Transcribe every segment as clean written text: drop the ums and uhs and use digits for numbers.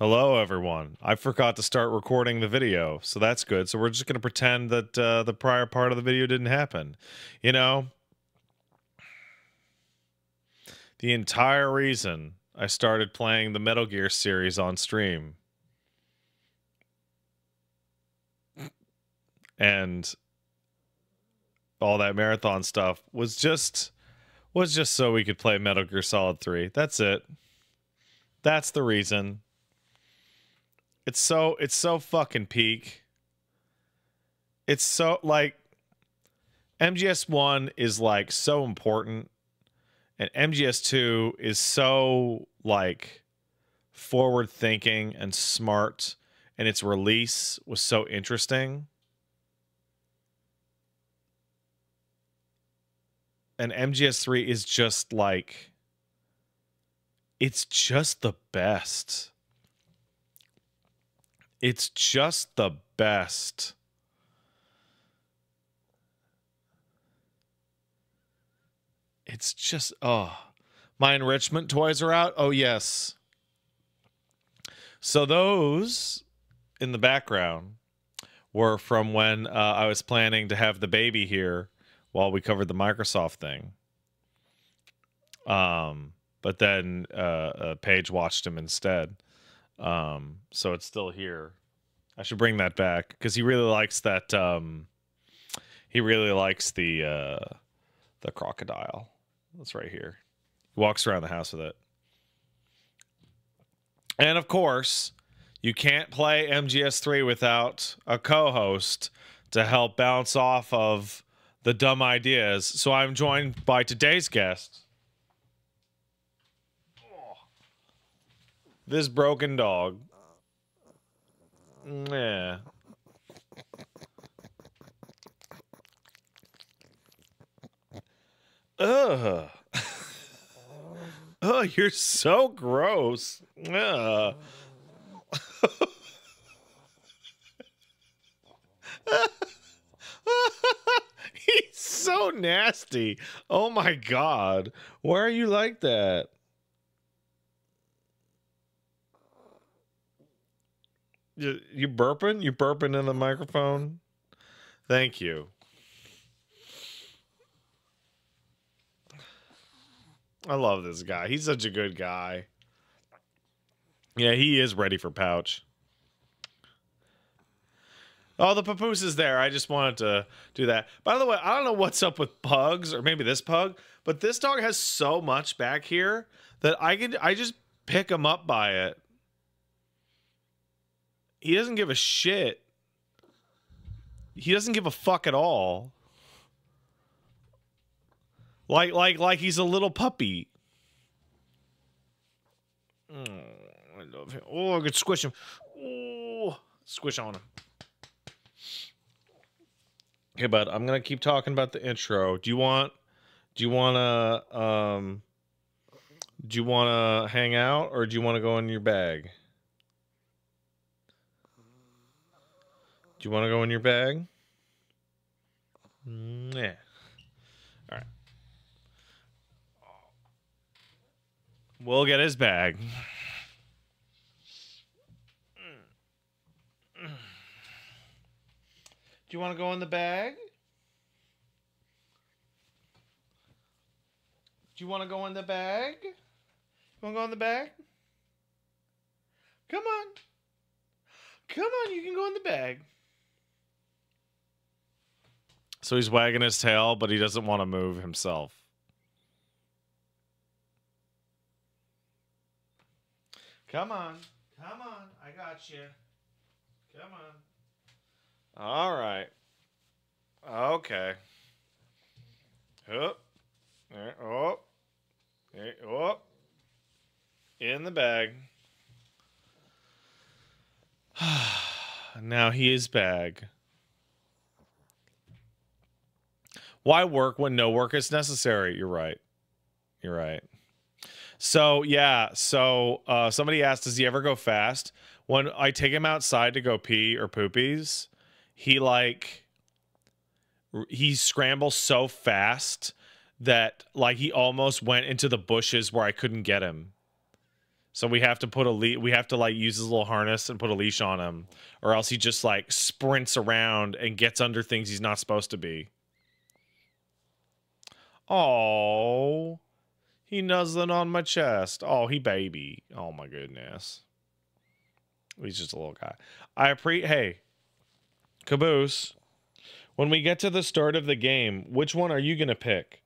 Hello, everyone. I forgot to start recording the video, so that's good. So we're just going to pretend that the prior part of the video didn't happen. You know, the entire reason I started playing the Metal Gear series on stream and all that marathon stuff was just so we could play Metal Gear Solid 3. That's it. That's the reason. It's so fucking peak. It's so like MGS1 is like so important and MGS2 is so like forward thinking and smart, and its release was so interesting. And MGS3 is just like, it's just the best. It's just the best. It's just, oh. My enrichment toys are out? Oh, yes. So those in the background were from when I was planning to have the baby here while we covered the Microsoft thing. But then Paige watched him instead. So it's still here. I should bring that back because he really likes that. He really likes the crocodile. That's right here. He walks around the house with it. And of course, you can't play MGS3 without a co-host to help bounce off of the dumb ideas. So I'm joined by today's guest. This broken dog. Yeah. Ugh. Oh, you're so gross. Ugh. He's so nasty. Oh my God. Why are you like that? You burping? You burping in the microphone? Thank you. I love this guy. He's such a good guy. Yeah, he is ready for pouch. Oh, the papoose is there. I just wanted to do that. By the way, I don't know what's up with pugs, or maybe this pug, but this dog has so much back here that I just pick him up by it. He doesn't give a shit. He doesn't give a fuck at all. Like he's a little puppy. Oh, I love him. Oh, I could squish him. Oh, squish on him. Okay, bud, I'm gonna keep talking about the intro. Do you wanna hang out, or do you wanna go in your bag? Do you wanna go in your bag? Yeah. All right. We'll get his bag. Do you want to go in the bag? Do you want to go in the bag? You want to go in the bag? Come on. Come on, you can go in the bag. So he's wagging his tail, but he doesn't want to move himself. Come on. Come on. I got you. Come on. All right. Okay. Up. Oh. Oh. In the bag. Now he is bag. Why work when no work is necessary? You're right. You're right. So, yeah. So, somebody asked, does he ever go fast? When I take him outside to go pee or poopies, he scrambles so fast that, like, he almost went into the bushes where I couldn't get him. So we have to put we have to like use his little harness and put a leash on him, or else he just like sprints around and gets under things he's not supposed to be. Oh, he nuzzling on my chest. Oh, he baby. Oh my goodness. He's just a little guy. Hey, Caboose, when we get to the start of the game, which one are you going to pick?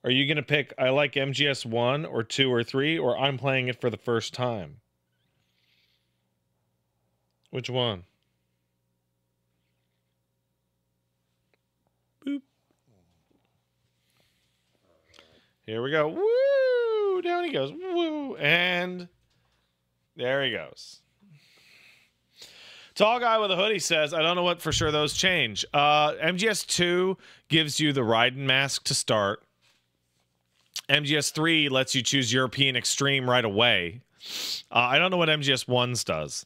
Are you going to pick I like MGS 1 or 2 or 3, or I'm playing it for the first time? Which one? Boop. Here we go. Woo! Down he goes. Woo! And there he goes. Tall guy with a hoodie says, I don't know what for sure those change. MGS2 gives you the Raiden mask to start. MGS3 lets you choose European Extreme right away. I don't know what MGS1's does.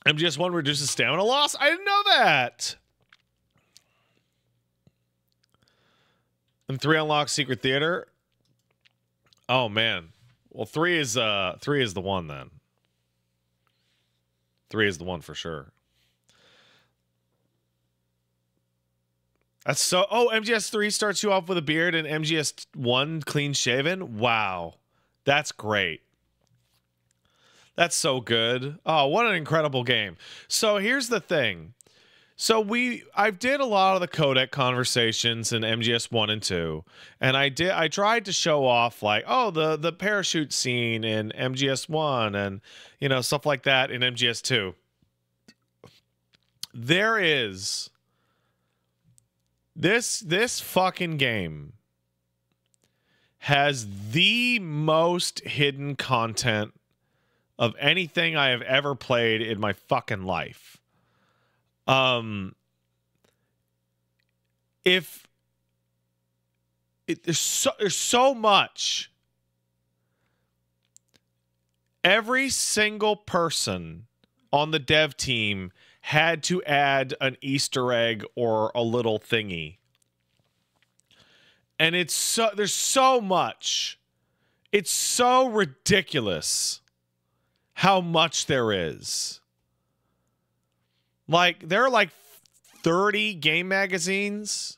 MGS1 reduces stamina loss? I didn't know that. And 3 unlocks Secret Theater. Oh, man. Well, 3 is the one then. 3 is the one for sure. That's so. Oh, MGS3 starts you off with a beard, and MGS1 clean shaven. Wow, that's great. That's so good. Oh, what an incredible game. So here's the thing. So I did a lot of the codec conversations in MGS 1 and 2, and I tried to show off like, oh, the parachute scene in MGS 1 and, you know, stuff like that in MGS 2. There is this fucking game has the most hidden content of anything I have ever played in my fucking life. There's so much. Every single person on the dev team had to add an Easter egg or a little thingy. And there's so much. It's so ridiculous how much there is. Like, there are like 30 game magazines.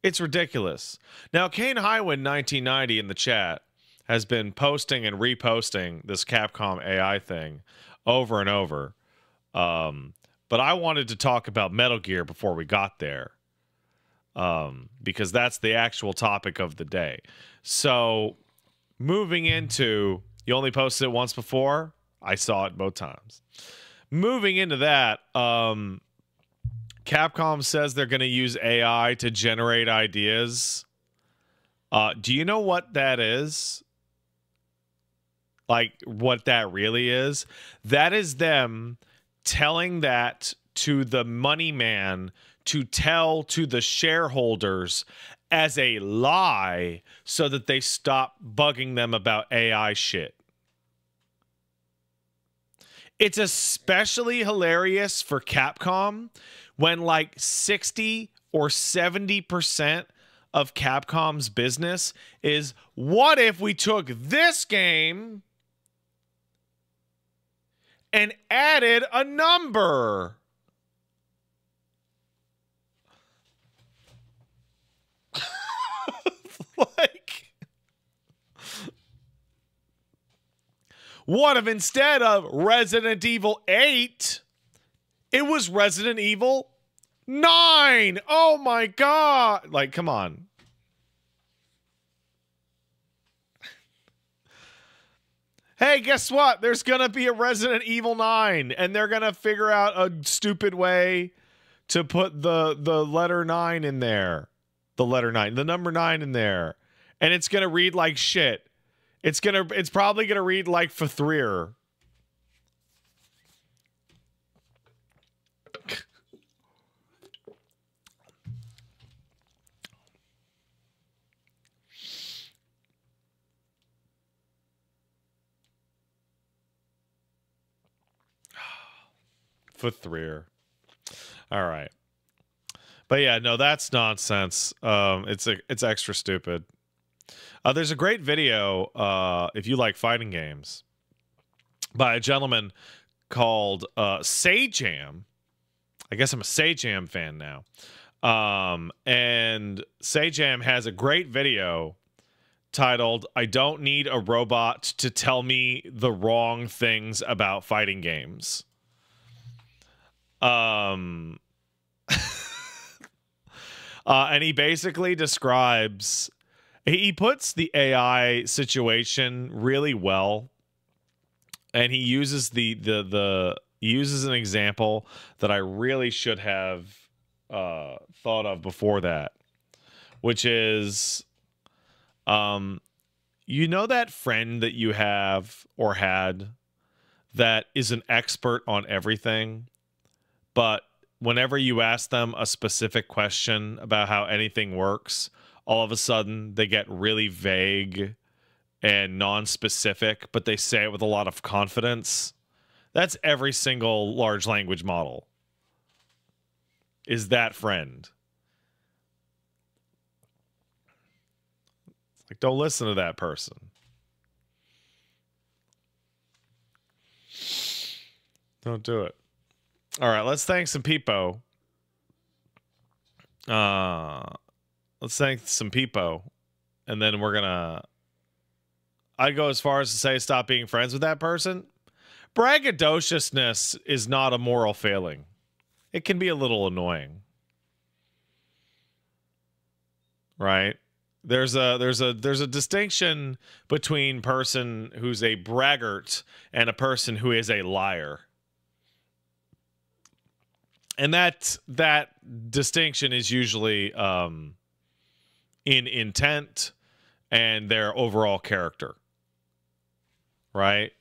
It's ridiculous. Now, Kane Highwind 1990 in the chat has been posting and reposting this Capcom AI thing over and over. But I wanted to talk about Metal Gear before we got there. Because that's the actual topic of the day. So, moving into... You only posted it once before? I saw it both times. Moving into that, Capcom says they're going to use AI to generate ideas. Do you know what that is? Like, what that really is? That is them telling that to the money man to tell to the shareholders as a lie so that they stop bugging them about AI shit. It's especially hilarious for Capcom when like 60 or 70% of Capcom's business is, what if we took this game and added a number? Like, what if instead of Resident Evil 8, it was Resident Evil 9? Oh my God. Like, come on. Hey, guess what? There's going to be a Resident Evil 9, and they're going to figure out a stupid way to put the letter 9 in there. The letter 9, the number 9 in there. And it's going to read like shit. It's probably going to read like Fthrir. Fthrir. All right. But yeah, no, that's nonsense. It's extra stupid. There's a great video, if you like fighting games, by a gentleman called Sajam. I guess I'm a Sajam fan now. And Sajam has a great video titled "I Don't Need a Robot to Tell Me the Wrong Things About Fighting Games." And he basically describes, he puts the AI situation really well, and he uses uses an example that I really should have thought of before that, which is, you know, that friend that you have or had that is an expert on everything, but whenever you ask them a specific question about how anything works, all of a sudden they get really vague and non-specific, but they say it with a lot of confidence. That's every single large language model, is that friend. Like, don't listen to that person. Don't do it. All right, let's thank some people. Let's thank some people, and then we're gonna. I'd go as far as to say stop being friends with that person. Braggadociousness is not a moral failing. It can be a little annoying, right? There's a distinction between person who's a braggart and a person who is a liar. And that distinction is usually in intent and their overall character, right?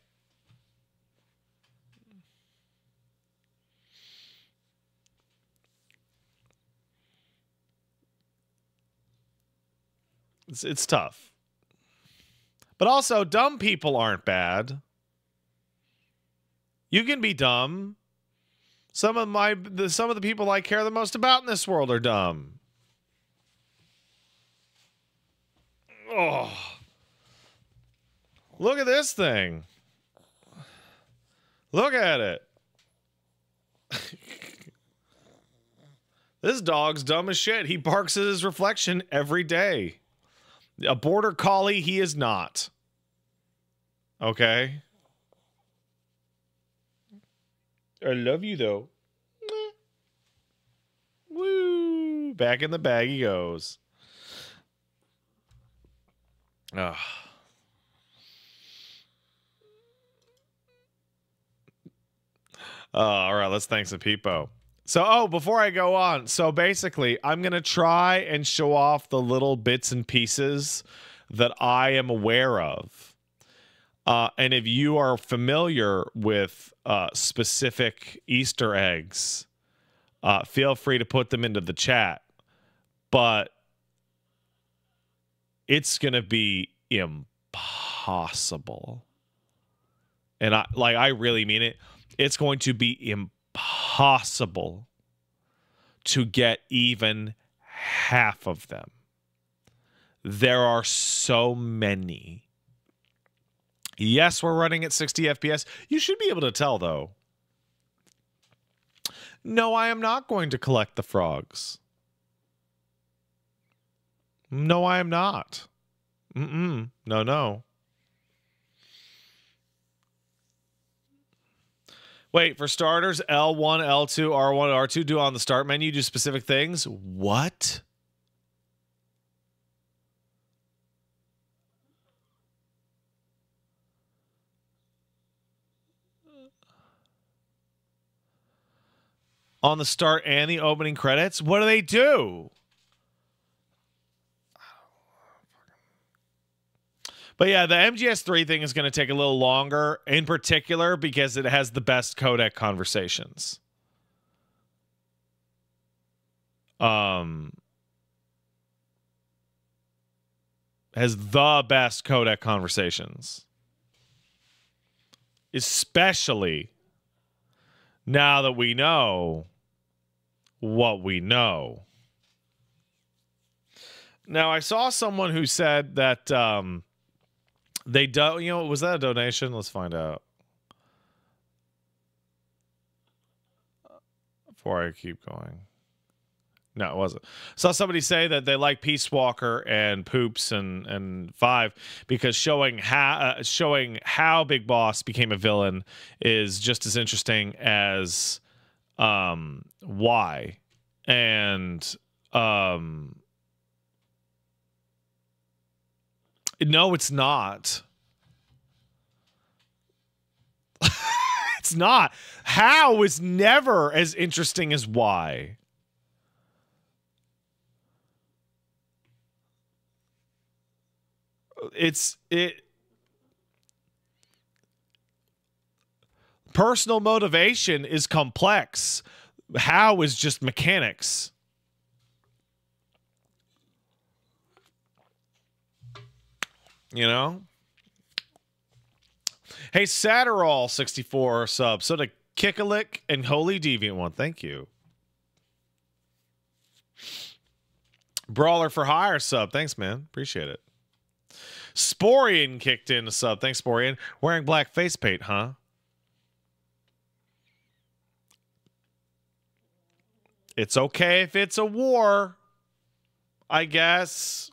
It's tough. But also, dumb people aren't bad. You can be dumb. Some of the people I care the most about in this world are dumb. Oh. Look at this thing. Look at it. This dog's dumb as shit. He barks at his reflection every day. A border collie, he is not. Okay? I love you, though. Woo! Back in the bag he goes. Ugh. All right, let's thank some people. So, before I go on, so basically, I'm going to try and show off the little bits and pieces that I am aware of. And if you are familiar with specific Easter eggs, feel free to put them into the chat. But it's going to be impossible. And I really mean it. It's going to be impossible to get even half of them. There are so many. Yes, we're running at 60 FPS. You should be able to tell, though. No, I am not going to collect the frogs. No, I am not. No, no. Wait, for starters, L1, L2, R1, R2 do on the start menu, do specific things? What? On the start and the opening credits? What do they do? But yeah, the MGS3 thing is going to take a little longer, in particular because it has the best codec conversations. Has the best codec conversations. Especially now that we know what we know. Now, I saw someone who said that they don't, you know, was that a donation? Let's find out. Before I keep going. No, it wasn't. Saw somebody say that they like Peace Walker and Poops and 5 because showing how Big Boss became a villain is just as interesting as why. And no, it's not. It's not. How is never as interesting as why. Personal motivation is complex. How is just mechanics. You know? Hey, Satterall 64 sub. So to Kickalick and Holy Deviant one. Thank you. Brawler for Hire sub. Thanks, man. Appreciate it. Sporian kicked in a sub. Thanks, Sporian. Wearing black face paint, huh? It's okay if it's a war, I guess.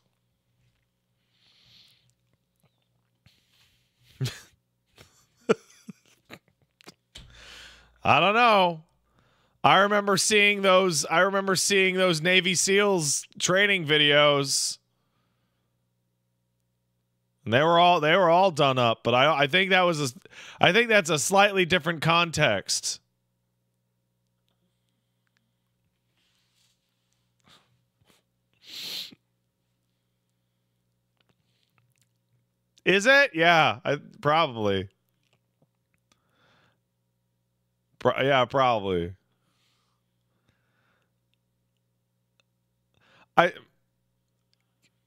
I don't know. I remember seeing those Navy SEALs training videos. And they were all done up, but I think that's a slightly different context. Is it? Yeah, probably. Yeah, probably.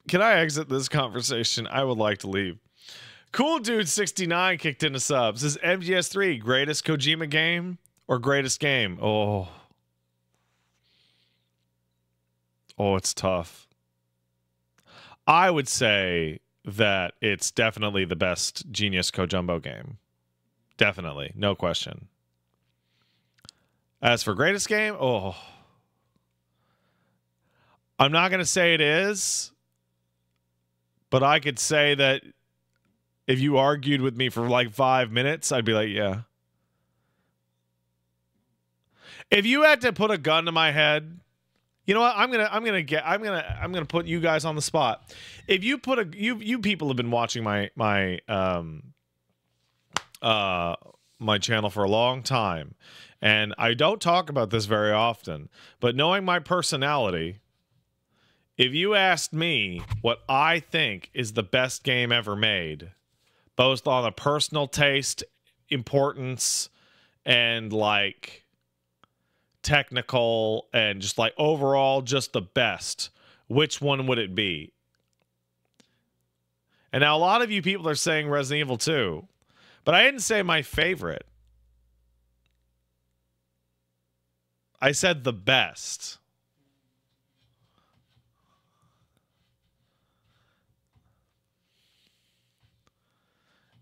Can I exit this conversation? I would like to leave. Cool Dude 69 kicked into subs. Is MGS3 greatest Kojima game or greatest game? Oh, it's tough. I would say that it's definitely the best Genius Kojumbo game. Definitely, no question. As for greatest game, I'm not going to say it is, but I could say that if you argued with me for like 5 minutes, I'd be like, yeah. If you had to put a gun to my head, you know what? I'm gonna put you guys on the spot. If you put you people have been watching my channel for a long time, and I don't talk about this very often, but knowing my personality, if you asked me what I think is the best game ever made, both on a personal taste, importance, and like technical and just like overall just the best, which one would it be? And now a lot of you people are saying Resident Evil 2, but I didn't say my favorite. I said the best.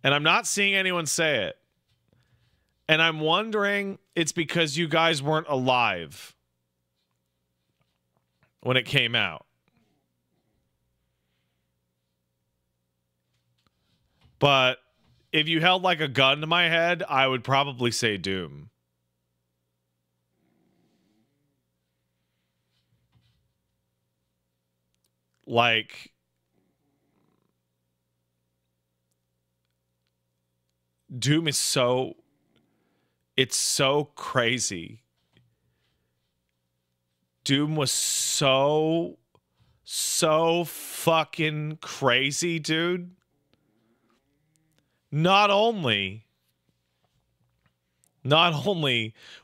And I'm not seeing anyone say it. And I'm wondering it's because you guys weren't alive when it came out. But if you held like a gun to my head, I would probably say Doom. Like, Doom is it's so crazy. Doom was so fucking crazy, dude. Not only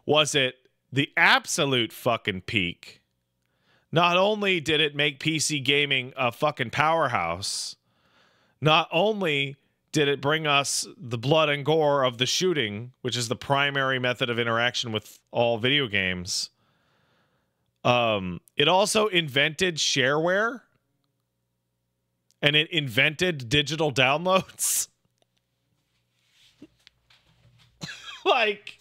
was it the absolute fucking peak, not only did it make PC gaming a fucking powerhouse, not only did it bring us the blood and gore of the shooting, which is the primary method of interaction with all video games, it also invented shareware. and it invented digital downloads. Like,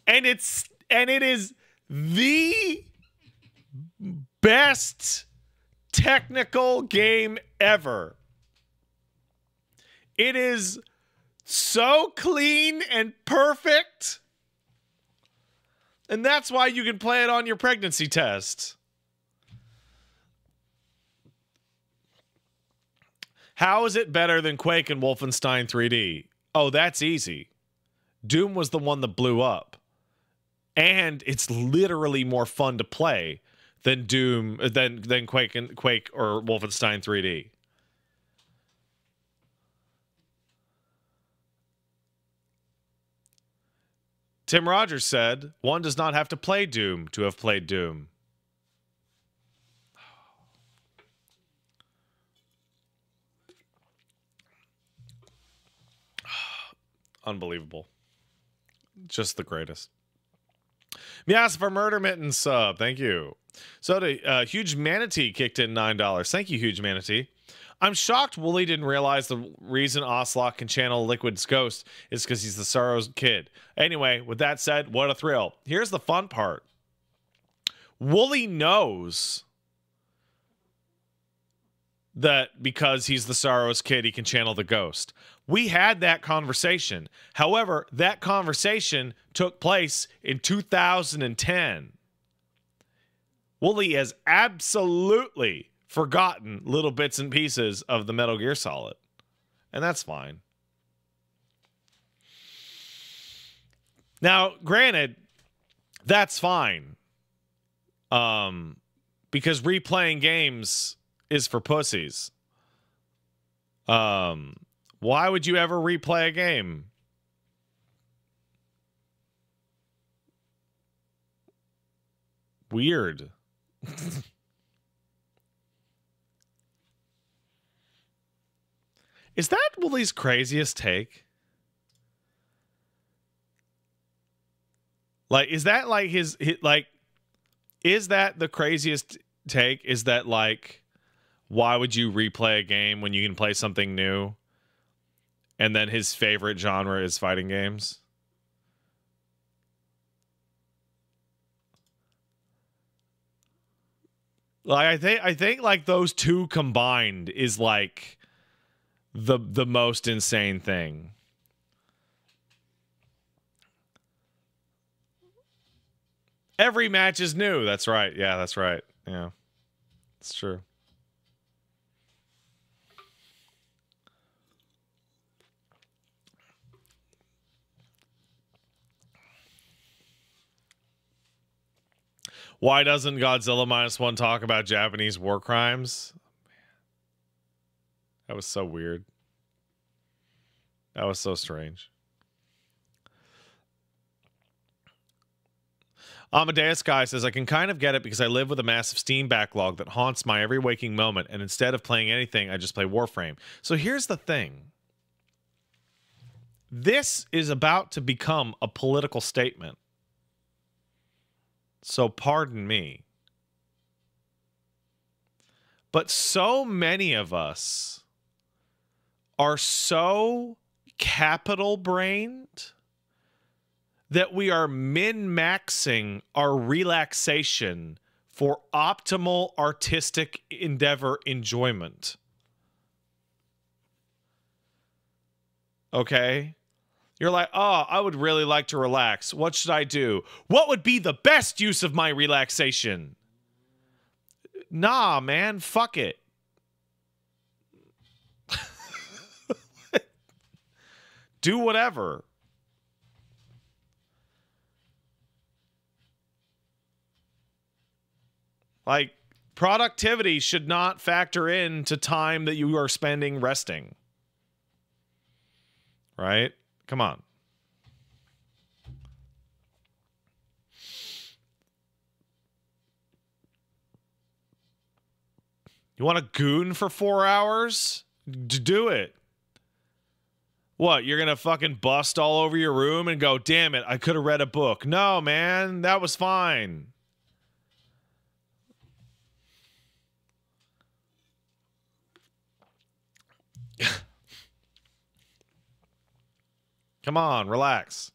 and it is the best technical game ever. It is so clean and perfect. And that's why you can play it on your pregnancy test. How is it better than Quake and Wolfenstein 3D? Oh, that's easy. Doom was the one that blew up. And it's literally more fun to play than Quake or Wolfenstein 3D. Tim Rogers said, one does not have to play Doom to have played Doom. Unbelievable. Just the greatest. Mias for Murder Mitten sub. Thank you. So the Huge Manatee kicked in $9. Thank you, Huge Manatee. I'm shocked Wooly didn't realize the reason Ocelot can channel Liquid's ghost is because he's the Sorrow's kid. Anyway, with that said, what a thrill. Here's the fun part. Wooly knows that because he's the Sorrow's kid, he can channel the ghost. We had that conversation. However, that conversation took place in 2010. Wooly has absolutely forgotten little bits and pieces of the Metal Gear Solid. And that's fine. Now, granted, that's fine. Because replaying games is for pussies. Why would you ever replay a game? Weird. Is that Wooly's craziest take? Like, is that like his like, is that the craziest take? Is that like, why would you replay a game when you can play something new? And then his favorite genre is fighting games? Like, I think like those two combined is like the most insane thing. Every match is new. That's right. Yeah, that's right. Yeah. It's true. Why doesn't Godzilla -1 talk about Japanese war crimes? That was so weird. That was so strange. Amadeus Guy says, I can kind of get it because I live with a massive Steam backlog that haunts my every waking moment, and instead of playing anything, I just play Warframe. So here's the thing. This is about to become a political statement. So pardon me. But so many of us are so capital-brained that we are min-maxing our relaxation for optimal artistic endeavor enjoyment. Okay? You're like, oh, I would really like to relax. What should I do? What would be the best use of my relaxation? Nah, man, fuck it. Do whatever. Like, productivity should not factor into time that you are spending resting. Right? Come on. You want to goon for 4 hours? Do it. What, you're going to fucking bust all over your room and go, damn it, I could have read a book. No, man, that was fine. Come on, relax.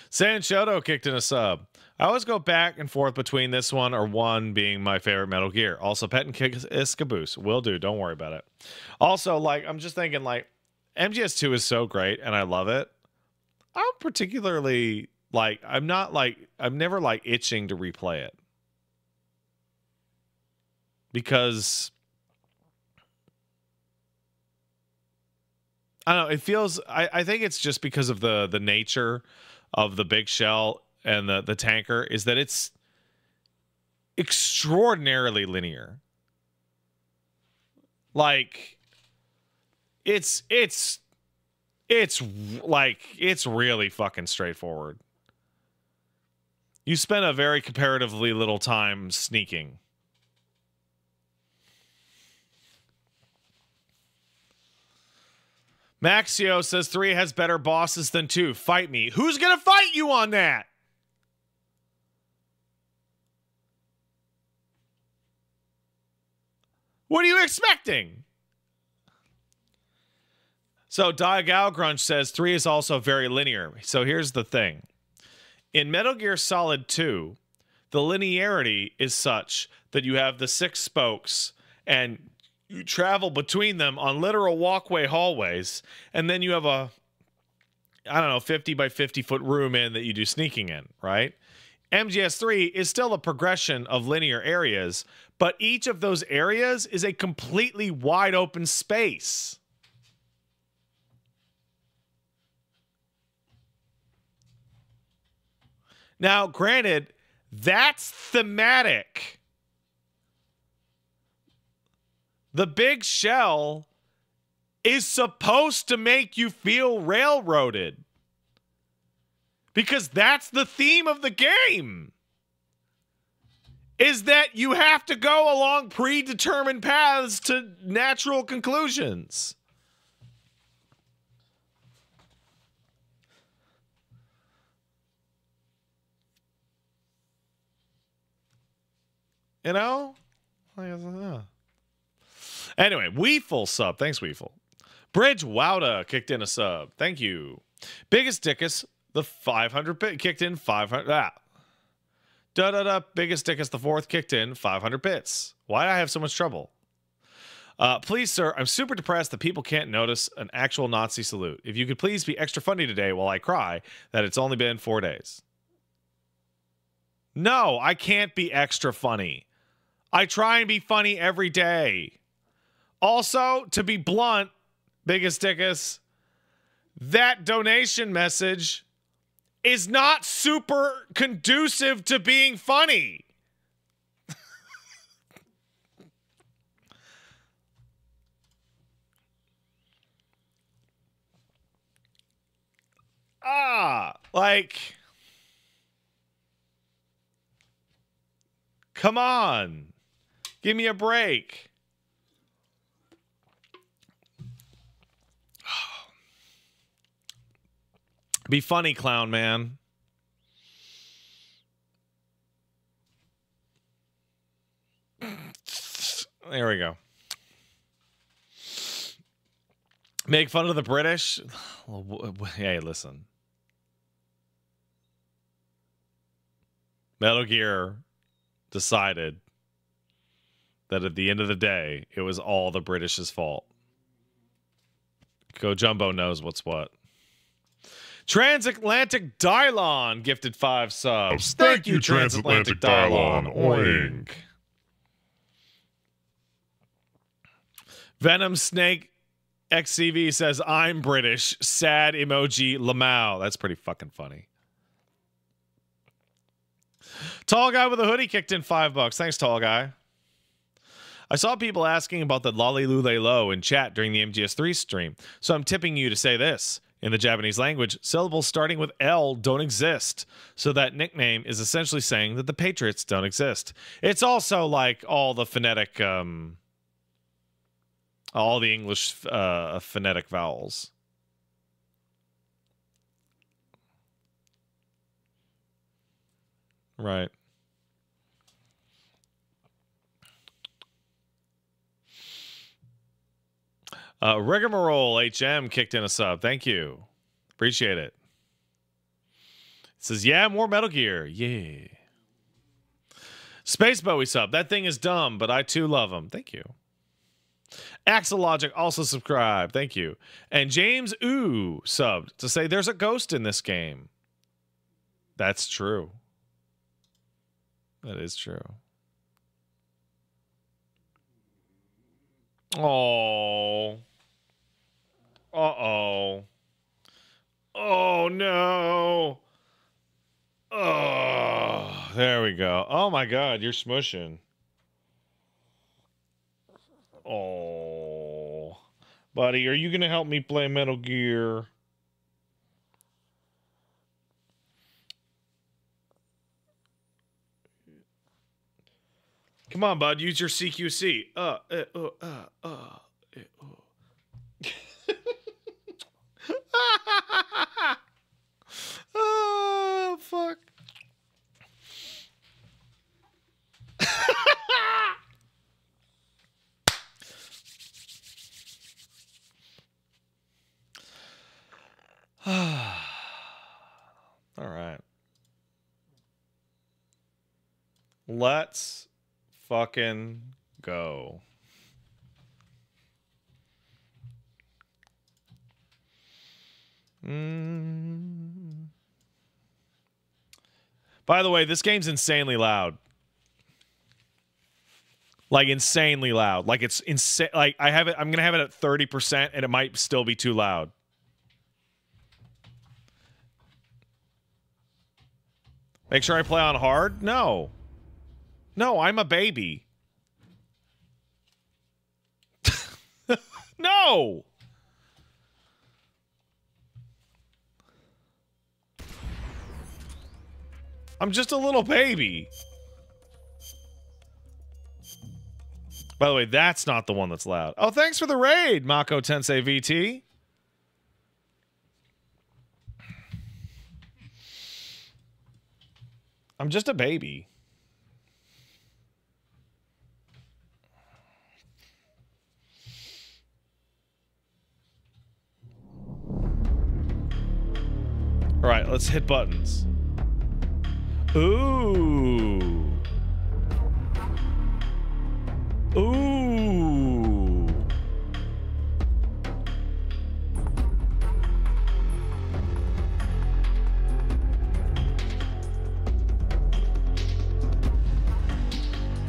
San Shoto kicked in a sub. I always go back and forth between this one or one being my favorite Metal Gear. Also, Pet and Kick is Caboose. Will do. Don't worry about it. Also, like, I'm just thinking, like, MGS2 is so great and I love it. I'm particularly, like, I'm never, like, itching to replay it. Because, I don't know, it feels, I think it's just because of the nature of the big shell and the tanker, is that it's extraordinarily linear. Like, it's really fucking straightforward. You spend a very comparatively little time sneaking. Maxio says 3 has better bosses than 2. Fight me. Who's gonna fight you on that? What are you expecting? So Diagal Grunge says 3 is also very linear. So here's the thing. In Metal Gear Solid 2, the linearity is such that you have the 6 spokes and you travel between them on literal walkway hallways, and then you have a, I don't know, 50 by 50 foot room in that you do sneaking in, right? MGS3 is still a progression of linear areas, but each of those areas is a completely wide open space. Now, granted, that's thematic. The big shell is supposed to make you feel railroaded. Because that's the theme of the game. Is that you have to go along predetermined paths to natural conclusions. You know? Anyway, Weeful sub. Thanks, Weeful. Bridge Wowda kicked in a sub. Thank you. Biggest Dickus, the 500 bit kicked in 500. Biggest Dickus the 4th kicked in 500 bits. Why do I have so much trouble? Please, sir, I'm super depressed that people can't notice an actual Nazi salute. If you could please be extra funny today while I cry that it's only been 4 days. No, I can't be extra funny. I try and be funny every day. Also, to be blunt, Biggest Dickus, that donation message is not super conducive to being funny. Like, come on. Give me a break. Be funny, clown man. There we go. Make fun of the British? Hey, listen. Metal Gear decided that at the end of the day, it was all the British's fault. Go Jumbo knows what's what. Transatlantic Dylon gifted 5 subs. Thank you, Transatlantic Dylon. Oink. Venom Snake XCV says, I'm British. Sad emoji Lamau. That's pretty fucking funny. Tall Guy with a Hoodie kicked in $5. Thanks, Tall Guy. I saw people asking about the Lolly Lule Low in chat during the MGS3 stream, so I'm tipping you to say this. In the Japanese language, syllables starting with L don't exist, so that nickname is essentially saying that the Patriots don't exist. It's also like all the phonetic, all the English phonetic vowels. Right. Rigmarole HM kicked in a sub. Thank you. Appreciate it. It says, yeah, more Metal Gear. Yeah. Space Bowie sub. That thing is dumb, but I too love him. Thank you. Axel Logic also subscribed. Thank you. And James Ooh subbed to say there's a ghost in this game. That's true. That is true. Oh. Uh-oh. Oh, no. Oh, there we go. Oh, my God. You're smushing. Oh. Buddy, are you going to help me play Metal Gear? Come on, bud. Use your CQC. Oh, fuck. All right. Let's fucking go. By the way, this game's insanely loud. Like insanely loud. Like it's insane. Like I'm gonna have it at 30%, and it might still be too loud. Make sure I play on hard? No. No, I'm a baby. No! I'm just a little baby. By the way, that's not the one that's loud. Oh, thanks for the raid, Mako Tensei VT. I'm just a baby. All right, let's hit buttons. Ooh. Ooh.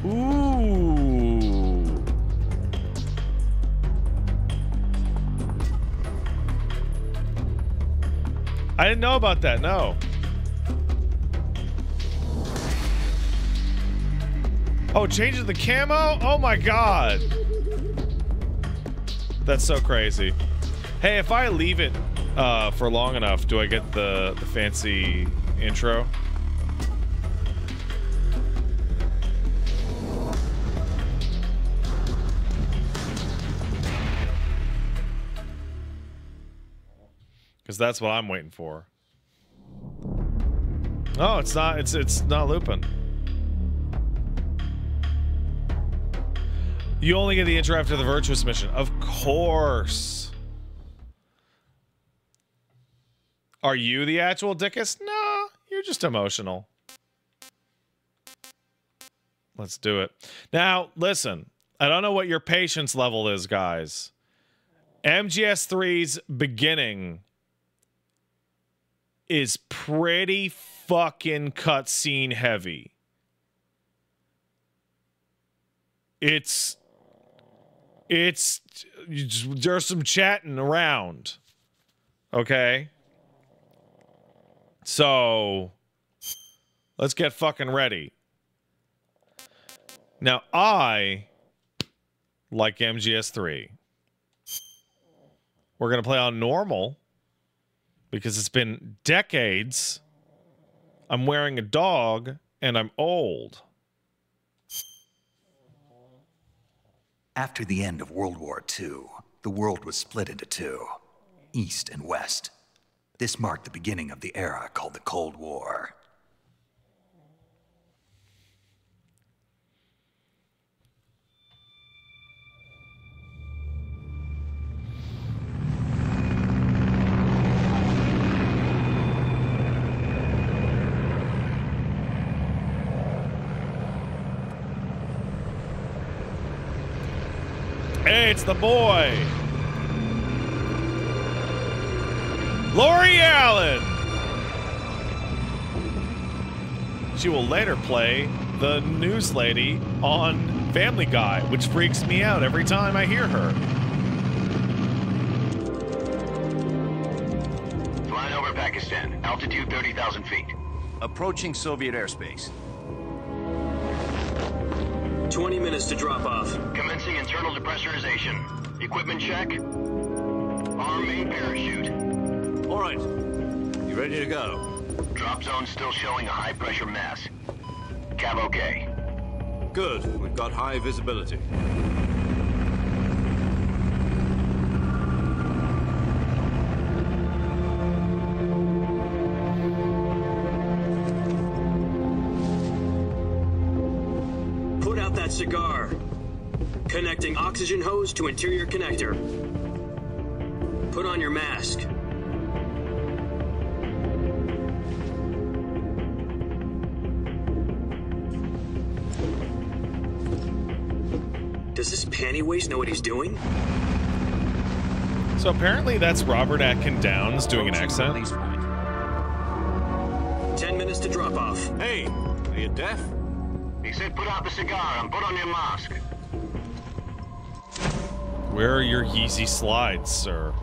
Ooh. I didn't know about that, no. Oh, changing the camo? Oh my god. That's so crazy. Hey, if I leave it for long enough, do I get the fancy intro? Because that's what I'm waiting for. Oh, it's not looping. You only get the intro after the Virtuous mission. Of course. Are you the actual dickus? No, you're just emotional. Let's do it. Now, listen. I don't know what your patience level is, guys. MGS3's beginning is pretty fucking cutscene heavy. There's some chatting around. Okay? So, let's get fucking ready. Now, I like MGS3. We're going to play on normal because it's been decades. I'm wearing a dog and I'm old. After the end of World War II, the world was split into two, East and West. This marked the beginning of the era called the Cold War. Hey, it's the boy! Lori Allen! She will later play the news lady on Family Guy, which freaks me out every time I hear her. Flying over Pakistan, altitude 30,000 feet. Approaching Soviet airspace. 20 minutes to drop off. Commencing internal depressurization. Equipment check. Arm main parachute. All right. You ready to go? Drop zone still showing a high pressure mass. Cav okay. Good. We've got high visibility. Put out that cigar. Connecting oxygen hose to interior connector. Put on your mask. Does this panty waste know what he's doing? So apparently that's Robert Atkin Downes doing an accent. Release point. 10 minutes to drop off. Hey, are you deaf? He said put out the cigar and put on your mask. Where are your Yeezy slides, sir?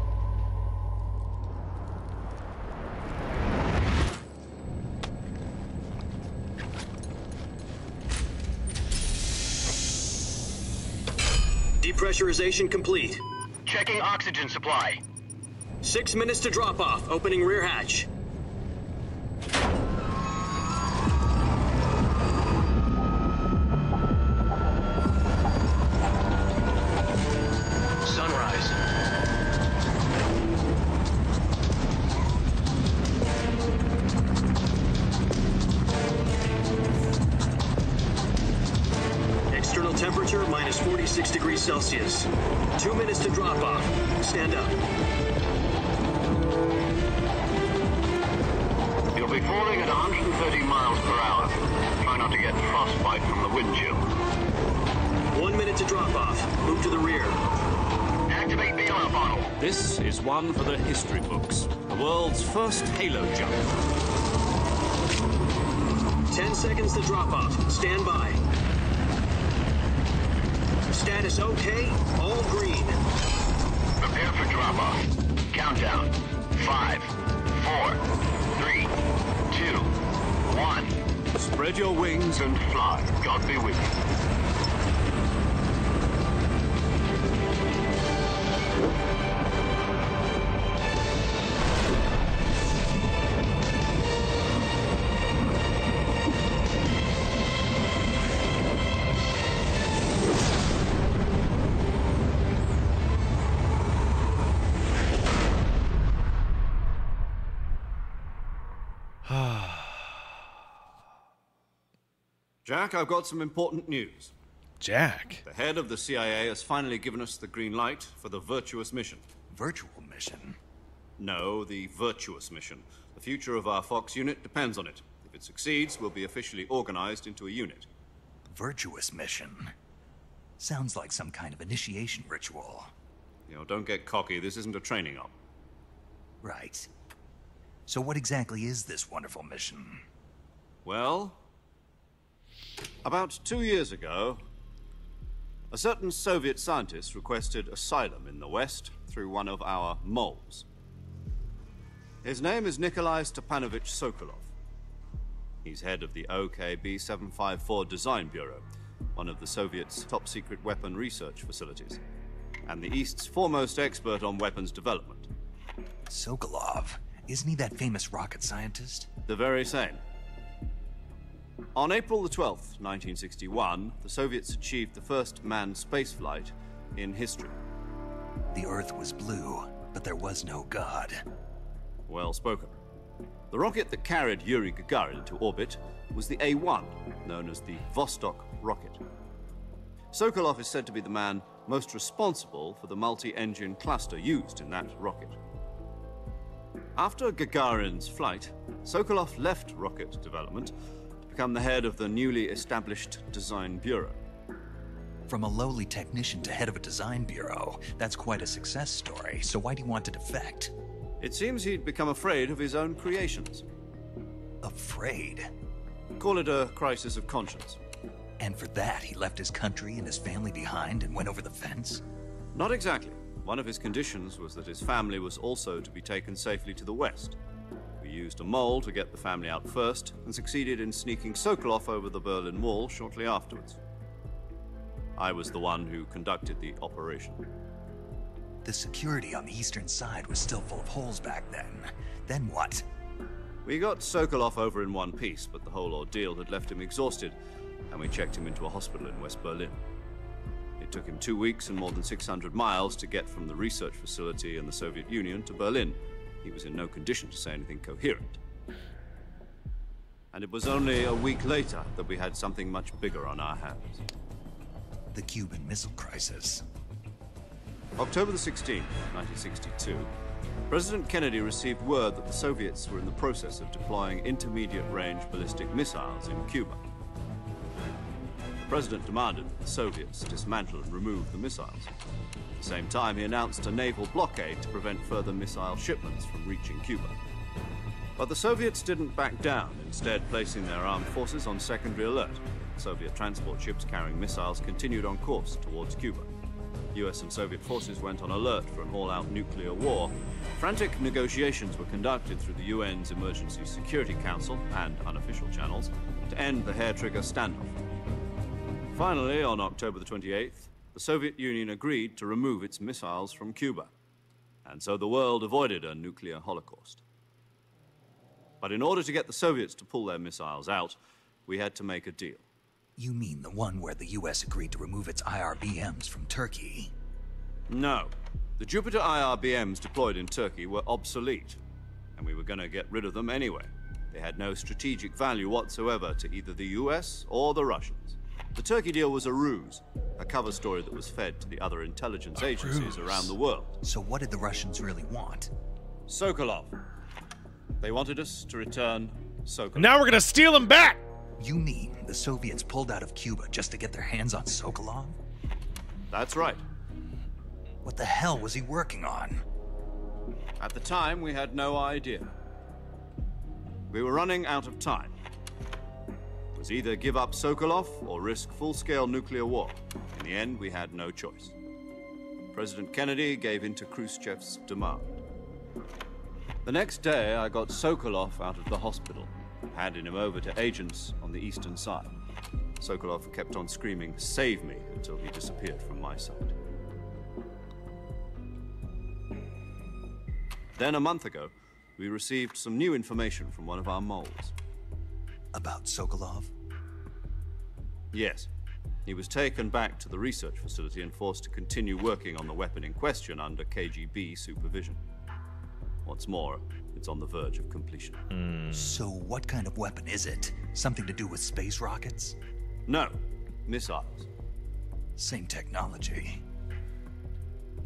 Depressurization complete. Checking oxygen supply. 6 minutes to drop off. Opening rear hatch. Sunrise. External temperature minus 46 degrees Celsius. 2 minutes to drop off. Stand up. You'll be falling at 130 miles per hour. Try not to get frostbite from the wind chill. 1 minute to drop off. Move to the rear. Activate bailout bottle. This is one for the history books. The world's first halo jump. 10 seconds to drop off. Stand by. Status okay. All green. Prepare for drop off. Countdown. 5, 4, 3, 2, 1. Spread your wings And fly. God be with you. Jack, I've got some important news. Jack. The head of the CIA has finally given us the green light for the virtuous mission. Virtual mission? No, the virtuous mission. The future of our Fox unit depends on it. If it succeeds, we'll be officially organized into a unit. Virtuous mission? Sounds like some kind of initiation ritual. You know, don't get cocky. This isn't a training op. Right. So what exactly is this wonderful mission? Well, about 2 years ago, a certain Soviet scientist requested asylum in the West through one of our moles. His name is Nikolai Stepanovich Sokolov. He's head of the OKB 754 Design Bureau, one of the Soviets' top-secret weapon research facilities, and the East's foremost expert on weapons development. Sokolov? Isn't he that famous rocket scientist? The very same. On April the 12th, 1961, the Soviets achieved the first manned spaceflight in history. The Earth was blue, but there was no God. Well spoken. The rocket that carried Yuri Gagarin into orbit was the A-1, known as the Vostok rocket. Sokolov is said to be the man most responsible for the multi-engine cluster used in that rocket. After Gagarin's flight, Sokolov left rocket development to become the head of the newly established Design Bureau. From a lowly technician to head of a design bureau, that's quite a success story, so why do you want to defect? It seems he'd become afraid of his own creations. Afraid? Call it a crisis of conscience. And for that, he left his country and his family behind and went over the fence? Not exactly. One of his conditions was that his family was also to be taken safely to the west. We used a mole to get the family out first, and succeeded in sneaking Sokolov over the Berlin Wall shortly afterwards. I was the one who conducted the operation. The security on the eastern side was still full of holes back then. Then what? We got Sokolov over in one piece, but the whole ordeal had left him exhausted, and we checked him into a hospital in West Berlin. It took him 2 weeks and more than 600 miles to get from the research facility in the Soviet Union to Berlin. He was in no condition to say anything coherent. And it was only a week later that we had something much bigger on our hands. The Cuban Missile Crisis. October the 16th, 1962, President Kennedy received word that the Soviets were in the process of deploying intermediate-range ballistic missiles in Cuba. The President demanded that the Soviets dismantle and remove the missiles. At the same time, he announced a naval blockade to prevent further missile shipments from reaching Cuba. But the Soviets didn't back down, instead placing their armed forces on secondary alert. Soviet transport ships carrying missiles continued on course towards Cuba. US and Soviet forces went on alert for an all-out nuclear war. Frantic negotiations were conducted through the UN's Emergency Security Council and unofficial channels to end the hair-trigger standoff. Finally, on October the 28th, the Soviet Union agreed to remove its missiles from Cuba, and so the world avoided a nuclear holocaust. But in order to get the Soviets to pull their missiles out, we had to make a deal. You mean the one where the US agreed to remove its IRBMs from Turkey? No. The Jupiter IRBMs deployed in Turkey were obsolete, and we were going to get rid of them anyway. They had no strategic value whatsoever to either the US or the Russians. The Turkey deal was a ruse, a cover story that was fed to the other intelligence agencies around the world. So what did the Russians really want? Sokolov. They wanted us to return Sokolov. Now we're gonna steal him back! You mean the Soviets pulled out of Cuba just to get their hands on Sokolov? That's right. What the hell was he working on? At the time, we had no idea. We were running out of time. It was either give up Sokolov or risk full-scale nuclear war. In the end, we had no choice. President Kennedy gave in to Khrushchev's demand. The next day, I got Sokolov out of the hospital, handing him over to agents on the eastern side. Sokolov kept on screaming, "Save me," until he disappeared from my sight. Then, a month ago, we received some new information from one of our moles. About Sokolov? Yes. He was taken back to the research facility and forced to continue working on the weapon in question under KGB supervision. What's more, it's on the verge of completion. So what kind of weapon is it? Something to do with space rockets? No, missiles. Same technology.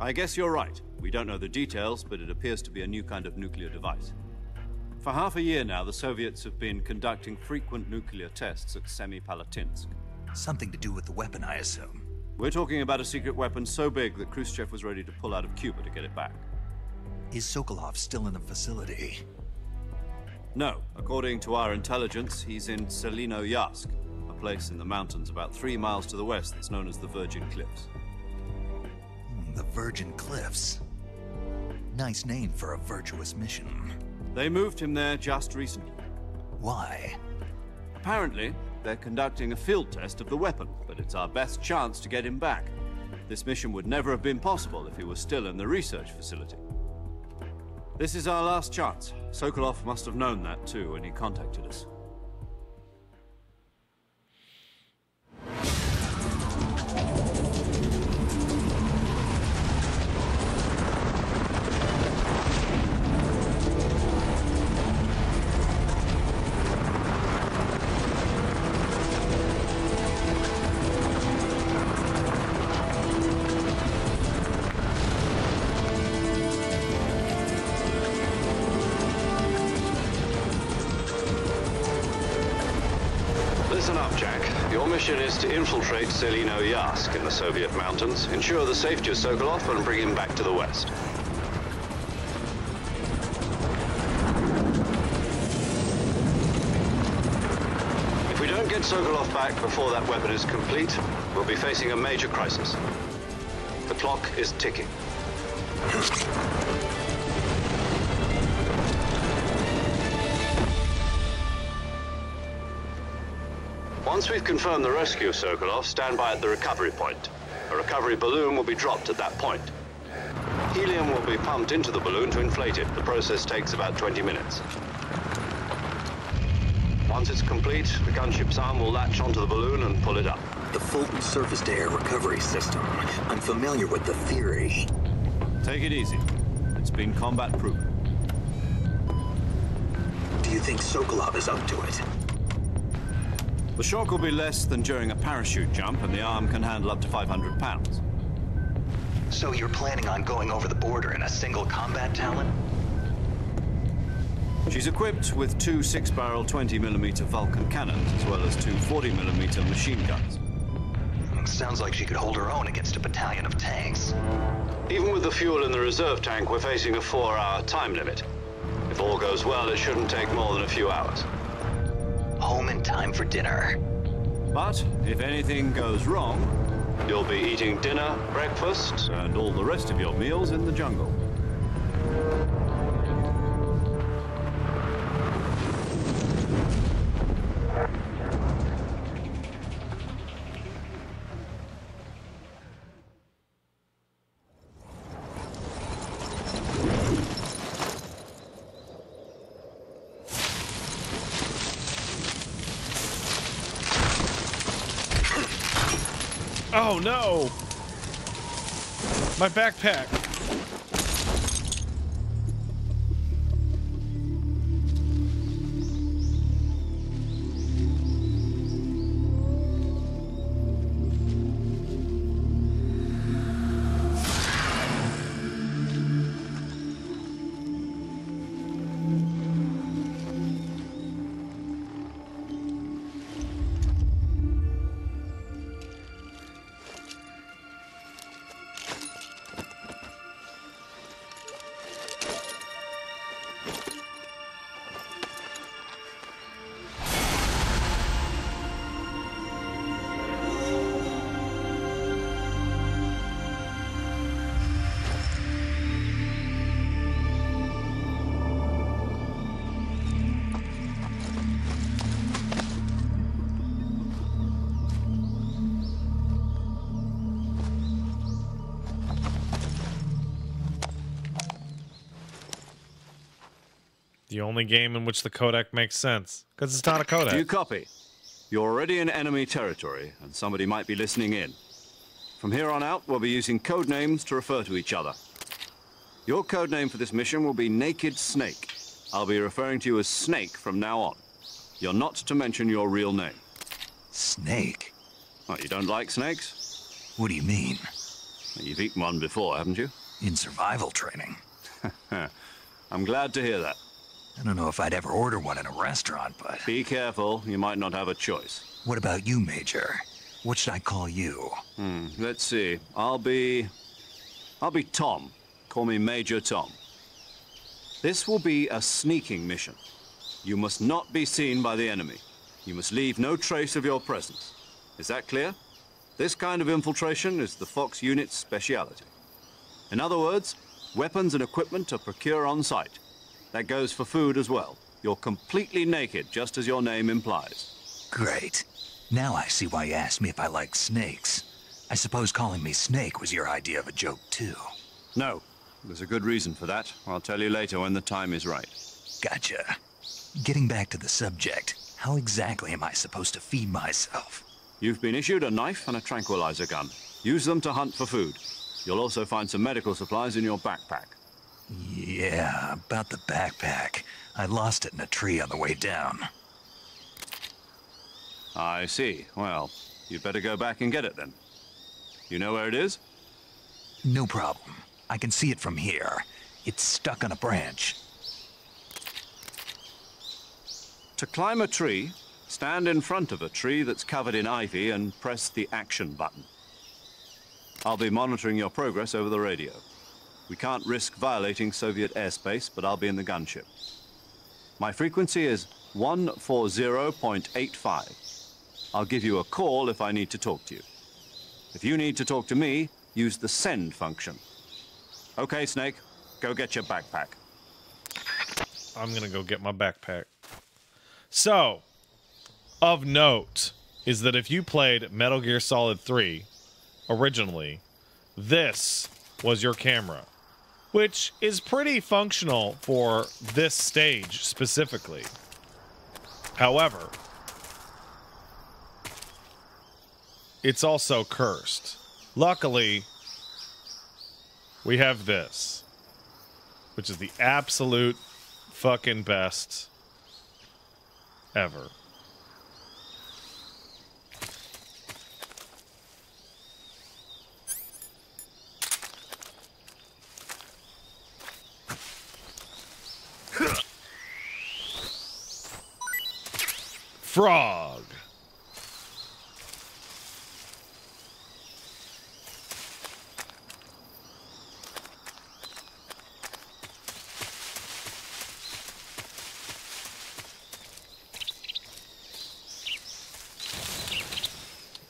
I guess you're right. We don't know the details, but it appears to be a new kind of nuclear device. For half a year now, the Soviets have been conducting frequent nuclear tests at Semipalatinsk. Something to do with the weapon, I assume. We're talking about a secret weapon so big that Khrushchev was ready to pull out of Cuba to get it back. Is Sokolov still in the facility? No. According to our intelligence, he's in Selinoyarsk, a place in the mountains about 3 miles to the west that's known as the Virgin Cliffs. The Virgin Cliffs. Nice name for a virtuous mission. They moved him there just recently. Why? Apparently, they're conducting a field test of the weapon, but it's our best chance to get him back. This mission would never have been possible if he was still in the research facility. This is our last chance. Sokolov must have known that too when he contacted us. mission is to infiltrate Selino-Yask in the Soviet mountains, ensure the safety of Sokolov, and bring him back to the West. If we don't get Sokolov back before that weapon is complete, we'll be facing a major crisis. The clock is ticking. Once we've confirmed the rescue of Sokolov, stand by at the recovery point. A recovery balloon will be dropped at that point. Helium will be pumped into the balloon to inflate it. The process takes about 20 minutes. Once it's complete, the gunship's arm will latch onto the balloon and pull it up. The Fulton surface-to-air recovery system. I'm familiar with the theory. Take it easy. It's been combat-proven. Do you think Sokolov is up to it? The shock will be less than during a parachute jump, and the arm can handle up to 500 pounds. So you're planning on going over the border in a single combat Talon? She's equipped with two 6-barrel 20mm Vulcan cannons, as well as two 40mm machine guns. Sounds like she could hold her own against a battalion of tanks. Even with the fuel in the reserve tank, we're facing a 4-hour time limit. If all goes well, it shouldn't take more than a few hours. Home in time for dinner. But if anything goes wrong, you'll be eating dinner, breakfast, and all the rest of your meals in the jungle. Oh no! My backpack! The only game in which the codec makes sense. Because it's not a codec. Do you copy? You're already in enemy territory, and somebody might be listening in. From here on out, we'll be using code names to refer to each other. Your code name for this mission will be Naked Snake. I'll be referring to you as Snake from now on. You're not to mention your real name. Snake? What, you don't like snakes? What do you mean? You've eaten one before, haven't you? In survival training. I'm glad to hear that. I don't know if I'd ever order one in a restaurant, but... Be careful, you might not have a choice. What about you, Major? What should I call you? Let's see. I'll be Tom. Call me Major Tom. This will be a sneaking mission. You must not be seen by the enemy. You must leave no trace of your presence. Is that clear? This kind of infiltration is the Fox unit's speciality. In other words, weapons and equipment are procured on site. That goes for food as well. You're completely naked, just as your name implies. Great. Now I see why you asked me if I like snakes. I suppose calling me Snake was your idea of a joke, too. No. There's a good reason for that. I'll tell you later when the time is right. Gotcha. Getting back to the subject, how exactly am I supposed to feed myself? You've been issued a knife and a tranquilizer gun. Use them to hunt for food. You'll also find some medical supplies in your backpack. Yeah, about the backpack. I lost it in a tree on the way down. I see. Well, you'd better go back and get it then. You know where it is? No problem. I can see it from here. It's stuck on a branch. To climb a tree, Stand in front of a tree that's covered in ivy and press the action button. I'll be monitoring your progress over the radio. We can't risk violating Soviet airspace, but I'll be in the gunship. My frequency is 140.85. I'll give you a call if I need to talk to you. If you need to talk to me, use the send function. Okay, Snake, go get your backpack. I'm gonna go get my backpack. So, of note is that if you played Metal Gear Solid 3 originally, this was your camera, which is pretty functional for this stage specifically. However, it's also cursed. Luckily, we have this, which is the absolute fucking best ever. Frog.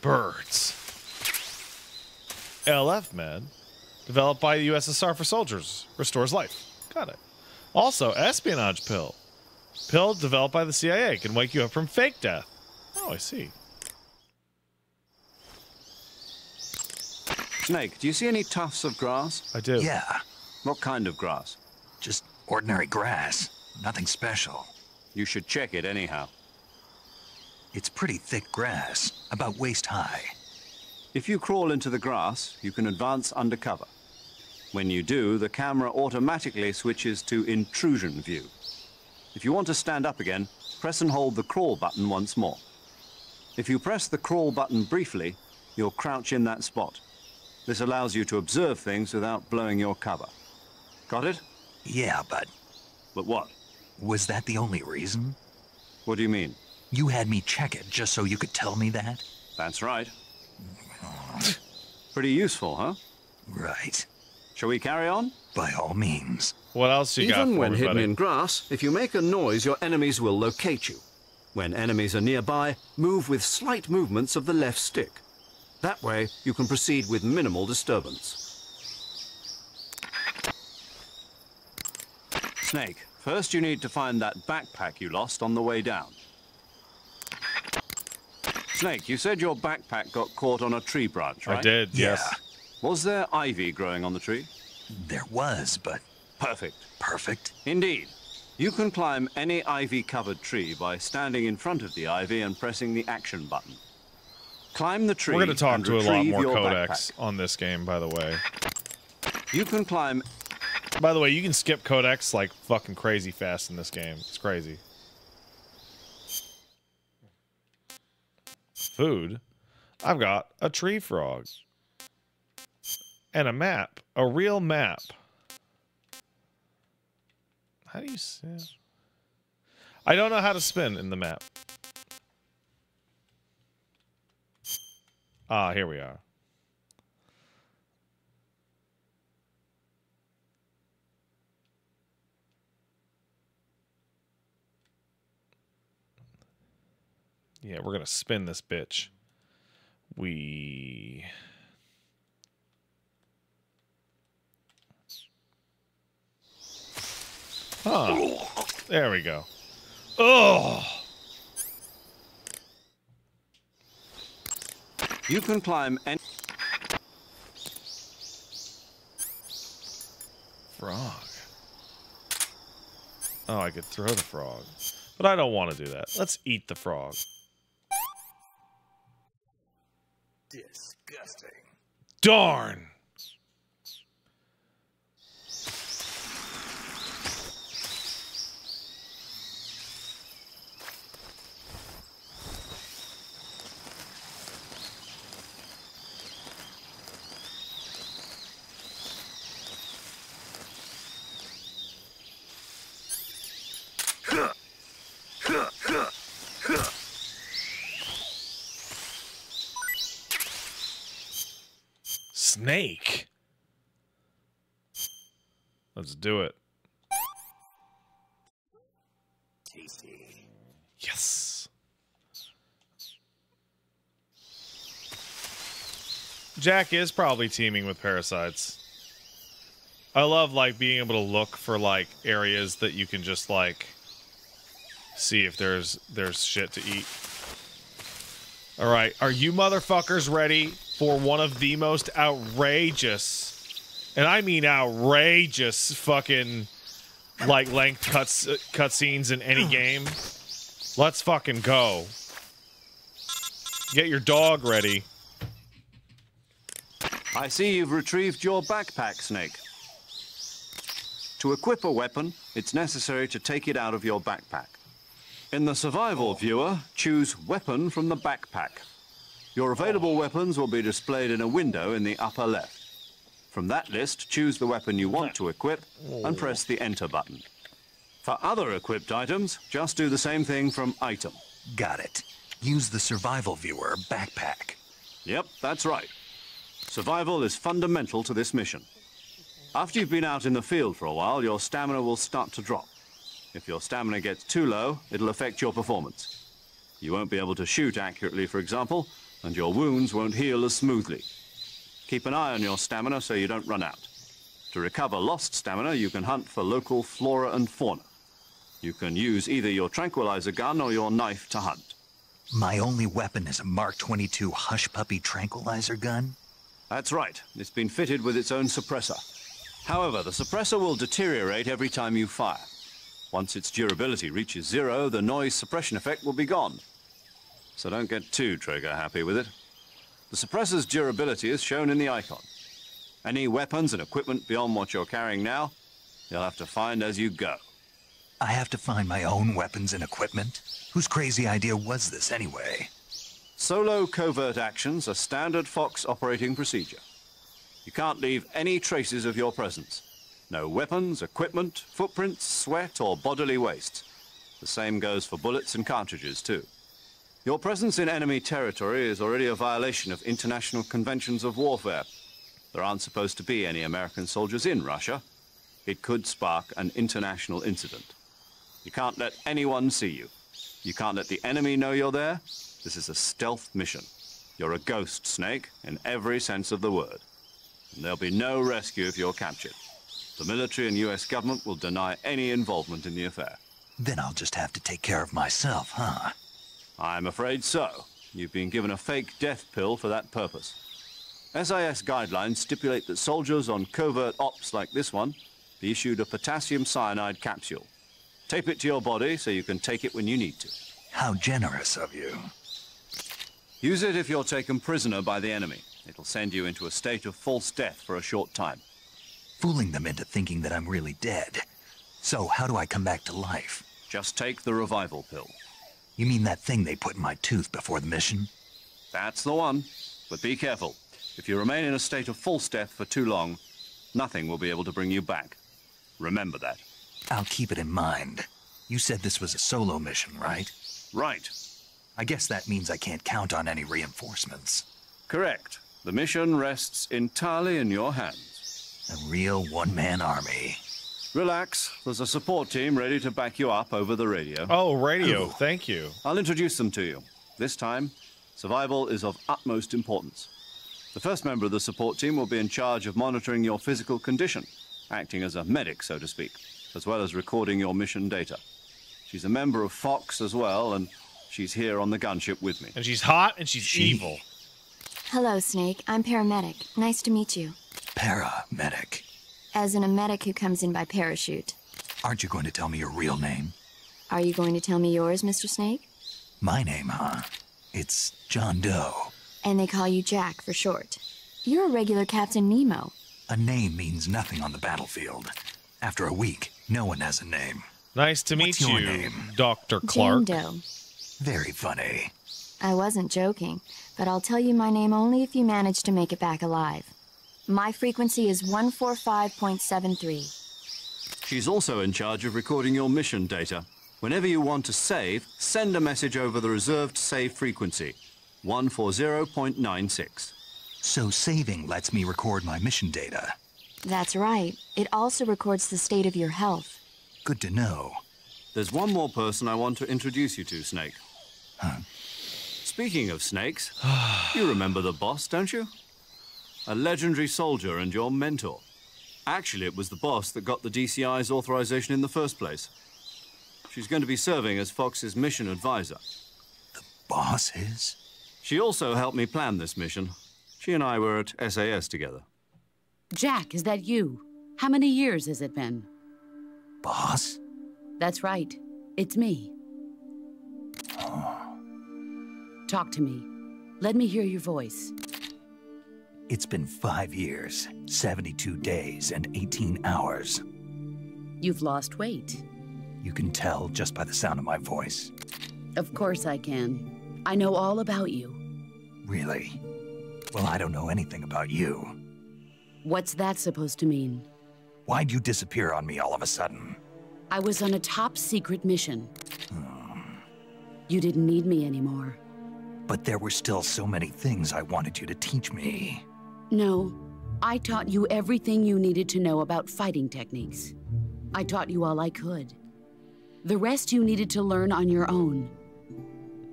Birds. LF Med, developed by the USSR for soldiers, restores life. Got it. Also, espionage pill. Pill developed by the CIA can wake you up from fake death. Oh, I see. Snake, do you see any tufts of grass? I do. Yeah, What kind of grass? just ordinary grass. Nothing special. You should check it anyhow. It's pretty thick grass, about waist high. If you crawl into the grass, you can advance undercover. When you do, the camera automatically switches to intrusion view. If you want to stand up again, press and hold the crawl button once more. If you press the crawl button briefly, you'll crouch in that spot. This allows you to observe things without blowing your cover. Got it? Yeah, but But what? was that the only reason? What do you mean? You had me check it just so you could tell me that? That's right. Pretty useful, huh? Right. Shall we carry on? By all means. What else you got Even for when me, hidden buddy? in grass, if you make a noise, your enemies will locate you. When enemies are nearby, move with slight movements of the left stick. That way, you can proceed with minimal disturbance. Snake, first you need to find that backpack you lost on the way down. Snake, you said your backpack got caught on a tree branch, right? I did, yes. Yeah. Was there ivy growing on the tree? There was, but Perfect. perfect. Indeed. You can climb any ivy-covered tree by standing in front of the ivy and pressing the action button. Climb the tree. We're going to talk and to a lot retrieve more your codecs backpack. on this game, by the way. You can climb. By the way, you can skip codecs like fucking crazy fast in this game. It's crazy. Food. I've got a tree frog. And a map. A real map. How do you spin? I don't know how to spin in the map. Ah, here we are. Yeah, we're gonna spin this bitch. Huh. There we go. Oh. You can climb any. Frog. Oh, I could throw the frog. But I don't want to do that. Let's eat the frog. Disgusting. Darn! snake. Let's do it. Tasty. Yes. Jack is probably teeming with parasites. I love, like, being able to look for, like, areas that you can just, like, see if there's shit to eat. Alright, are you motherfuckers ready for one of the most outrageous, and I mean outrageous, fucking, like, length cutscenes in any game? Let's fucking go. Get your dog ready. I see you've retrieved your backpack, Snake. To equip a weapon, it's necessary to take it out of your backpack. In the survival viewer, choose Weapon from the backpack. Your available weapons will be displayed in a window in the upper left. From that list, choose the weapon you want to equip and press the Enter button. For other equipped items, just do the same thing from Item. Got it. Use the survival viewer backpack. Yep, that's right. Survival is fundamental to this mission. After you've been out in the field for a while, your stamina will start to drop. If your stamina gets too low, it'll affect your performance. You won't be able to shoot accurately, for example, and your wounds won't heal as smoothly. Keep an eye on your stamina so you don't run out. To recover lost stamina, you can hunt for local flora and fauna. You can use either your tranquilizer gun or your knife to hunt. My only weapon is a Mark 22 Hush Puppy tranquilizer gun? That's right. It's been fitted with its own suppressor. However, the suppressor will deteriorate every time you fire. Once its durability reaches 0, the noise suppression effect will be gone. So don't get too trigger-happy with it. The suppressor's durability is shown in the icon. Any weapons and equipment beyond what you're carrying now, you'll have to find as you go. I have to find my own weapons and equipment? Whose crazy idea was this anyway? Solo covert actions are standard Fox operating procedure. You can't leave any traces of your presence. No weapons, equipment, footprints, sweat, or bodily waste. The same goes for bullets and cartridges, too. Your presence in enemy territory is already a violation of international conventions of warfare. There aren't supposed to be any American soldiers in Russia. It could spark an international incident. You can't let anyone see you. You can't let the enemy know you're there. This is a stealth mission. You're a ghost, Snake, in every sense of the word. And there'll be no rescue if you're captured. The military and US government will deny any involvement in the affair. Then I'll just have to take care of myself, huh? I'm afraid so. You've been given a fake death pill for that purpose. SIS guidelines stipulate that soldiers on covert ops like this one be issued a potassium cyanide capsule. Tape it to your body so you can take it when you need to. How generous of you. Use it if you're taken prisoner by the enemy. It'll send you into a state of false death for a short time. Fooling them into thinking that I'm really dead. So how do I come back to life? Just take the revival pill. You mean that thing they put in my tooth before the mission? That's the one. But be careful. If you remain in a state of false death for too long, nothing will be able to bring you back. Remember that. I'll keep it in mind. You said this was a solo mission, right? Right. I guess that means I can't count on any reinforcements. Correct. The mission rests entirely in your hands. A real one-man army. Relax. There's a support team ready to back you up over the radio. Oh, radio. Thank you. I'll introduce them to you. This time, survival is of utmost importance. The first member of the support team will be in charge of monitoring your physical condition, acting as a medic, so to speak, as well as recording your mission data. She's a member of Fox as well, and she's here on the gunship with me. And she's hot and she's evil. Hello, Snake. I'm paramedic. Nice to meet you. Paramedic. As in a medic who comes in by parachute. Aren't you going to tell me your real name? Are you going to tell me yours, Mr. Snake? My name, huh? It's John Doe. And they call you Jack for short. You're a regular Captain Nemo. A name means nothing on the battlefield. After a week, no one has a name. Nice to meet What's your you, name? Dr. Clark. Jane Doe. Very funny. I wasn't joking, but I'll tell you my name only if you manage to make it back alive. My frequency is 145.73. She's also in charge of recording your mission data. Whenever you want to save, send a message over the reserved save frequency, 140.96. So saving lets me record my mission data. That's right. It also records the state of your health. Good to know. There's one more person I want to introduce you to, Snake. Huh? Speaking of snakes, you remember the boss, don't you? A legendary soldier and your mentor. Actually, it was the boss that got the DCI's authorization in the first place. She's going to be serving as Fox's mission advisor. The boss is? She also helped me plan this mission. She and I were at SAS together. Jack, is that you? How many years has it been? Boss? That's right. It's me. Talk to me. Let me hear your voice. It's been 5 years, 72 days, and 18 hours. You've lost weight. You can tell just by the sound of my voice. Of course I can. I know all about you. Really? Well, I don't know anything about you. What's that supposed to mean? Why'd you disappear on me all of a sudden? I was on a top-secret mission. You didn't need me anymore. But there were still so many things I wanted you to teach me. No, I taught you everything you needed to know about fighting techniques. I taught you all I could. The rest you needed to learn on your own.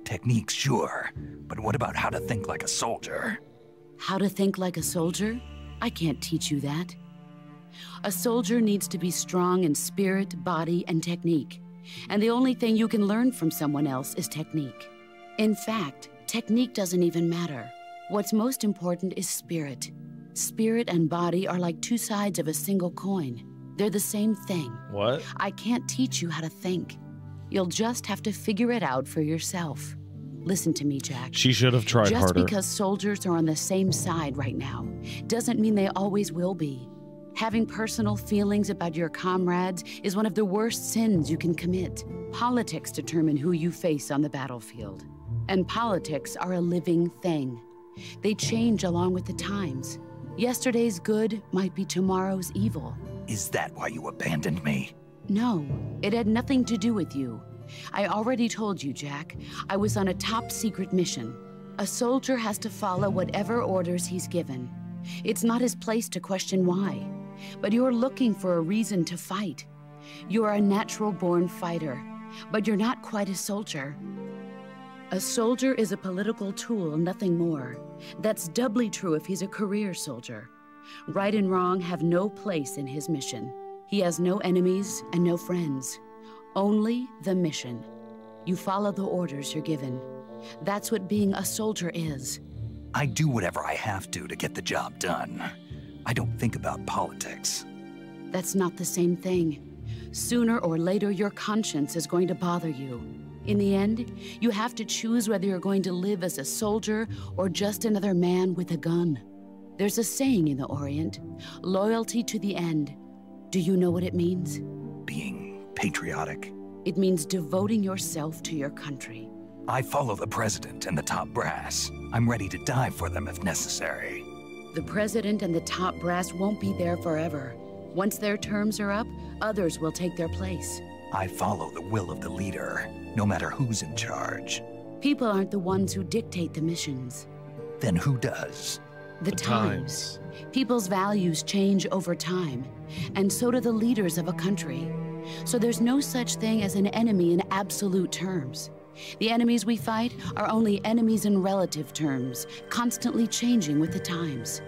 Techniques, sure. But what about how to think like a soldier? How to think like a soldier? I can't teach you that. A soldier needs to be strong in spirit, body, and technique. And the only thing you can learn from someone else is technique. In fact, technique doesn't even matter. What's most important is spirit. Spirit and body are like two sides of a single coin. They're the same thing. What? I can't teach you how to think. You'll just have to figure it out for yourself. Listen to me, Jack. She should have tried Just harder. because soldiers are on the same side right now doesn't mean they always will be. Having personal feelings about your comrades is one of the worst sins you can commit. Politics determine who you face on the battlefield. And politics are a living thing. They change along with the times. Yesterday's good might be tomorrow's evil. Is that why you abandoned me? No, it had nothing to do with you. I already told you, Jack. I was on a top-secret mission. A soldier has to follow whatever orders he's given. It's not his place to question why. But you're looking for a reason to fight. You are a natural-born fighter, but you're not quite a soldier. A soldier is a political tool, nothing more. That's doubly true if he's a career soldier. Right and wrong have no place in his mission. He has no enemies and no friends. Only the mission. You follow the orders you're given. That's what being a soldier is. I do whatever I have to get the job done. I don't think about politics. That's not the same thing. Sooner or later, your conscience is going to bother you. In the end, you have to choose whether you're going to live as a soldier or just another man with a gun. There's a saying in the Orient, loyalty to the end. Do you know what it means? Being patriotic. It means devoting yourself to your country. I follow the president and the top brass. I'm ready to die for them if necessary. The president and the top brass won't be there forever. Once their terms are up, others will take their place. I follow the will of the leader, no matter who's in charge. People aren't the ones who dictate the missions. Then who does? The times. People's values change over time, and so do the leaders of a country. So there's no such thing as an enemy in absolute terms. The enemies we fight are only enemies in relative terms, constantly changing with the times.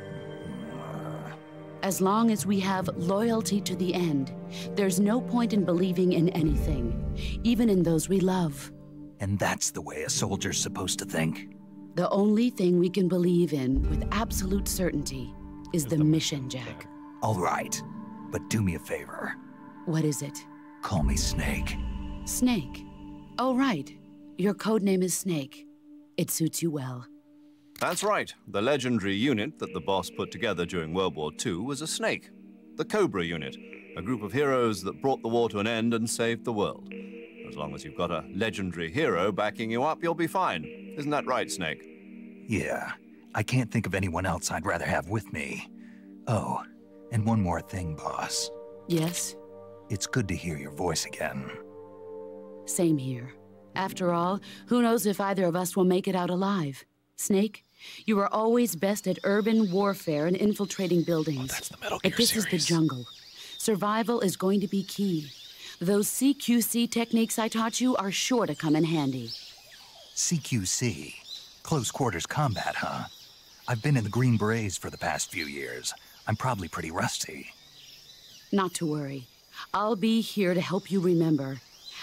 As long as we have loyalty to the end, there's no point in believing in anything, even in those we love. And that's the way a soldier's supposed to think? The only thing we can believe in with absolute certainty is the mission, Jack. All right, but do me a favor. What is it? Call me Snake. Snake. Oh, right. Your code name is Snake. It suits you well. That's right. The legendary unit that the boss put together during World War II was a snake. The Cobra unit, a group of heroes that brought the war to an end and saved the world. As long as you've got a legendary hero backing you up, you'll be fine. Isn't that right, Snake? Yeah. I can't think of anyone else I'd rather have with me. Oh, and one more thing, boss. Yes? It's good to hear your voice again. Same here. After all, who knows if either of us will make it out alive? Snake, You are always best at urban warfare and infiltrating buildings. That's the Metal Gear But this series. is the jungle. Survival is going to be key. Those CQC techniques I taught you are sure to come in handy. CQC. Close quarters combat, huh? I've been in the Green Berets for the past few years. I'm probably pretty rusty. Not to worry. I'll be here to help you remember.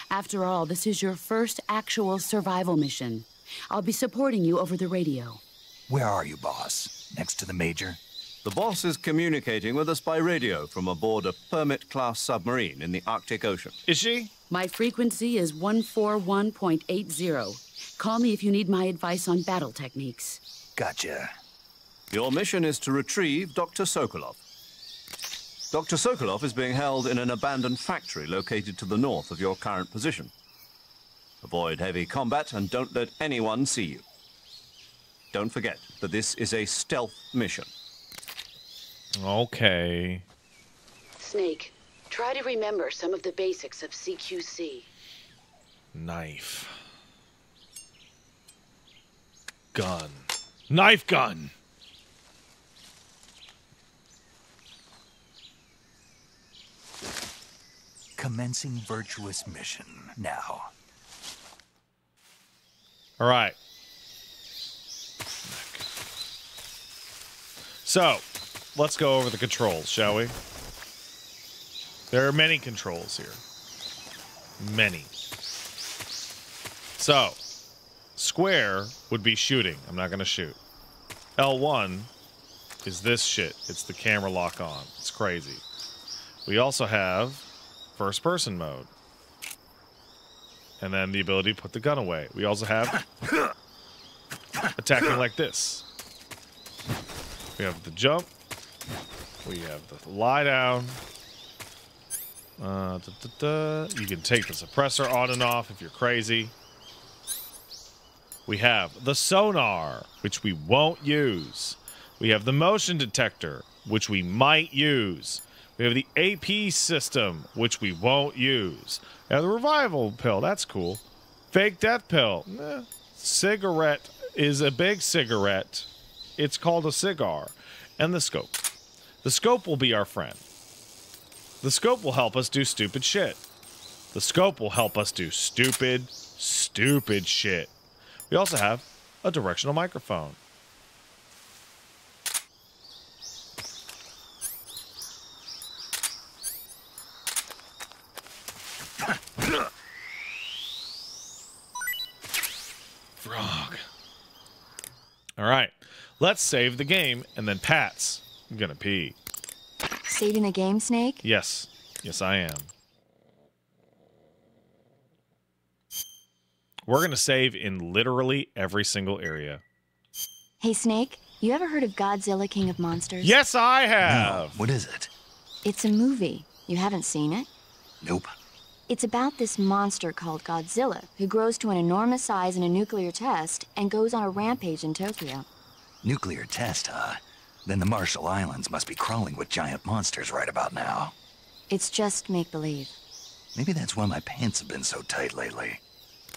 After all, this is your first actual survival mission. I'll be supporting you over the radio. Where are you, boss? Next to the Major? The boss is communicating with us by radio from aboard a Permit-class submarine in the Arctic Ocean. Is she? My frequency is 141.80. Call me if you need my advice on battle techniques. Gotcha. Your mission is to retrieve Dr. Sokolov. Dr. Sokolov is being held in an abandoned factory located to the north of your current position. Avoid heavy combat and don't let anyone see you. Don't forget that this is a stealth mission. Okay. Snake, try to remember some of the basics of CQC. Knife. Gun. Knife gun! Commencing virtuous mission now. All right. So, let's go over the controls, shall we? There are many controls here. Many. So, square would be shooting. I'm not going to shoot. L1 is this shit. It's the camera lock on. It's crazy. We also have first person mode. And then the ability to put the gun away. We also have attacking like this. We have the jump. We have the lie down. You can take the suppressor on and off if you're crazy. We have the sonar, which we won't use. We have the motion detector, which we might use. We have the AP system, which we won't use. We have the revival pill. That's cool. Fake death pill. Cigarette is a big cigarette. It's called a cigar. And the scope. The scope will be our friend. The scope will help us do stupid shit. The scope will help us do stupid shit. We also have a directional microphone. Frog. All right. Let's save the game, and then Pat's gonna pee. Saving the game, Snake? Yes. Yes, I am. We're gonna save in literally every single area. Hey, Snake, you ever heard of Godzilla, King of Monsters? Yes, I have! No, what is it? It's a movie. You haven't seen it? Nope. It's about this monster called Godzilla, who grows to an enormous size in a nuclear test and goes on a rampage in Tokyo. Nuclear test, huh? Then the Marshall Islands must be crawling with giant monsters right about now. It's just make-believe. Maybe that's why my pants have been so tight lately.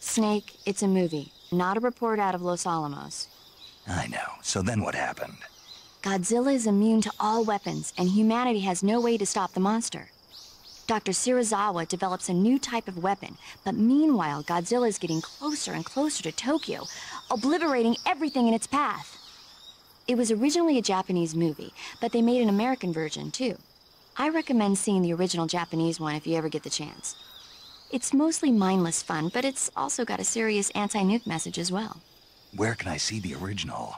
Snake, it's a movie, not a report out of Los Alamos. I know. So then what happened? Godzilla is immune to all weapons, and humanity has no way to stop the monster. Dr. Shirazawa develops a new type of weapon, but meanwhile, Godzilla is getting closer and closer to Tokyo, obliterating everything in its path. It was originally a Japanese movie, but they made an American version, too. I recommend seeing the original Japanese one if you ever get the chance. It's mostly mindless fun, but it's also got a serious anti-nuke message as well. Where can I see the original?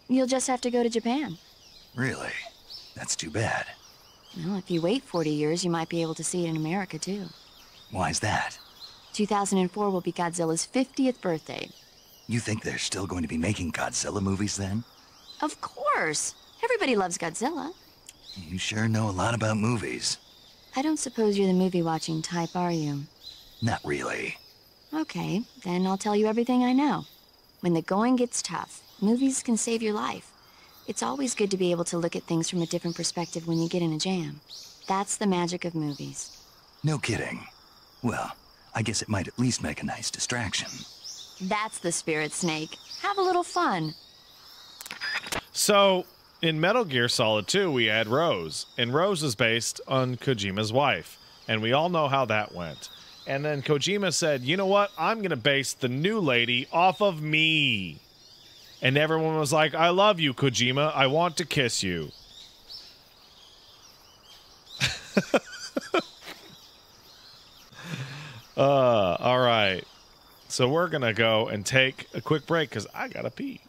You'll just have to go to Japan. Really? That's too bad. Well, if you wait 40 years, you might be able to see it in America, too. Why's that? 2004 will be Godzilla's 50th birthday. You think they're still going to be making Godzilla movies then? Of course! Everybody loves Godzilla. You sure know a lot about movies. I don't suppose you're the movie-watching type, are you? Not really. Okay, then I'll tell you everything I know. When the going gets tough, movies can save your life. It's always good to be able to look at things from a different perspective when you get in a jam. That's the magic of movies. No kidding. Well, I guess it might at least make a nice distraction. That's the spirit, Snake. Have a little fun. So in Metal Gear Solid 2, we had Rose, and Rose is based on Kojima's wife, and we all know how that went. And then Kojima said, you know what? I'm going to base the new lady off of me. And everyone was like, I love you, Kojima. I want to kiss you. All right. So we're going to go and take a quick break because I got to pee.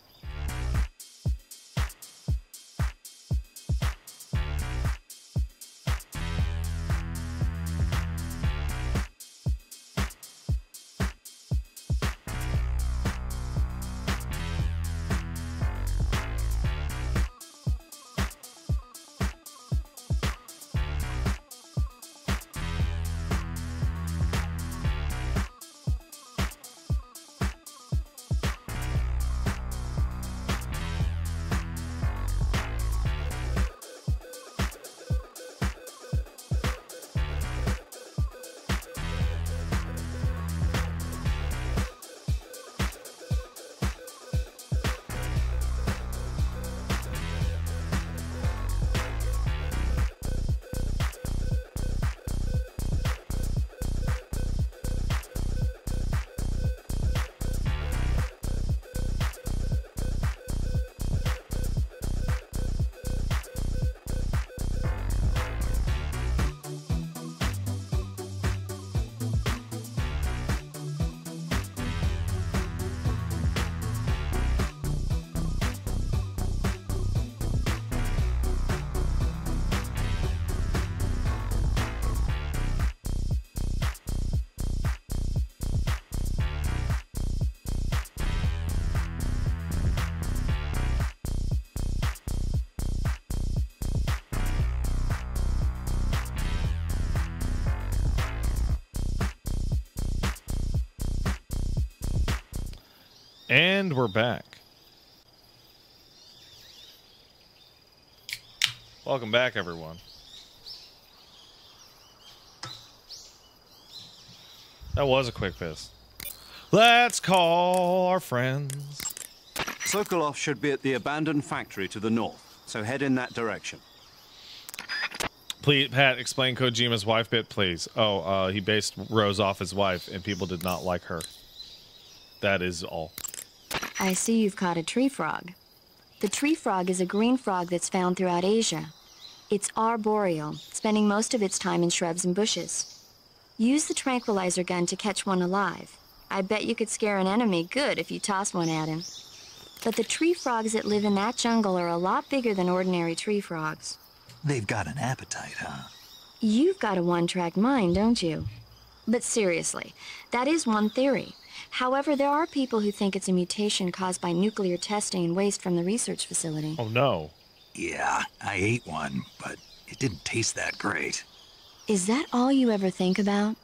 And we're back. Welcome back, everyone. That was a quick piss. Let's call our friends. Sokolov should be at the abandoned factory to the north, so head in that direction. Please, Pat, explain Kojima's wife bit, please. Oh, he based Rose off his wife, and people did not like her. That is all. I see you've caught a tree frog. The tree frog is a green frog that's found throughout Asia. It's arboreal, spending most of its time in shrubs and bushes. Use the tranquilizer gun to catch one alive. I bet you could scare an enemy good if you toss one at him. But the tree frogs that live in that jungle are a lot bigger than ordinary tree frogs. They've got an appetite, huh? You've got a one-track mind, don't you? But seriously, that is one theory. However, there are people who think it's a mutation caused by nuclear testing and waste from the research facility. Oh, no. Yeah, I ate one, but it didn't taste that great. Is that all you ever think about?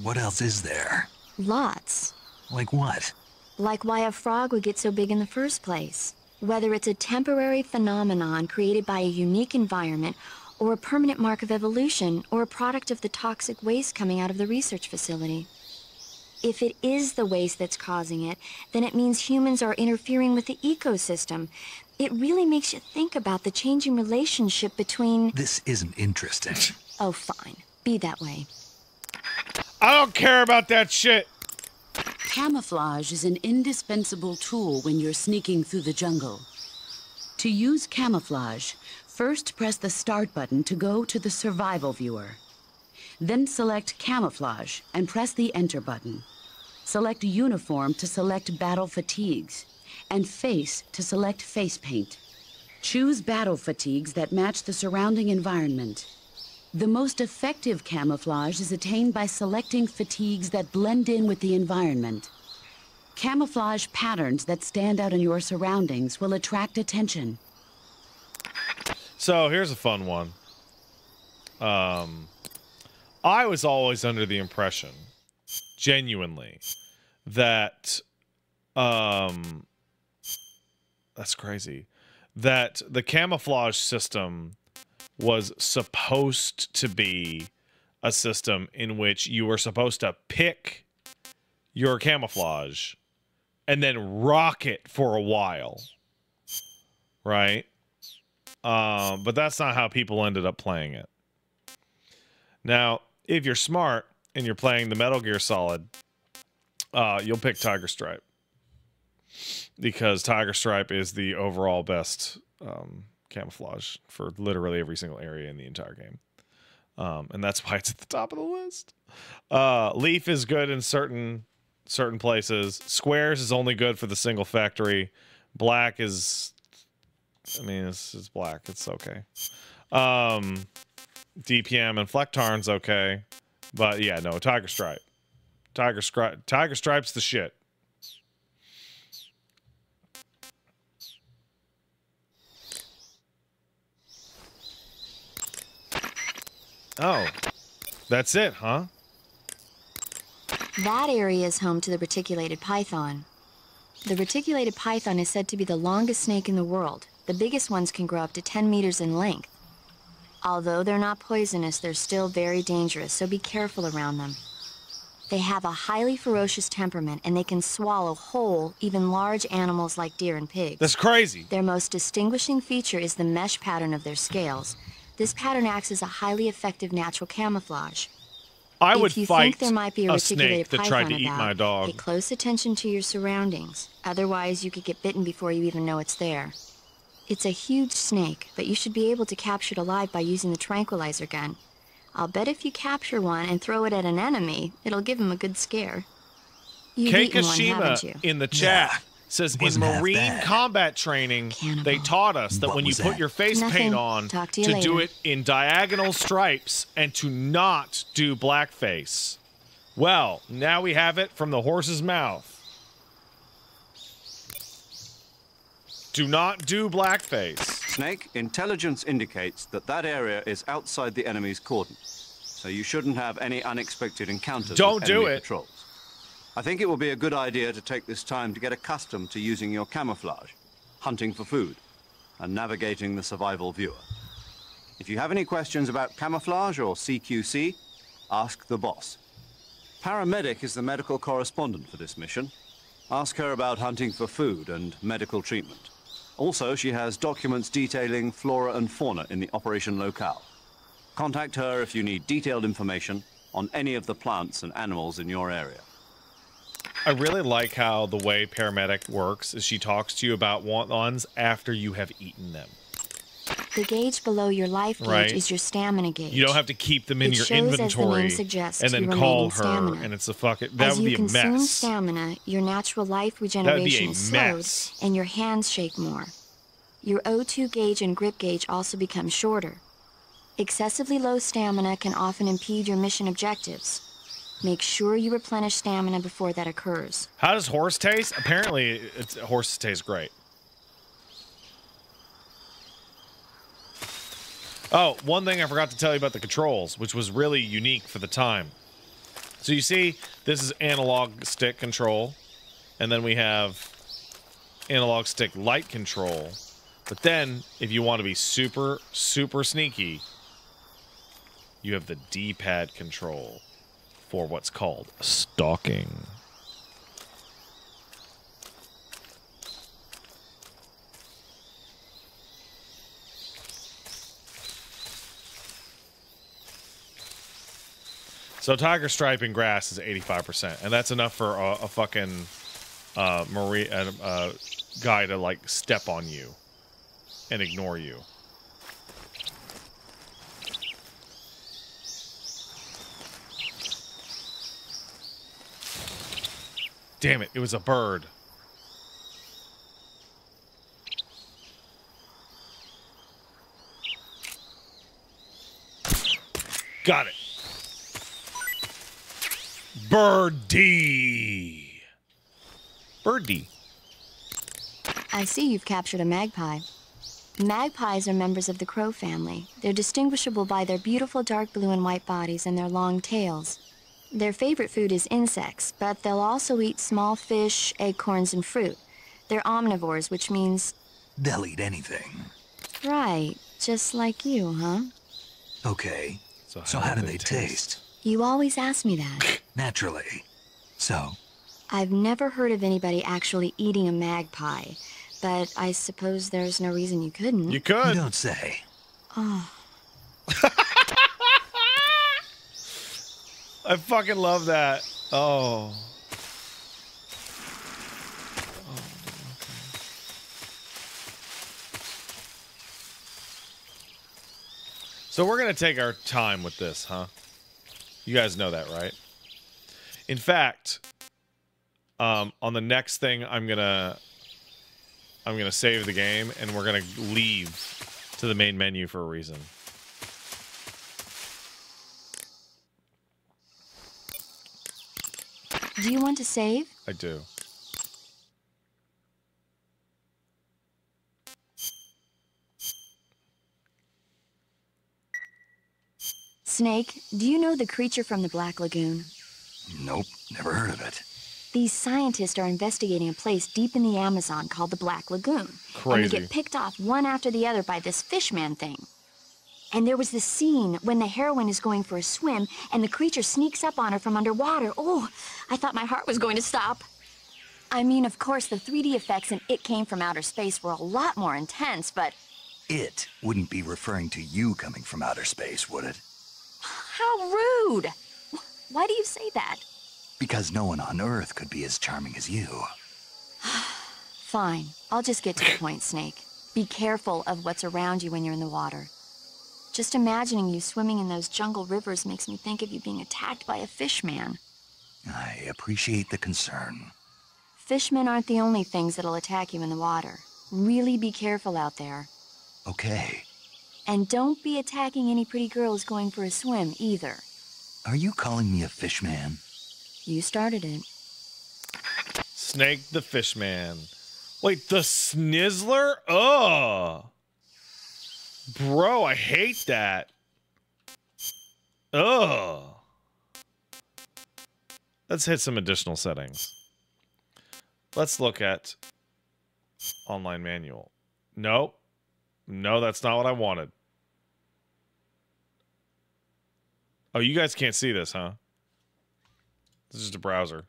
What else is there? Lots. Like what? Like why a frog would get so big in the first place. Whether it's a temporary phenomenon created by a unique environment, or a permanent mark of evolution, or a product of the toxic waste coming out of the research facility. If it is the waste that's causing it, then it means humans are interfering with the ecosystem. It really makes you think about the changing relationship between... This isn't interesting. Oh, fine. Be that way. I don't care about that shit. Camouflage is an indispensable tool when you're sneaking through the jungle. To use camouflage, first press the Start button to go to the Survival viewer. Then select Camouflage and press the Enter button. Select Uniform to select Battle Fatigues, and Face to select Face Paint. Choose battle fatigues that match the surrounding environment. The most effective camouflage is attained by selecting fatigues that blend in with the environment. Camouflage patterns that stand out in your surroundings will attract attention. So here's a fun one. I was always under the impression, genuinely, that that's crazy, that the camouflage system was supposed to be a system in which you were supposed to pick your camouflage and then rock it for a while. right? But that's not how people ended up playing it. Now, if you're smart and you're playing the Metal Gear Solid, you'll pick Tiger Stripe. Because Tiger Stripe is the overall best camouflage for literally every single area in the entire game. And that's why it's at the top of the list. Leaf is good in certain places. Squares is only good for the single factory. Black is... I mean, it's black. It's okay. DPM and Flectarn's okay. But yeah, no, Tiger Stripe. Tiger Stripe's the shit. Oh, that's it, huh? That area is home to the reticulated python. The reticulated python is said to be the longest snake in the world. The biggest ones can grow up to 10 meters in length. Although they're not poisonous, they're still very dangerous, so be careful around them. They have a highly ferocious temperament, and they can swallow whole, even large animals like deer and pigs. That's crazy. Their most distinguishing feature is the mesh pattern of their scales. This pattern acts as a highly effective natural camouflage. I would If you fight think there might be a snake reticulated that tried to python eat about, my dog. pay close attention to your surroundings. Otherwise, you could get bitten before you even know it's there. It's a huge snake, but you should be able to capture it alive by using the tranquilizer gun. I'll bet if you capture one and throw it at an enemy, it'll give him a good scare. You've eaten one, haven't you? Keikashima in the chat Yeah. says in Wasn't half Marine bad. combat training, Cannibal. they taught us that What when you was put that? your face Nothing. paint on, Talk to you do later. it in diagonal stripes and to not do blackface. Well, now we have it from the horse's mouth. Do not do blackface. Snake, intelligence indicates that that area is outside the enemy's cordon, so you shouldn't have any unexpected encounters Don't with do enemy it. patrols. I think it will be a good idea to take this time to get accustomed to using your camouflage, hunting for food, and navigating the survival viewer. If you have any questions about camouflage or CQC, ask the boss. Paramedic is the medical correspondent for this mission. Ask her about hunting for food and medical treatment. Also, she has documents detailing flora and fauna in the operation locale. Contact her if you need detailed information on any of the plants and animals in your area. I really like how the way paramedic works is she talks to you about ones after you have eaten them. The gauge below your life gauge Right. is your stamina gauge. You don't have to keep them in It your shows, as the inventory name suggests, and then you call remain in her, stamina. and it's a fucking that As would you be a consume mess. stamina, your natural life be a regeneration is slowed, mess. and your hands shake more. Your O2 gauge and grip gauge also become shorter. Excessively low stamina can often impede your mission objectives. Make sure you replenish stamina before that occurs. How does horse taste? Apparently, horse tastes great. Oh, one thing I forgot to tell you about the controls, which was really unique for the time. So you see, this is analog stick control, and then we have analog stick light control. But then, if you want to be super, super sneaky, you have the D-pad control for what's called stalking. So tiger stripe in grass is 85%, and that's enough for a fucking guy to like step on you and ignore you. Damn it, it was a bird. Got it. Birdie. Birdie. I see you've captured a magpie. Magpies are members of the crow family. They're distinguishable by their beautiful dark blue and white bodies and their long tails. Their favorite food is insects, but they'll also eat small fish, acorns, and fruit. They're omnivores, which means... They'll eat anything. Right, just like you, huh? Okay. So how do they taste? You always ask me that. Naturally. So, I've never heard of anybody actually eating a magpie, But I suppose there's no reason you couldn't. You You could. don't say. Oh, I fucking love that. Oh. So we're going to take our time with this, huh? You guys know that, right? In fact, on the next thing, I'm gonna save the game, and we're gonna leave to the main menu for a reason. do you want to save? I do. Snake, do you know the creature from the Black Lagoon? Nope, never heard of it. These scientists are investigating a place deep in the Amazon called the Black Lagoon. And Crazy. they get picked off one after the other by this fishman thing. And there was this scene when the heroine is going for a swim and the creature sneaks up on her from underwater. Oh, I thought my heart was going to stop. I mean, of course, the 3D effects in It Came from Outer Space were a lot more intense, but It wouldn't be referring to you coming from outer space, would it? how rude! Why do you say that? Because no one on Earth could be as charming as you. Fine, I'll just get to the point, Snake. Be careful of what's around you when you're in the water. Just imagining you swimming in those jungle rivers makes me think of you being attacked by a fishman. I appreciate the concern. Fishmen aren't the only things that'll attack you in the water. Really be careful out there. Okay. And don't be attacking any pretty girls going for a swim, either. Are you calling me a fish man? You started it. Snake the Fishman. Wait, the Snizzler? Ugh. Bro, I hate that. Ugh. Let's hit some additional settings. Let's look at online manual. Nope. No, that's not what I wanted. Oh, you guys can't see this, huh? This is just a browser.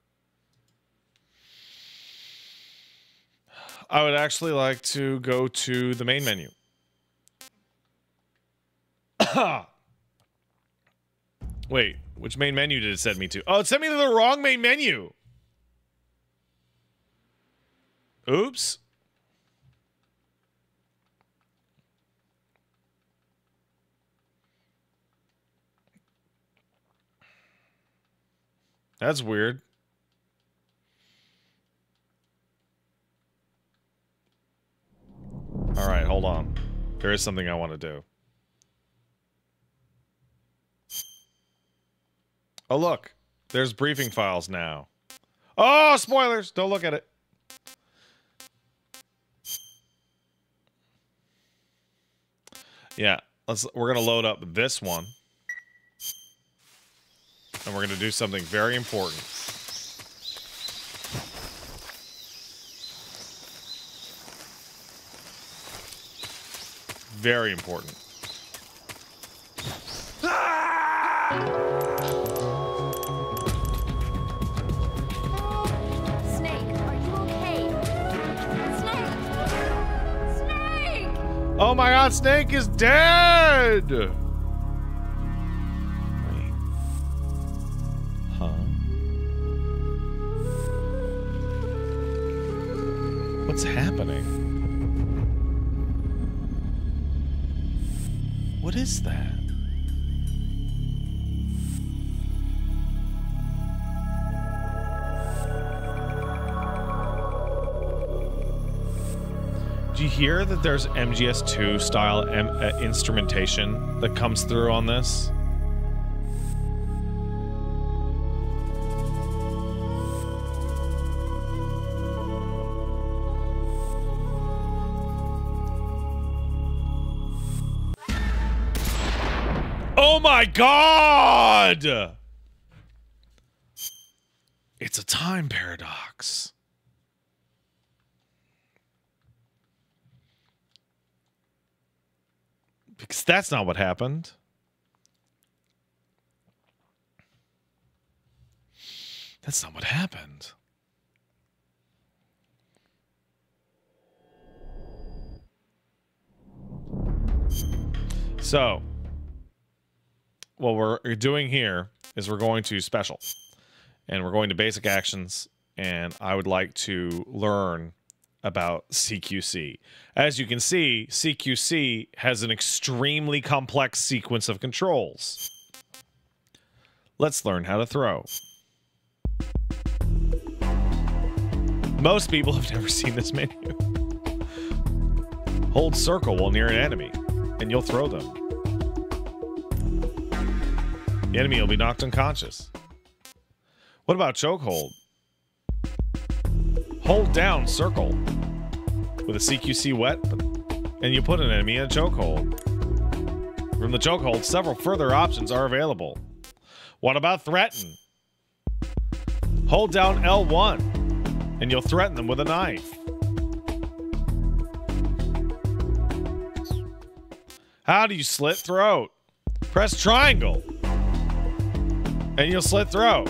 I would actually like to go to the main menu. Wait, which main menu did it send me to? Oh, it sent me to the wrong main menu. Oops. That's weird. All right, hold on. There is something I want to do. Oh, look. There's briefing files now. Oh, spoilers. Don't look at it. Yeah, we're going to load up this one. And we're going to do something very important. Very important. Snake, are you okay? Snake! Snake! Oh my god, Snake is dead! Wait. Huh? What's happening? What is that? Do you hear that there's MGS2 style instrumentation that comes through on this? Oh my god! It's a time paradox. Because that's not what happened. That's not what happened. So, what we're doing here is we're going to special. And we're going to basic actions. And I would like to learn about CQC. As you can see, CQC has an extremely complex sequence of controls. Let's learn how to throw. Most people have never seen this menu. Hold circle while near an enemy, and you'll throw them. The enemy will be knocked unconscious. What about chokehold? Hold down circle with a CQC wet, and you put an enemy in a chokehold. From the chokehold, several further options are available. What about threaten? Hold down L1, and you'll threaten them with a knife. How do you slit throat? Press triangle, and you'll slit throat.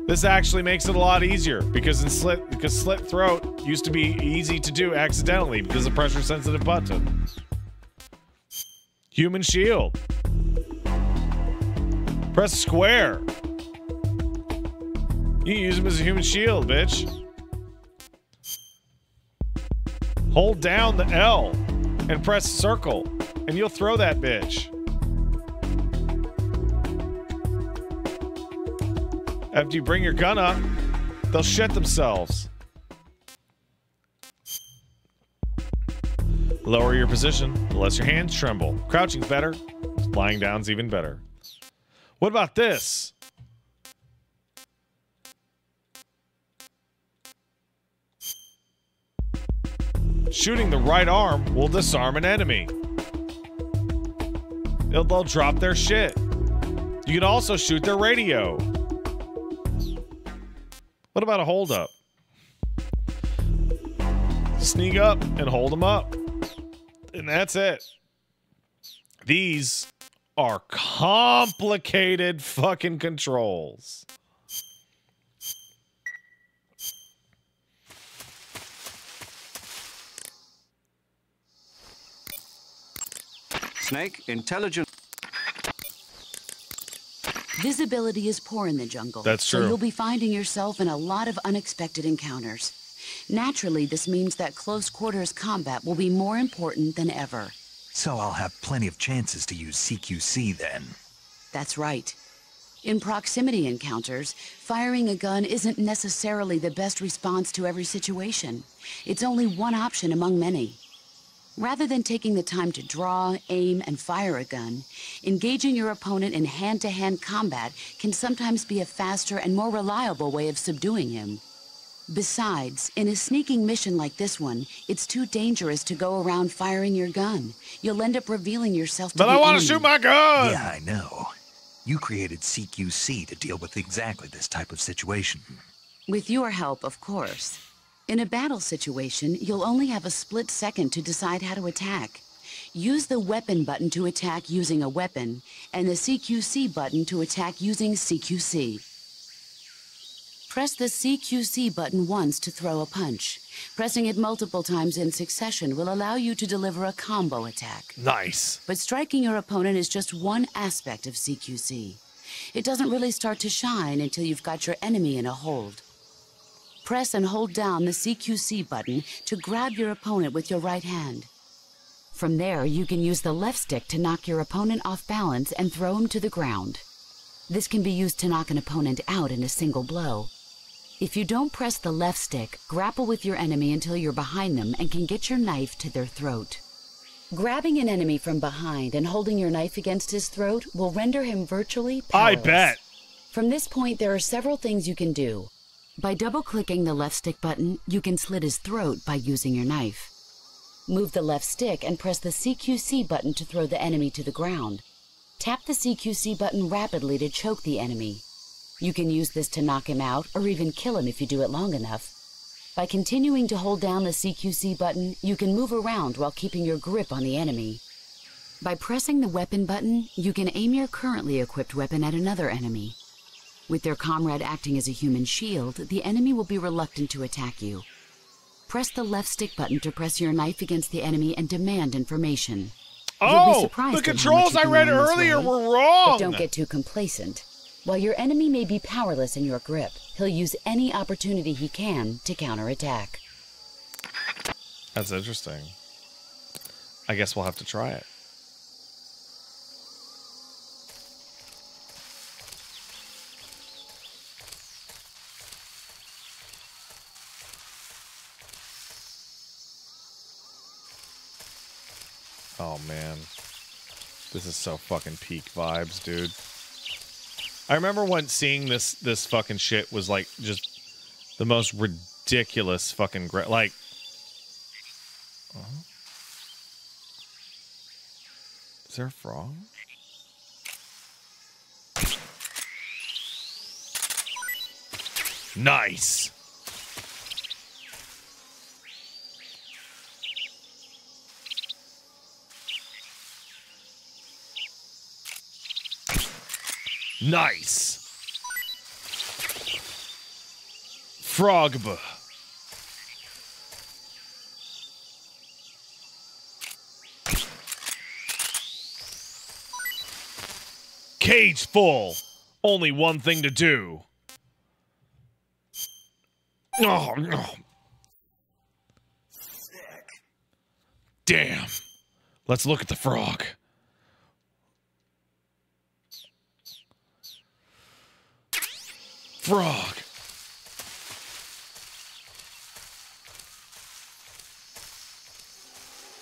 This actually makes it a lot easier because slit throat used to be easy to do accidentally because of pressure sensitive buttons. Human shield. Press square. You can use them as a human shield, bitch. Hold down the L and press circle, and you'll throw that bitch. After you bring your gun up, they'll shit themselves. Lower your position, the less your hands tremble. Crouching's better. Lying down's even better. What about this? Shooting the right arm will disarm an enemy. They'll drop their shit. You can also shoot their radio. What about a hold up? Sneak up and hold them up. And that's it. These are complicated fucking controls. Snake, intelligent. Visibility is poor in the jungle. That's true. So you'll be finding yourself in a lot of unexpected encounters. Naturally, this means that close quarters combat will be more important than ever. So I'll have plenty of chances to use CQC then. That's right. In proximity encounters, firing a gun isn't necessarily the best response to every situation. It's only one option among many. Rather than taking the time to draw, aim, and fire a gun, engaging your opponent in hand-to-hand combat can sometimes be a faster and more reliable way of subduing him. Besides, in a sneaking mission like this one, it's too dangerous to go around firing your gun. You'll end up revealing yourself to the enemy. But I want to shoot my gun! Yeah, I know. You created CQC to deal with exactly this type of situation. With your help, of course. In a battle situation, you'll only have a split second to decide how to attack. Use the weapon button to attack using a weapon, and the CQC button to attack using CQC. Press the CQC button once to throw a punch. Pressing it multiple times in succession will allow you to deliver a combo attack. Nice. But striking your opponent is just one aspect of CQC. It doesn't really start to shine until you've got your enemy in a hold. Press and hold down the CQC button to grab your opponent with your right hand. From there, you can use the left stick to knock your opponent off balance and throw him to the ground. This can be used to knock an opponent out in a single blow. If you don't press the left stick, grapple with your enemy until you're behind them and can get your knife to their throat. Grabbing an enemy from behind and holding your knife against his throat will render him virtually powerless. I bet. From this point, there are several things you can do. By double-clicking the left stick button, you can slit his throat by using your knife. Move the left stick and press the CQC button to throw the enemy to the ground. Tap the CQC button rapidly to choke the enemy. You can use this to knock him out or even kill him if you do it long enough. By continuing to hold down the CQC button, you can move around while keeping your grip on the enemy. By pressing the weapon button, you can aim your currently equipped weapon at another enemy. With their comrade acting as a human shield, the enemy will be reluctant to attack you. Press the left stick button to press your knife against the enemy and demand information. You'll be Oh, surprised the at how much controls you I can read learn this earlier way. were wrong. But don't get too complacent. While your enemy may be powerless in your grip, he'll use any opportunity he can to counterattack. That's interesting. I guess we'll have to try it. Oh, man. This is so fucking peak vibes, dude. I remember when seeing this fucking shit was like just the most ridiculous fucking like. Is there a frog? Nice. Nice. Frogba. Cage full. Only one thing to do. Oh, no. Sick. Damn. Let's look at the frog. Frog.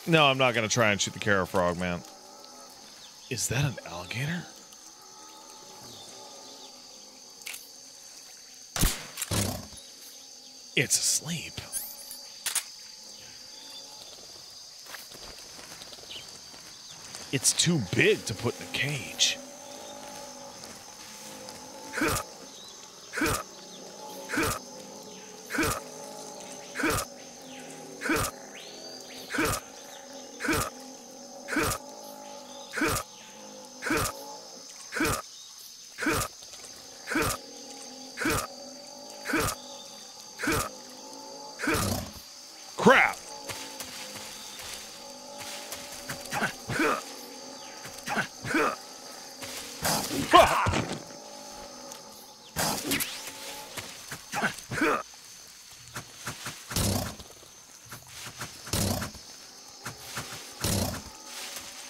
No, I'm not going to try and shoot the Kara frog, man. Is that an alligator? It's asleep. It's too big to put in a cage. Crap!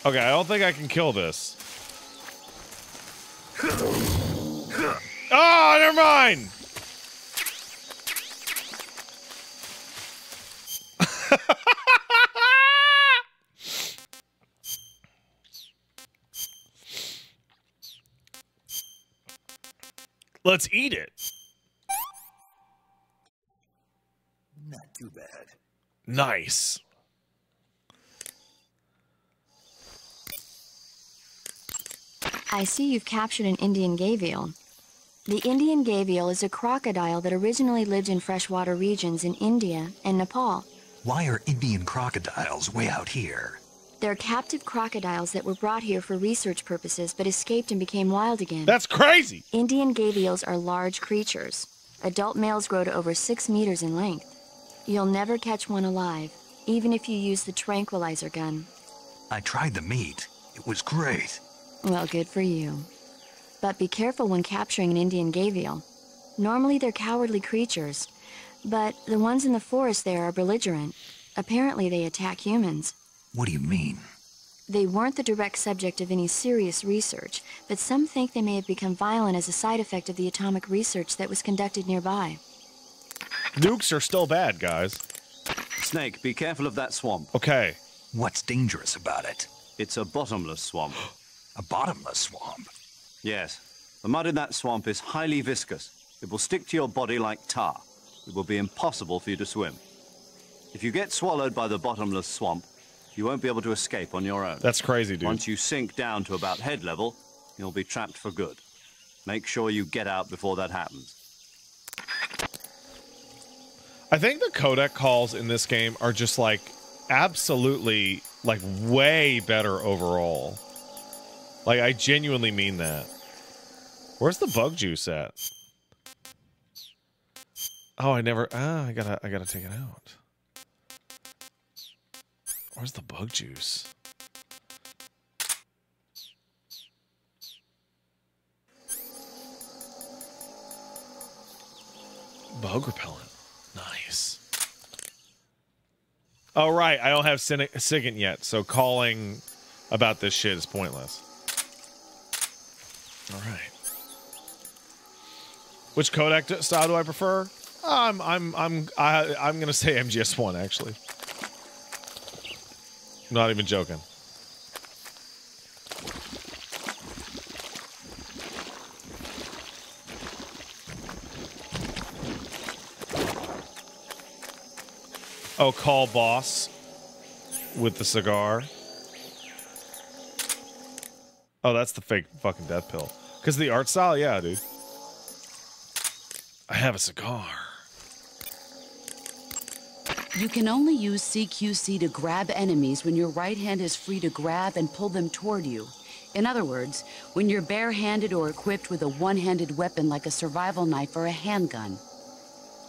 Okay, I don't think I can kill this. Oh, never mind! Let's eat it. Not too bad. Nice. I see you've captured an Indian gavial. The Indian gavial is a crocodile that originally lived in freshwater regions in India and Nepal. Why are Indian crocodiles way out here? They're captive crocodiles that were brought here for research purposes but escaped and became wild again. That's crazy. Indian gavials are large creatures. Adult males grow to over 6 meters in length. You'll never catch one alive, even if you use the tranquilizer gun. I tried the meat. It was great. Well, good for you. But be careful when capturing an Indian gavial. Normally they're cowardly creatures, but the ones in the forest there are belligerent. Apparently they attack humans. What do you mean? They weren't the direct subject of any serious research, but some think they may have become violent as a side effect of the atomic research that was conducted nearby. Nukes are still bad, guys. Snake, be careful of that swamp. Okay. What's dangerous about it? It's a bottomless swamp. A bottomless swamp? Yes. The mud in that swamp is highly viscous. It will stick to your body like tar. It will be impossible for you to swim. If you get swallowed by the bottomless swamp, you won't be able to escape on your own. That's crazy, dude. Once you sink down to about head level, you'll be trapped for good. Make sure you get out before that happens. I think the codec calls in this game are just like absolutely like way better overall. Like I genuinely mean that. Where's the bug juice at? Oh, I gotta take it out. Where's the bug juice? bug repellent. Nice. Oh, right. I don't have SIGINT yet, so calling about this shit is pointless. All right. Which codec style do I prefer? I'm gonna say MGS1 actually. I'm not even joking. Oh, call boss with the cigar. Oh, that's the fake fucking death pill. Because the art style, yeah, dude. I have a cigar. You can only use CQC to grab enemies when your right hand is free to grab and pull them toward you. In other words, when you're barehanded or equipped with a one-handed weapon like a survival knife or a handgun.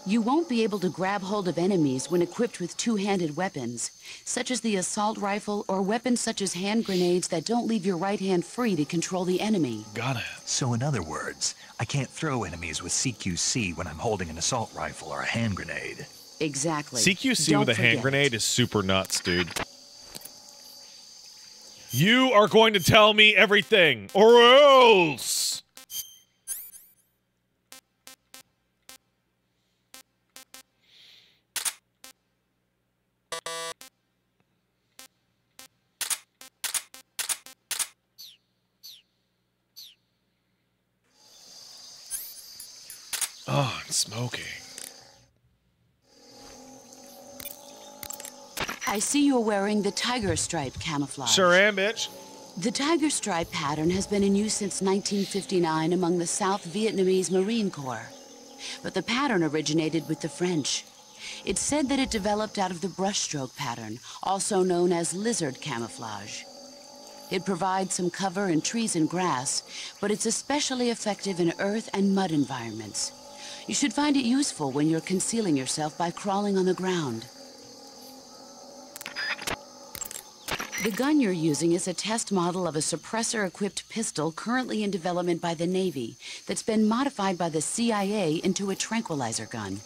You won't be able to grab hold of enemies when equipped with two-handed weapons, such as the assault rifle or weapons such as hand grenades that don't leave your right hand free to control the enemy. Got it. So in other words, I can't throw enemies with CQC when I'm holding an assault rifle or a hand grenade. Exactly. CQC Don't with a hand forget grenade it. is super nuts, dude. You are going to tell me everything, or else! Oh, I'm smoking. I see you're wearing the tiger stripe camouflage. Sure am, bitch. The tiger stripe pattern has been in use since 1959 among the South Vietnamese Marine Corps. But the pattern originated with the French. It's said that it developed out of the brushstroke pattern, also known as lizard camouflage. It provides some cover in trees and grass, but it's especially effective in earth and mud environments. You should find it useful when you're concealing yourself by crawling on the ground. The gun you're using is a test model of a suppressor-equipped pistol currently in development by the Navy that's been modified by the CIA into a tranquilizer gun.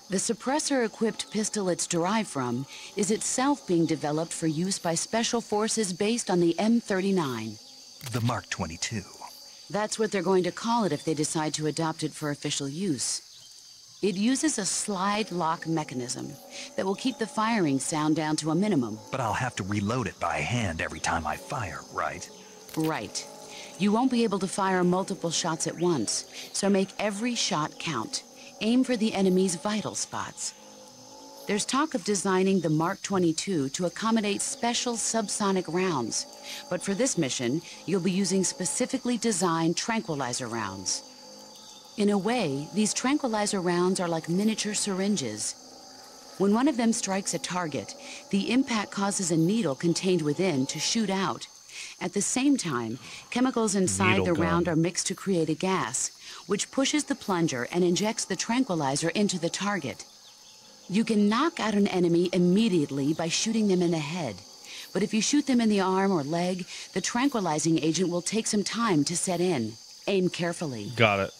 The suppressor-equipped pistol it's derived from is itself being developed for use by special forces based on the M39. The Mark 22. That's what they're going to call it if they decide to adopt it for official use. It uses a slide lock mechanism that will keep the firing sound down to a minimum. But I'll have to reload it by hand every time I fire, right? Right. You won't be able to fire multiple shots at once, so make every shot count. Aim for the enemy's vital spots. There's talk of designing the Mark 22 to accommodate special subsonic rounds, but for this mission, you'll be using specifically designed tranquilizer rounds. In a way, these tranquilizer rounds are like miniature syringes. When one of them strikes a target, the impact causes a needle contained within to shoot out. At the same time, chemicals inside Needle the gun. round are mixed to create a gas, which pushes the plunger and injects the tranquilizer into the target. You can knock out an enemy immediately by shooting them in the head. But if you shoot them in the arm or leg, the tranquilizing agent will take some time to set in. Aim carefully. Got it.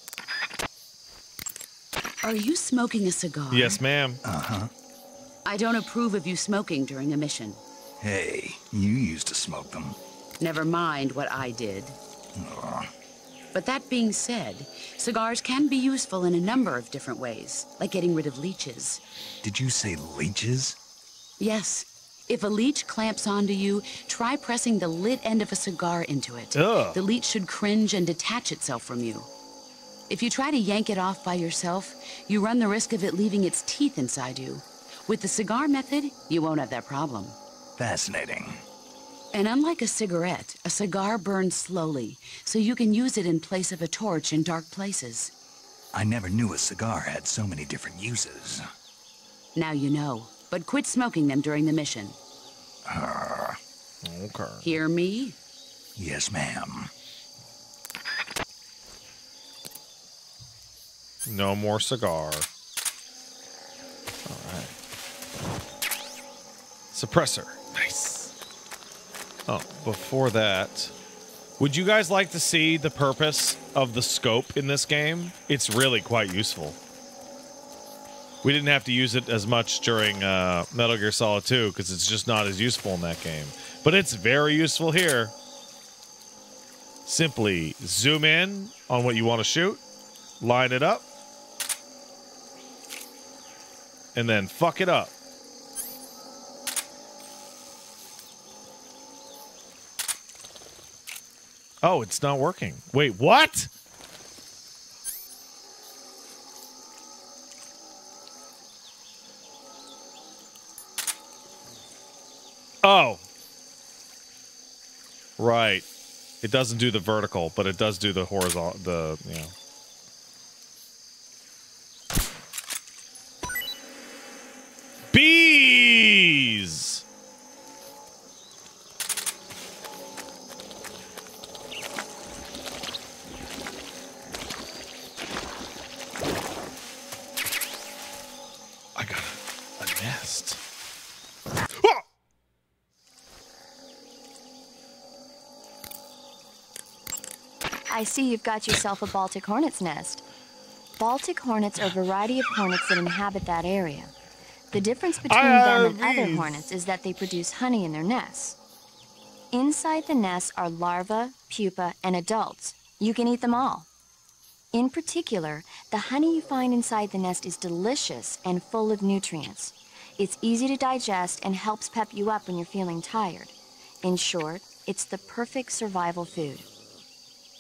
Are you smoking a cigar? Yes, ma'am. Uh-huh. I don't approve of you smoking during a mission. Hey, you used to smoke them. Never mind what I did. Ugh. But that being said, cigars can be useful in a number of different ways, like getting rid of leeches. Did you say leeches? Yes. If a leech clamps onto you, try pressing the lit end of a cigar into it. Ugh. The leech should cringe and detach itself from you. If you try to yank it off by yourself, you run the risk of it leaving its teeth inside you. With the cigar method, you won't have that problem. Fascinating. And unlike a cigarette, a cigar burns slowly, so you can use it in place of a torch in dark places. I never knew a cigar had so many different uses. Now you know, but quit smoking them during the mission. Okay. Hear me? Yes, ma'am. No more cigar. All right. Suppressor. Nice. Oh, before that, would you guys like to see the purpose of the scope in this game? It's really quite useful. We didn't have to use it as much during Metal Gear Solid 2 because it's just not as useful in that game. But it's very useful here. Simply zoom in on what you want to shoot, line it up, and then fuck it up. Oh, it's not working. Wait, what? Oh. Right. It doesn't do the vertical, but it does do the horizontal, you know. Bees! I got a nest. Oh! I see you've got yourself a Baltic hornet's nest. Baltic hornets are a variety of hornets that inhabit that area. The difference between them and other hornets is that they produce honey in their nests. Inside the nests are larvae, pupa, and adults. You can eat them all. In particular, the honey you find inside the nest is delicious and full of nutrients. It's easy to digest and helps pep you up when you're feeling tired. In short, it's the perfect survival food.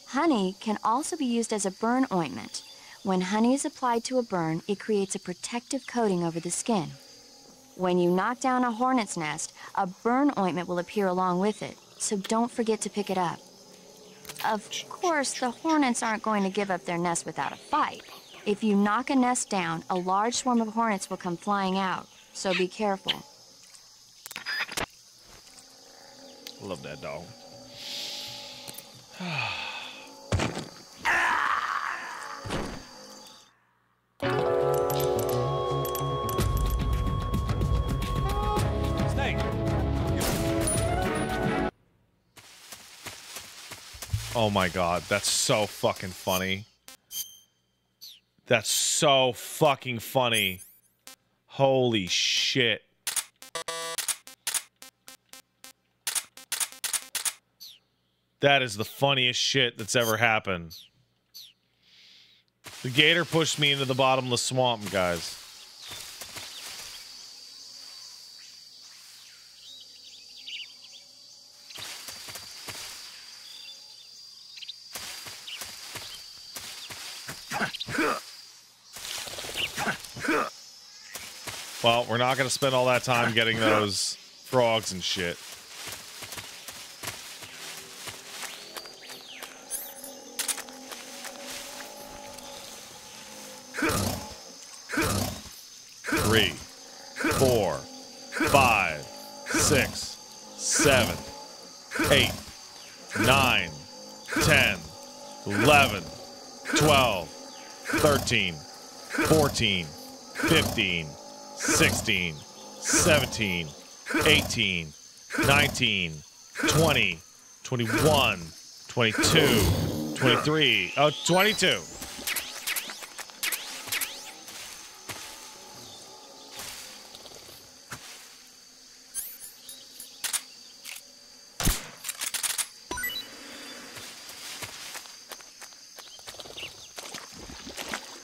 Honey can also be used as a burn ointment. When honey is applied to a burn, it creates a protective coating over the skin. When you knock down a hornet's nest, a burn ointment will appear along with it, so don't forget to pick it up. Of course, the hornets aren't going to give up their nest without a fight. If you knock a nest down, a large swarm of hornets will come flying out, so be careful. Love that dog. Oh my god, that's so fucking funny. That's so fucking funny. Holy shit. That is the funniest shit that's ever happened. The gator pushed me into the bottomless swamp, guys. Well, we're not going to spend all that time getting those frogs and shit. Three, 4, 5, 6, 7, 8, 9, 10, 11, 12, 13, 14, 15, 16, 17, 18, 19, 20, 21, 22, 23, 22.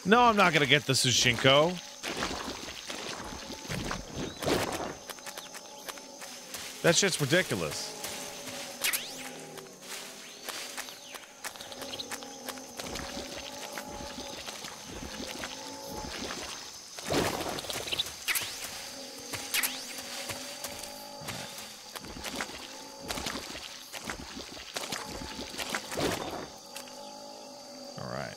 No, I'm not going to get the Sushinko. That shit's ridiculous. All right.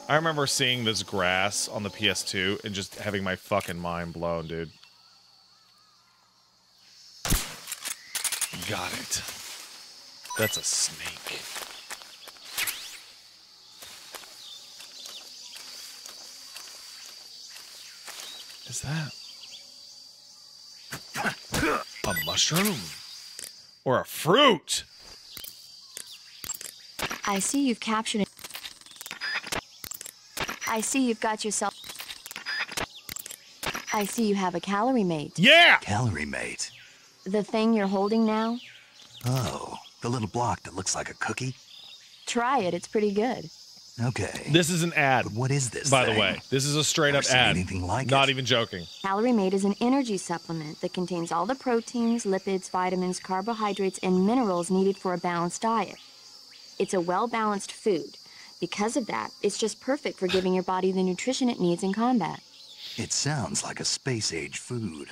I remember seeing this grass on the PS2 and just having my fucking mind blown, dude. Got it. That's a snake. Is that a mushroom or a fruit? I see you've captured it. I see you've got yourself... I see you have a calorie mate. Yeah! Calorie mate. The thing you're holding now? Oh, the little block that looks like a cookie? Try it, it's pretty good. Okay. This is an ad. But what is this By thing? the way, this is a straight up Never seen ad. anything like Not it. even joking. Calorie Mate is an energy supplement that contains all the proteins, lipids, vitamins, carbohydrates, and minerals needed for a balanced diet. It's a well-balanced food. Because of that, it's just perfect for giving your body the nutrition it needs in combat. It sounds like a space-age food.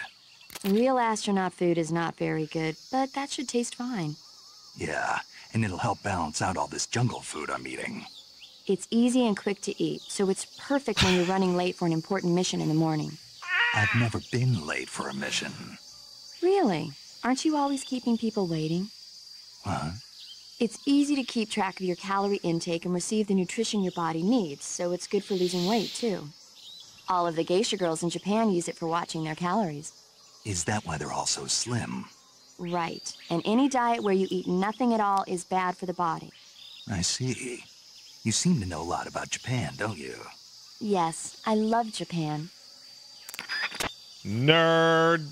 Real astronaut food is not very good, but that should taste fine. Yeah, and it'll help balance out all this jungle food I'm eating. It's easy and quick to eat, so it's perfect when you're running late for an important mission in the morning. I've never been late for a mission. Really? Aren't you always keeping people waiting? Huh? It's easy to keep track of your calorie intake and receive the nutrition your body needs, so it's good for losing weight, too. All of the geisha girls in Japan use it for watching their calories. Is that why they're all so slim? Right. And any diet where you eat nothing at all is bad for the body. I see. You seem to know a lot about Japan, don't you? Yes, I love Japan. Nerd.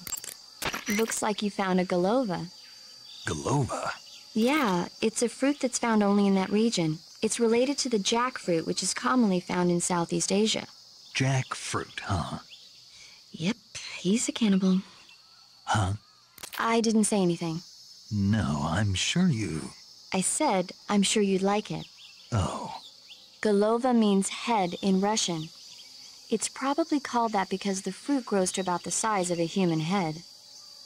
Looks like you found a galova. Galova? Yeah, it's a fruit that's found only in that region. It's related to the jackfruit, which is commonly found in Southeast Asia. Jackfruit, huh? Yep, he's a cannibal. Huh? I didn't say anything. No, I'm sure you... I said, I'm sure you'd like it. Oh. Golova means head in Russian. It's probably called that because the fruit grows to about the size of a human head.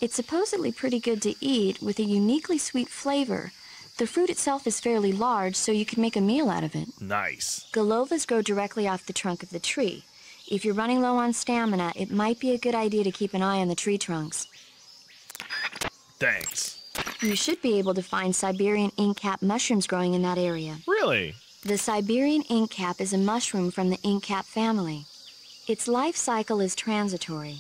It's supposedly pretty good to eat with a uniquely sweet flavor. The fruit itself is fairly large, so you can make a meal out of it. Nice. Golovas grow directly off the trunk of the tree. If you're running low on stamina, it might be a good idea to keep an eye on the tree trunks. Thanks. You should be able to find Siberian inkcap mushrooms growing in that area. Really? The Siberian inkcap is a mushroom from the inkcap family. Its life cycle is transitory.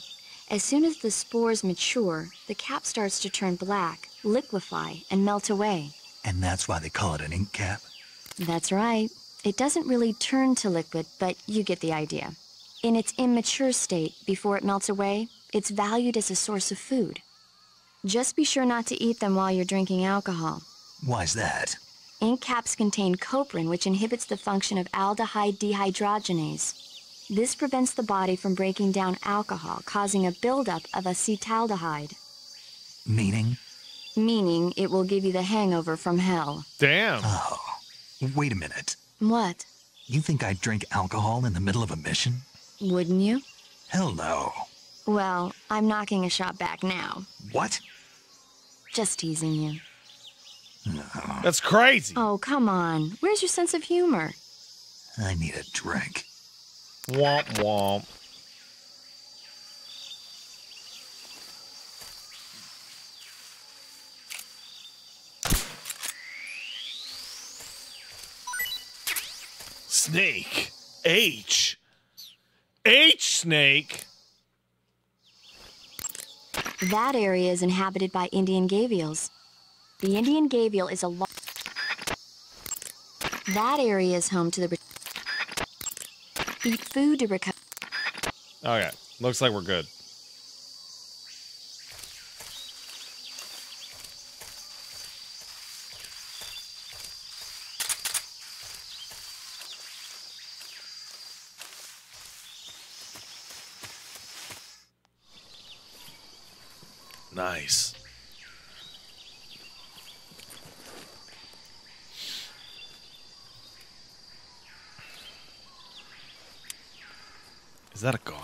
As soon as the spores mature, the cap starts to turn black, liquefy, and melt away. And that's why they call it an ink cap? That's right. It doesn't really turn to liquid, but you get the idea. In its immature state, before it melts away, it's valued as a source of food. Just be sure not to eat them while you're drinking alcohol. Why's that? Ink caps contain coprin, which inhibits the function of aldehyde dehydrogenase. This prevents the body from breaking down alcohol, causing a buildup of acetaldehyde. Meaning? Meaning it will give you the hangover from hell. Damn. Oh, wait a minute. What? You think I'd drink alcohol in the middle of a mission? Wouldn't you? Hell no. Well, I'm knocking a shot back now. What? Just teasing you. That's crazy. Oh, come on. Where's your sense of humor? I need a drink. Womp womp. Snake. H. H snake. That area is inhabited by Indian gavials. The Indian gavial is a That area is home to the... Eat food to recover... Okay. Looks like we're good. Nice. Is that a guard?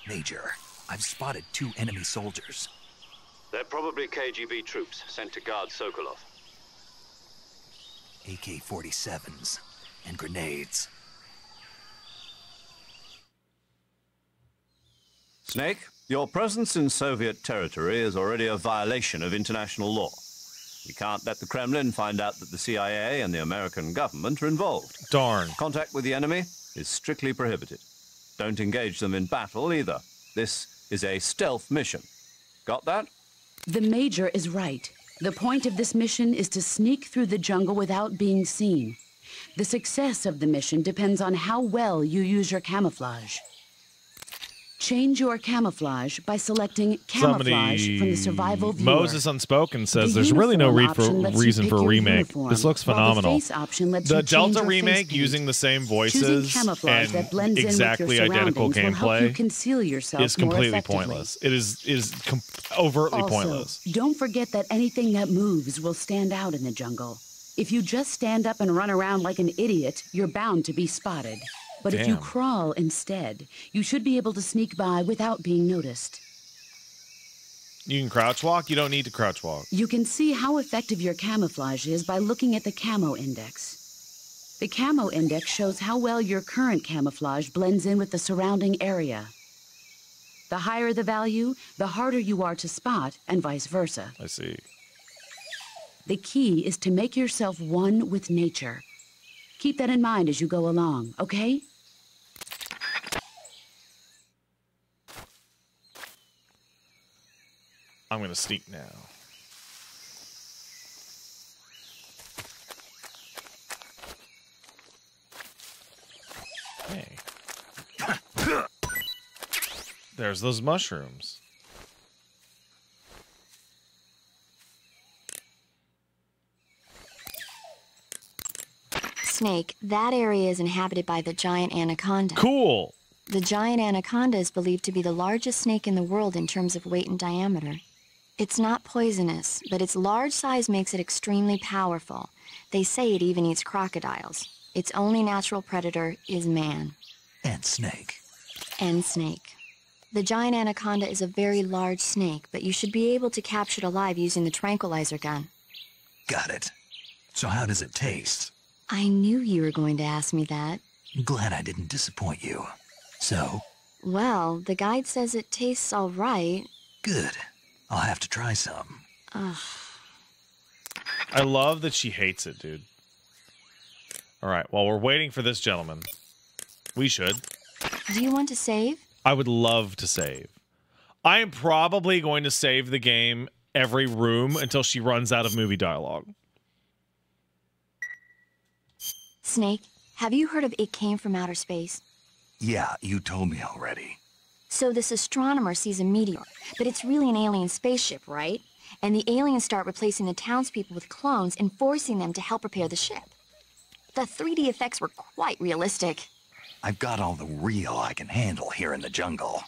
Major, I've spotted 2 enemy soldiers. They're probably KGB troops sent to guard Sokolov. AK-47s and grenades. Snake, your presence in Soviet territory is already a violation of international law. We can't let the Kremlin find out that the CIA and the American government are involved. Darn. Contact with the enemy is strictly prohibited. Don't engage them in battle either. This is a stealth mission. Got that? The Major is right. The point of this mission is to sneak through the jungle without being seen. The success of the mission depends on how well you use your camouflage. Change your camouflage by selecting camouflage from the survival viewer. Moses Unspoken says there's really no reason for a remake. This looks phenomenal. The Delta remake using the same voices and exactly identical gameplay is completely pointless. It is overtly pointless. Don't forget that anything that moves will stand out in the jungle. If you just stand up and run around like an idiot, you're bound to be spotted. But if you crawl instead, you should be able to sneak by without being noticed. You can crouch walk? You don't need to crouch walk. You can see how effective your camouflage is by looking at the camo index. The camo index shows how well your current camouflage blends in with the surrounding area. The higher the value, the harder you are to spot, and vice versa. I see. The key is to make yourself one with nature. Keep that in mind as you go along, okay? I'm gonna sneak now. Hey. There's those mushrooms. Snake, that area is inhabited by the giant anaconda. Cool! The giant anaconda is believed to be the largest snake in the world in terms of weight and diameter. It's not poisonous, but its large size makes it extremely powerful. They say it even eats crocodiles. Its only natural predator is man. And snake. And snake. The giant anaconda is a very large snake, but you should be able to capture it alive using the tranquilizer gun. Got it. So how does it taste? I knew you were going to ask me that. Glad I didn't disappoint you. So? Well, the guide says it tastes all right. Good. I'll have to try some. Ugh. I love that she hates it, dude. All right, while we're waiting for this gentleman, we should. Do you want to save? I would love to save. I am probably going to save the game every room until she runs out of movie dialogue. Snake, have you heard of It Came from Outer Space? Yeah, you told me already. So this astronomer sees a meteor, but it's really an alien spaceship, right? And the aliens start replacing the townspeople with clones and forcing them to help repair the ship. The 3D effects were quite realistic. I've got all the real I can handle here in the jungle.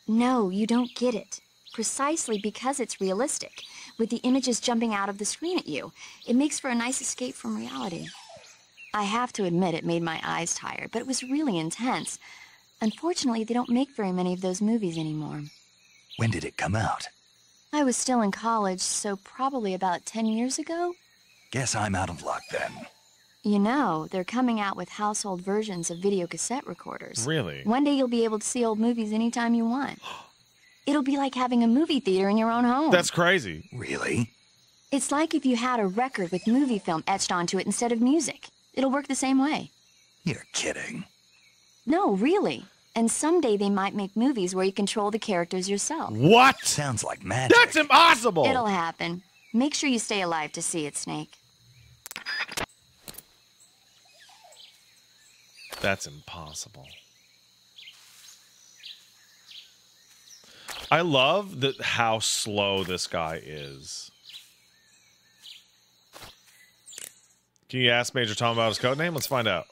No, you don't get it. Precisely because it's realistic, with the images jumping out of the screen at you. It makes for a nice escape from reality. I have to admit it made my eyes tired, but it was really intense. Unfortunately, they don't make very many of those movies anymore. When did it come out? I was still in college, so probably about 10 years ago? Guess I'm out of luck then. You know, they're coming out with household versions of video cassette recorders. Really? One day you'll be able to see old movies anytime you want. It'll be like having a movie theater in your own home. That's crazy. Really? It's like if you had a record with movie film etched onto it instead of music. It'll work the same way. You're kidding. No, really. And someday they might make movies where you control the characters yourself. What? Sounds like magic. That's impossible! It'll happen. Make sure you stay alive to see it, Snake. That's impossible. I love how slow this guy is. Can you ask Major Tom about his codename? Let's find out.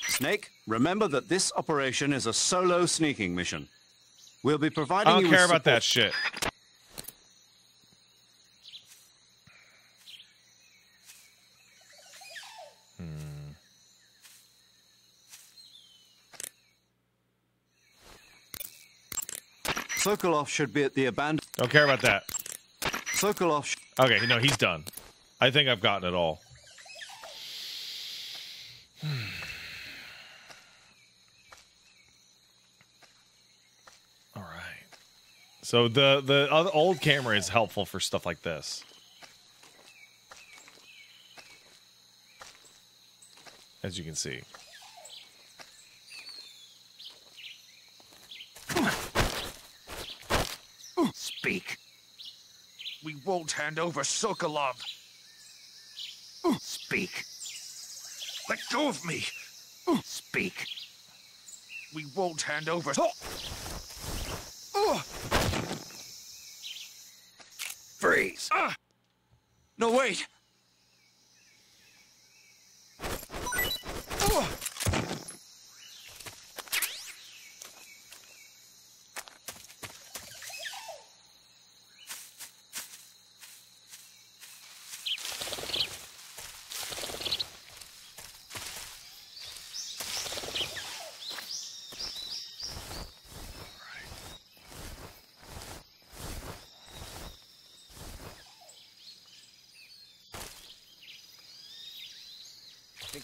Snake, remember that this operation is a solo sneaking mission. We'll be providing you I don't care about that shit. Sokolov should be at the abandoned... Don't care about that. Sokolov... Okay, no, he's done. I think I've gotten it all. All right. So the other old camera is helpful for stuff like this. As you can see. Speak. We won't hand over Sokolov. Speak. Let go of me. Speak. We won't hand over. Freeze. No, wait.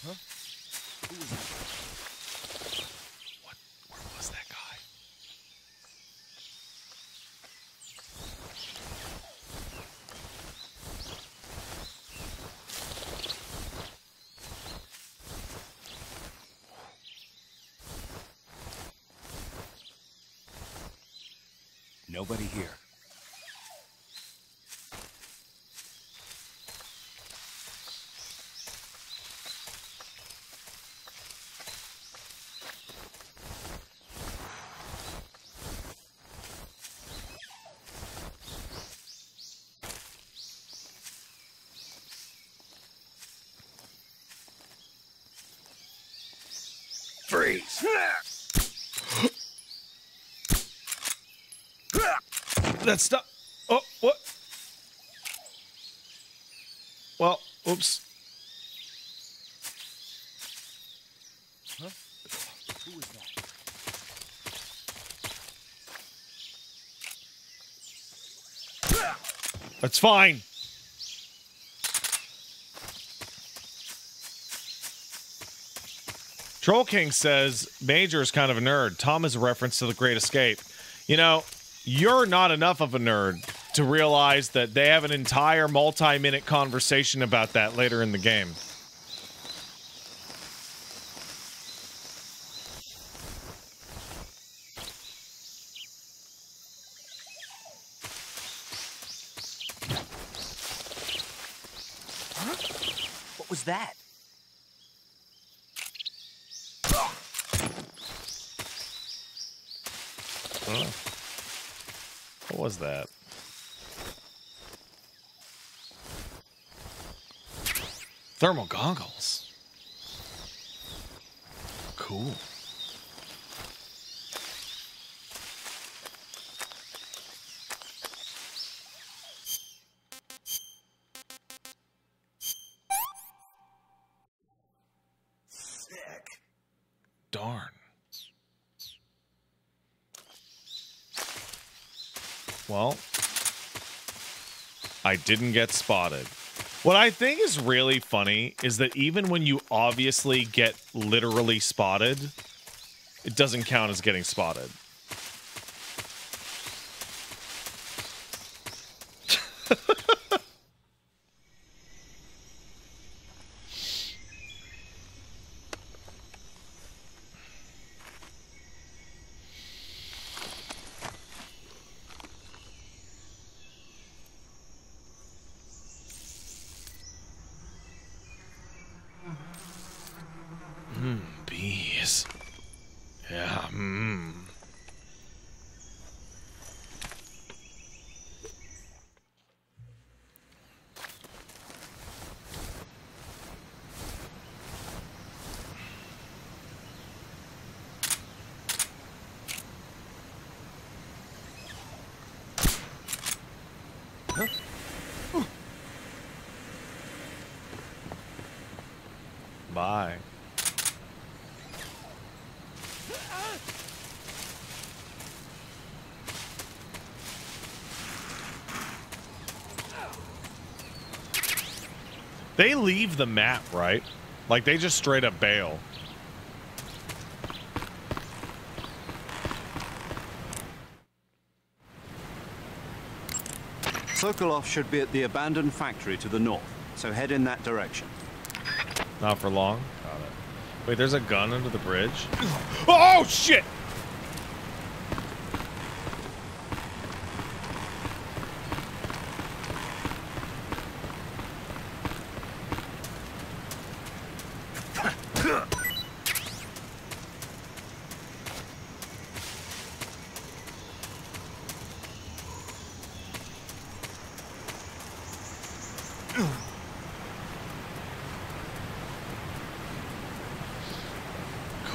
Huh? Who was that? What? Where was that guy? Nobody here. Freeze! That stuff. Oh, what? Well, oops. Huh? Who was that? That's fine. Troll King says Major is kind of a nerd. Tom is a reference to The Great Escape. You know, you're not enough of a nerd to realize that they have an entire multi-minute conversation about that later in the game. Huh? What was that? Oh. What was that? Thermal goggles. Cool. Sick. Darn. Well, I didn't get spotted. What I think is really funny is that even when you obviously get literally spotted, it doesn't count as getting spotted. Bees. Yeah, Bye. They leave the map, right? Like, they just straight up bail. Sokolov should be at the abandoned factory to the north, so head in that direction. Not for long. Got it. Wait, there's a gun under the bridge? Oh, shit!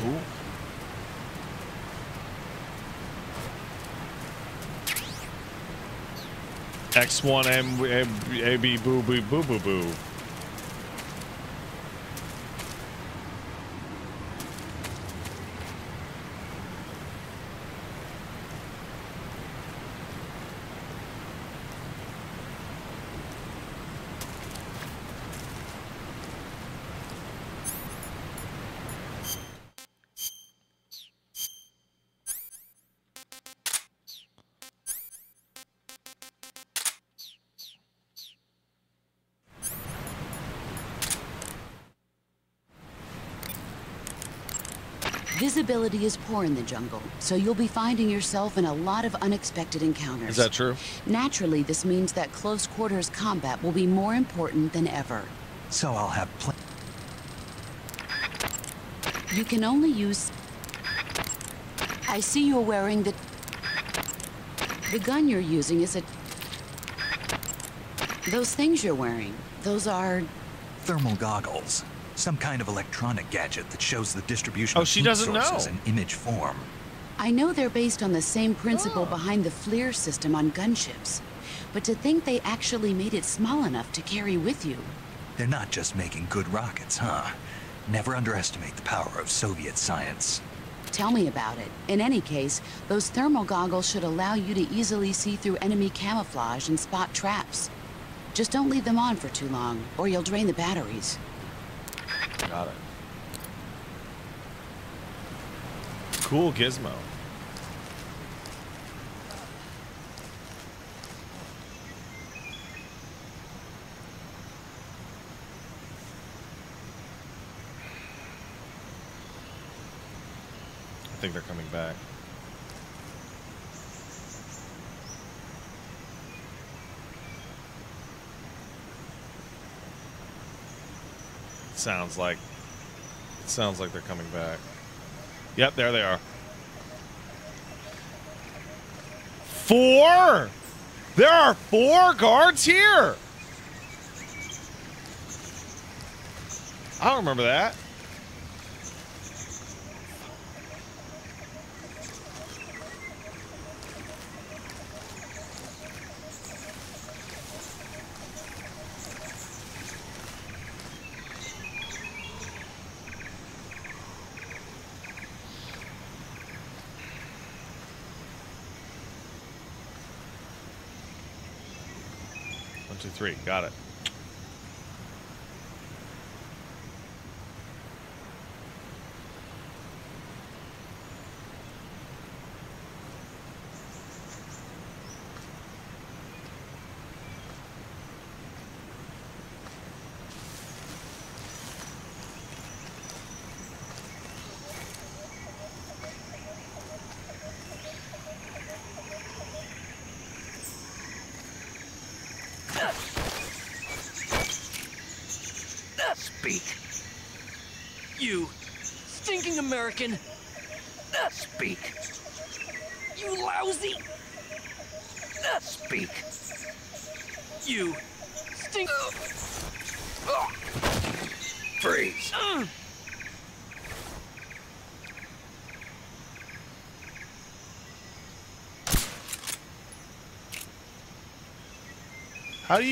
Cool. X1 AB boo boo boo boo boo. Visibility is poor in the jungle, so you'll be finding yourself in a lot of unexpected encounters. Is that true? Naturally, this means that close quarters combat will be more important than ever. So I'll have You can only use... I see you're wearing the... The gun you're using is a... Those things you're wearing, those are... thermal goggles. Some kind of electronic gadget that shows the distribution Oh, of she heat doesn't sources know. in image form. I know they're based on the same principle behind the FLIR system on gunships, but to think they actually made it small enough to carry with you. They're not just making good rockets, huh? Never underestimate the power of Soviet science. Tell me about it. In any case, those thermal goggles should allow you to easily see through enemy camouflage and spot traps. Just don't leave them on for too long, or you'll drain the batteries. Got it. Cool gizmo. I think they're coming back. Sounds like they're coming back. Yep, there they are. 4? There are 4 guards here. I don't remember that. One, two, three. Got it. Speak. You stinking American. Speak. You lousy. Speak. You stink. Freeze. How do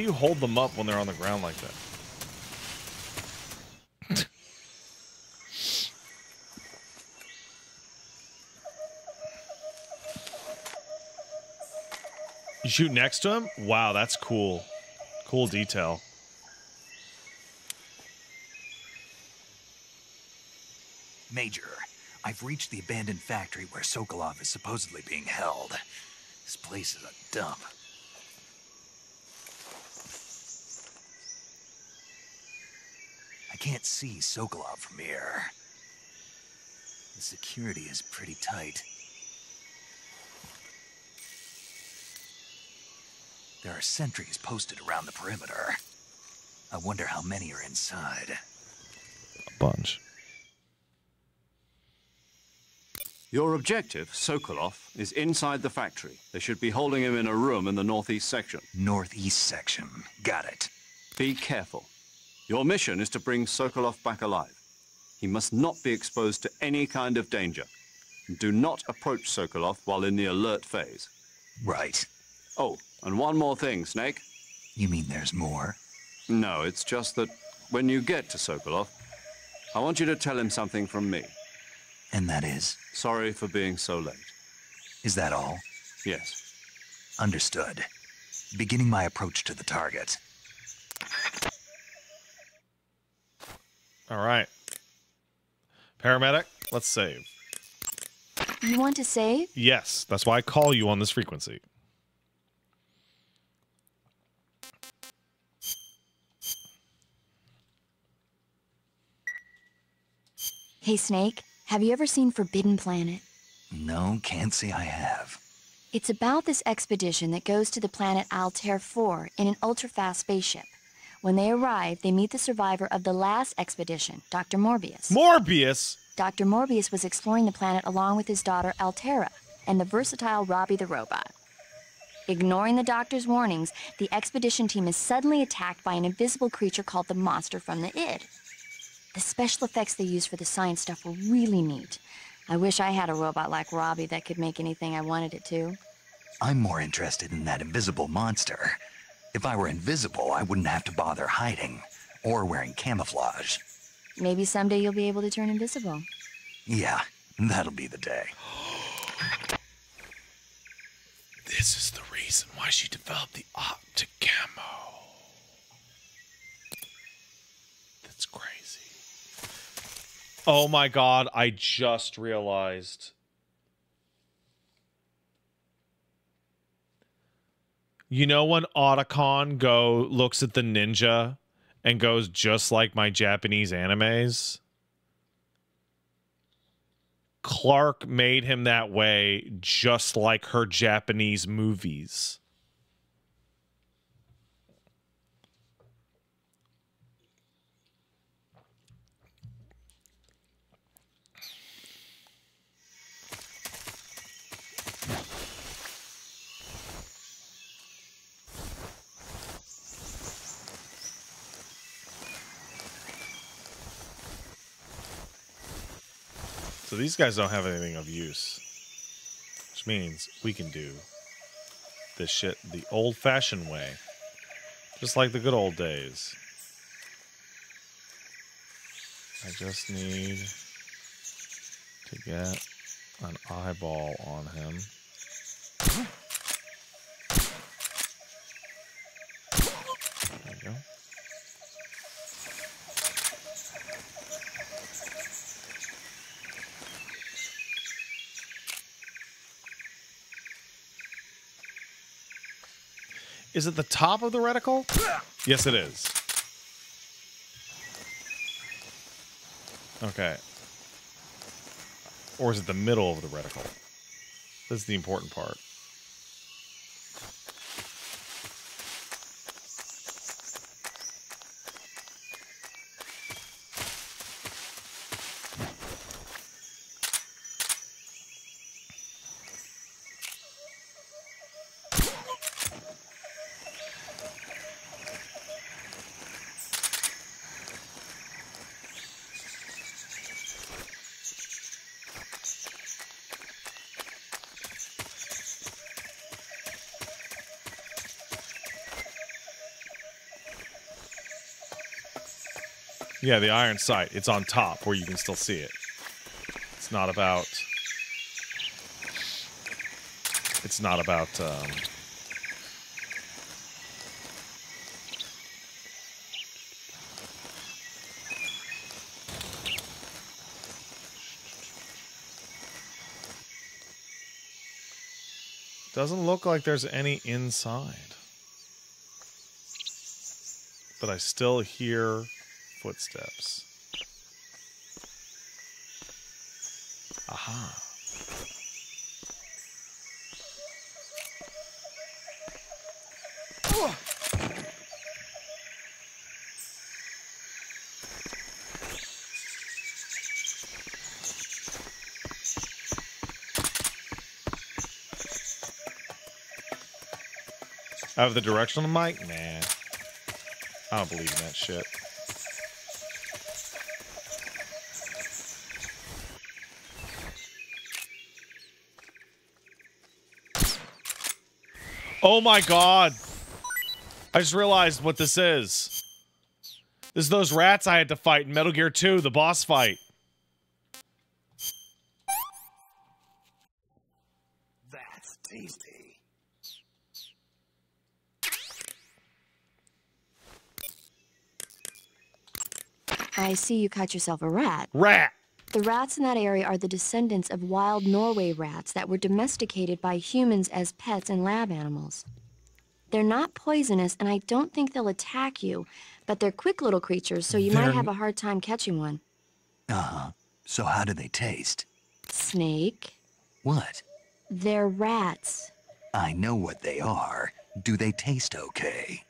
you hold them up when they're on the ground like that? You shoot next to him? Wow, that's cool. Cool detail. Major, I've reached the abandoned factory where Sokolov is supposedly being held. This place is a dump. I can't see Sokolov from here. The security is pretty tight. There are sentries posted around the perimeter. I wonder how many are inside. A bunch. Your objective, Sokolov, is inside the factory. They should be holding him in a room in the northeast section. Northeast section. Got it. Be careful. Your mission is to bring Sokolov back alive. He must not be exposed to any kind of danger. Do not approach Sokolov while in the alert phase. Right. Oh, and one more thing, Snake. You mean there's more? No, it's just that when you get to Sokolov, I want you to tell him something from me. And that is? Sorry for being so late. Is that all? Yes. Understood. Beginning my approach to the target. All right. Paramedic, let's save. You want to save? Yes, that's why I call you on this frequency. Hey, Snake, have you ever seen Forbidden Planet? No, can't say I have. It's about this expedition that goes to the planet Altair 4 in an ultra-fast spaceship. When they arrive, they meet the survivor of the last expedition, Dr. Morbius. Morbius? Dr. Morbius was exploring the planet along with his daughter Altera and the versatile Robbie the robot. Ignoring the doctor's warnings, the expedition team is suddenly attacked by an invisible creature called the Monster from the Id. The special effects they used for the science stuff were really neat. I wish I had a robot like Robbie that could make anything I wanted it to. I'm more interested in that invisible monster. If I were invisible, I wouldn't have to bother hiding or wearing camouflage. Maybe someday you'll be able to turn invisible. Yeah, that'll be the day. This is the reason why she developed the optic camo. That's crazy. Oh my god, I just realized. You know when Otacon looks at the ninja and goes just like my Japanese animes? Clark made him that way just like her Japanese movies. So these guys don't have anything of use. Which means we can do this shit the old-fashioned way. Just like the good old days. I just need to get an eyeball on him. There we go. Is it the top of the reticle? Yes, it is. Okay. Or is it the middle of the reticle? This is the important part. Yeah, the iron sight. It's on top where you can still see it. It's not about... It's not about... Doesn't look like there's any inside. But I still hear footsteps. Aha. I have the directional mic? Nah. I don't believe in that shit. Oh my god. I just realized what this is. This is those rats I had to fight in Metal Gear 2, the boss fight. That's tasty. I see you caught yourself a rat. Rat! The rats in that area are the descendants of wild Norway rats that were domesticated by humans as pets and lab animals. They're not poisonous, and I don't think they'll attack you, but they're quick little creatures, so you might have a hard time catching one. Uh-huh. So how do they taste? Snake. What? They're rats. I know what they are. Do they taste okay?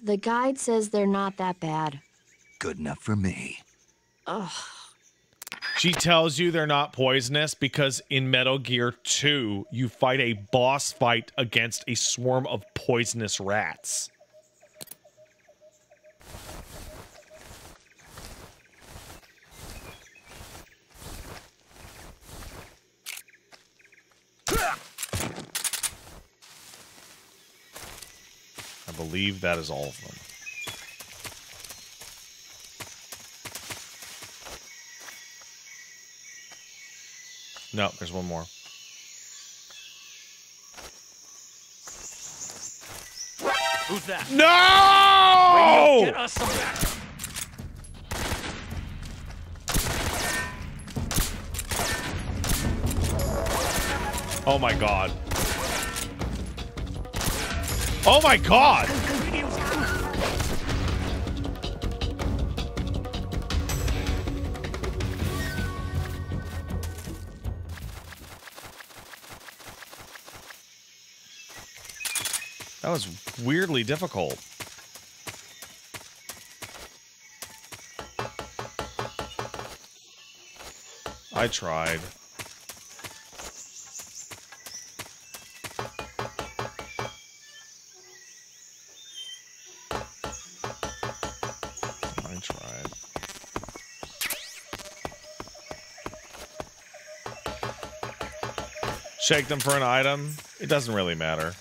The guide says they're not that bad. Good enough for me. Ugh. She tells you they're not poisonous because in Metal Gear 2, you fight a boss fight against a swarm of poisonous rats. I believe that is all of them. No, there's one more. Who's that? No! Get us some back. Oh my god. Oh my god! That was weirdly difficult. I tried. I tried. Shake them for an item? It doesn't really matter.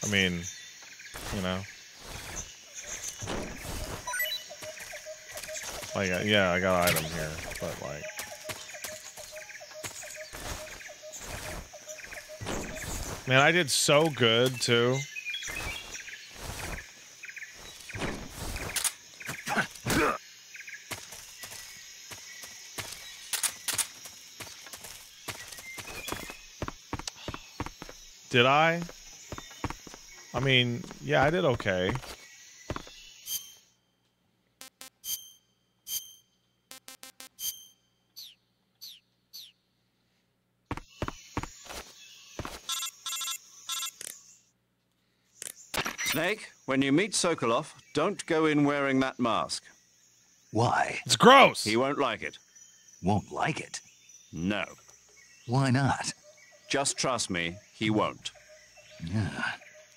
I mean, you know. Like, yeah, I got an item here, but like. Man, I did so good too. Did I? I mean, yeah, I did okay. Snake, when you meet Sokolov, don't go in wearing that mask. Why? It's gross! He won't like it. Won't like it? No. Why not? Just trust me, he won't. Yeah.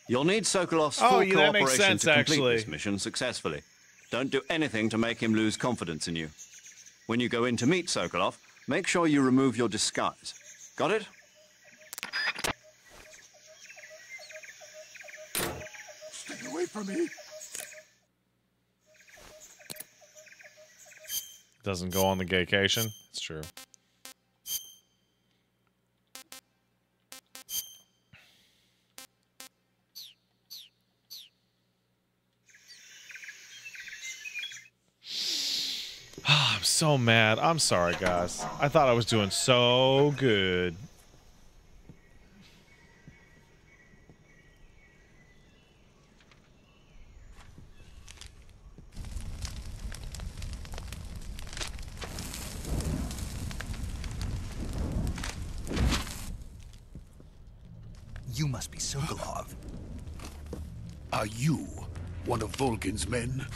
You'll need Sokolov's full that cooperation makes sense, to complete actually. this mission successfully. Don't do anything to make him lose confidence in you. When you go in to meet Sokolov, make sure you remove your disguise. Got it? Stay away from me. Doesn't go on the gaycation. It's true. I'm so mad. I'm sorry, guys. I thought I was doing so good. You must be Sokolov. Are you one of Volgin's men?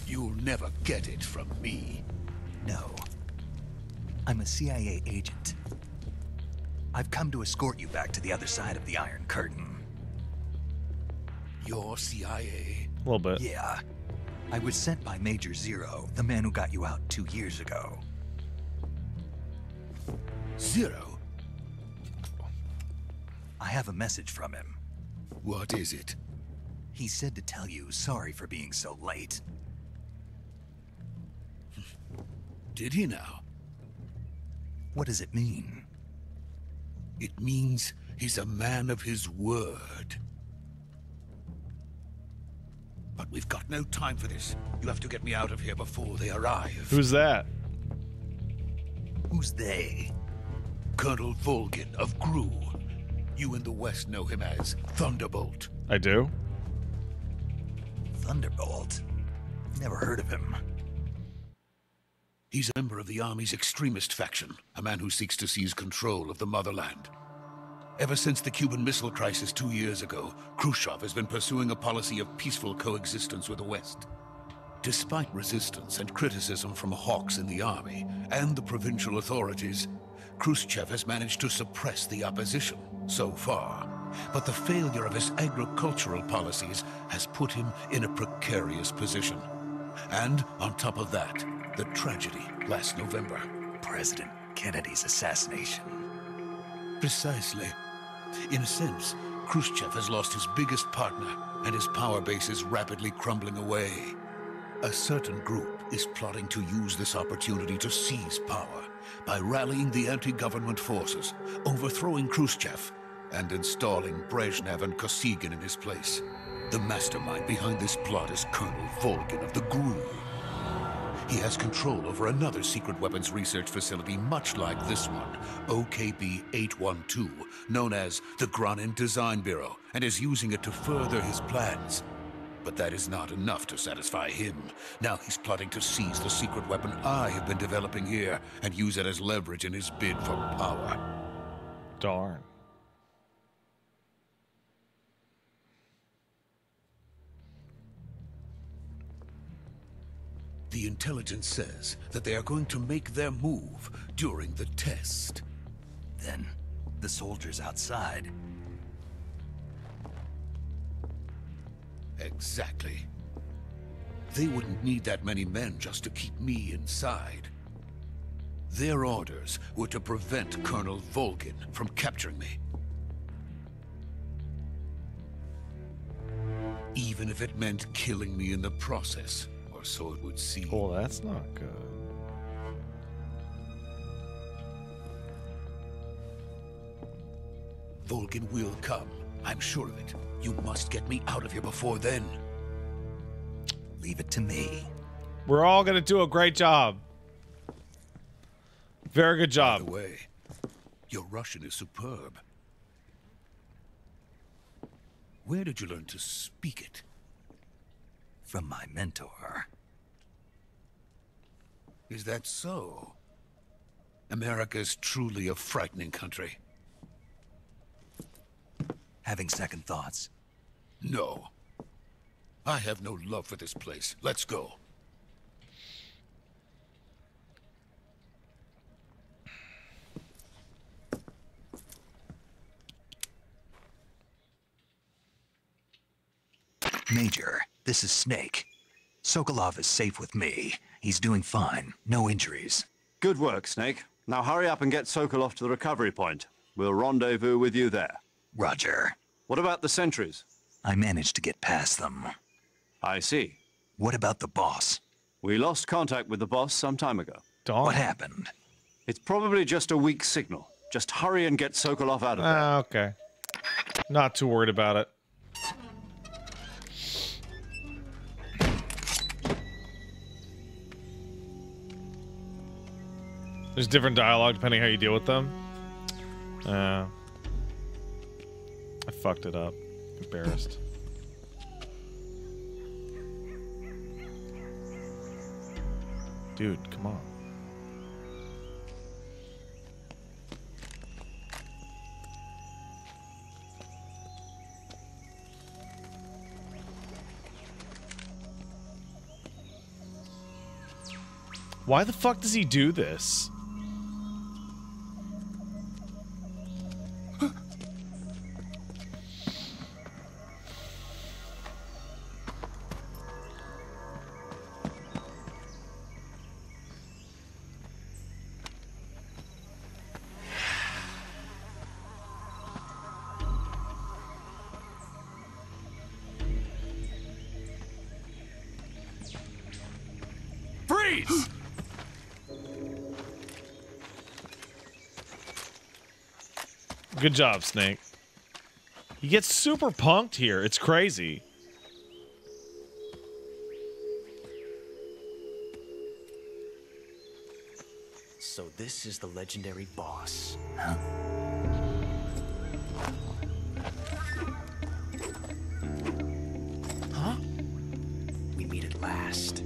You'll never get it from me. No. I'm a CIA agent. I've come to escort you back to the other side of the Iron Curtain. You're CIA? A little bit. Yeah. I was sent by Major Zero, the man who got you out 2 years ago. Zero? I have a message from him. What is it? He said to tell you sorry for being so late. Did he now? What does it mean? It means he's a man of his word. But we've got no time for this. You have to get me out of here before they arrive. Who's that? Who's they? Colonel Volgin of Gru. You in the West know him as Thunderbolt. I do. Thunderbolt? Never heard of him. He's a member of the Army's extremist faction, a man who seeks to seize control of the motherland. Ever since the Cuban Missile Crisis 2 years ago, Khrushchev has been pursuing a policy of peaceful coexistence with the West. Despite resistance and criticism from hawks in the army and the provincial authorities, Khrushchev has managed to suppress the opposition so far. But the failure of his agricultural policies has put him in a precarious position. And on top of that, the tragedy last November. President Kennedy's assassination. Precisely. In a sense, Khrushchev has lost his biggest partner, and his power base is rapidly crumbling away. A certain group is plotting to use this opportunity to seize power by rallying the anti-government forces, overthrowing Khrushchev, and installing Brezhnev and Kosygin in his place. The mastermind behind this plot is Colonel Volgin of the GRU. He has control over another secret weapons research facility much like this one, OKB-812, known as the Granin Design Bureau, and is using it to further his plans. But that is not enough to satisfy him. Now he's plotting to seize the secret weapon I have been developing here and use it as leverage in his bid for power. Darn. The intelligence says that they are going to make their move during the test. Then, the soldiers outside. Exactly. They wouldn't need that many men just to keep me inside. Their orders were to prevent Colonel Volgin from capturing me. Even if it meant killing me in the process. So it would seem. Oh, that's not good. Volgin will come. I'm sure of it. You must get me out of here before then. Leave it to me. We're all gonna do a great job. Very good job. By the way, your Russian is superb. Where did you learn to speak it? From my mentor. Is that so? America's truly a frightening country. Having second thoughts? No. I have no love for this place. Let's go. Major, this is Snake. Sokolov is safe with me. He's doing fine. No injuries. Good work, Snake. Now hurry up and get Sokolov to the recovery point. We'll rendezvous with you there. Roger. What about the sentries? I managed to get past them. I see. What about the boss? We lost contact with the boss some time ago. Darn. What happened? It's probably just a weak signal. Just hurry and get Sokolov out of there. Okay. Not too worried about it. There's different dialogue depending how you deal with them. I fucked it up. Embarrassed. Dude, come on. Why the fuck does he do this? please. Good job, Snake. He gets super punked here. It's crazy. So this is the legendary boss. Huh? We meet at last.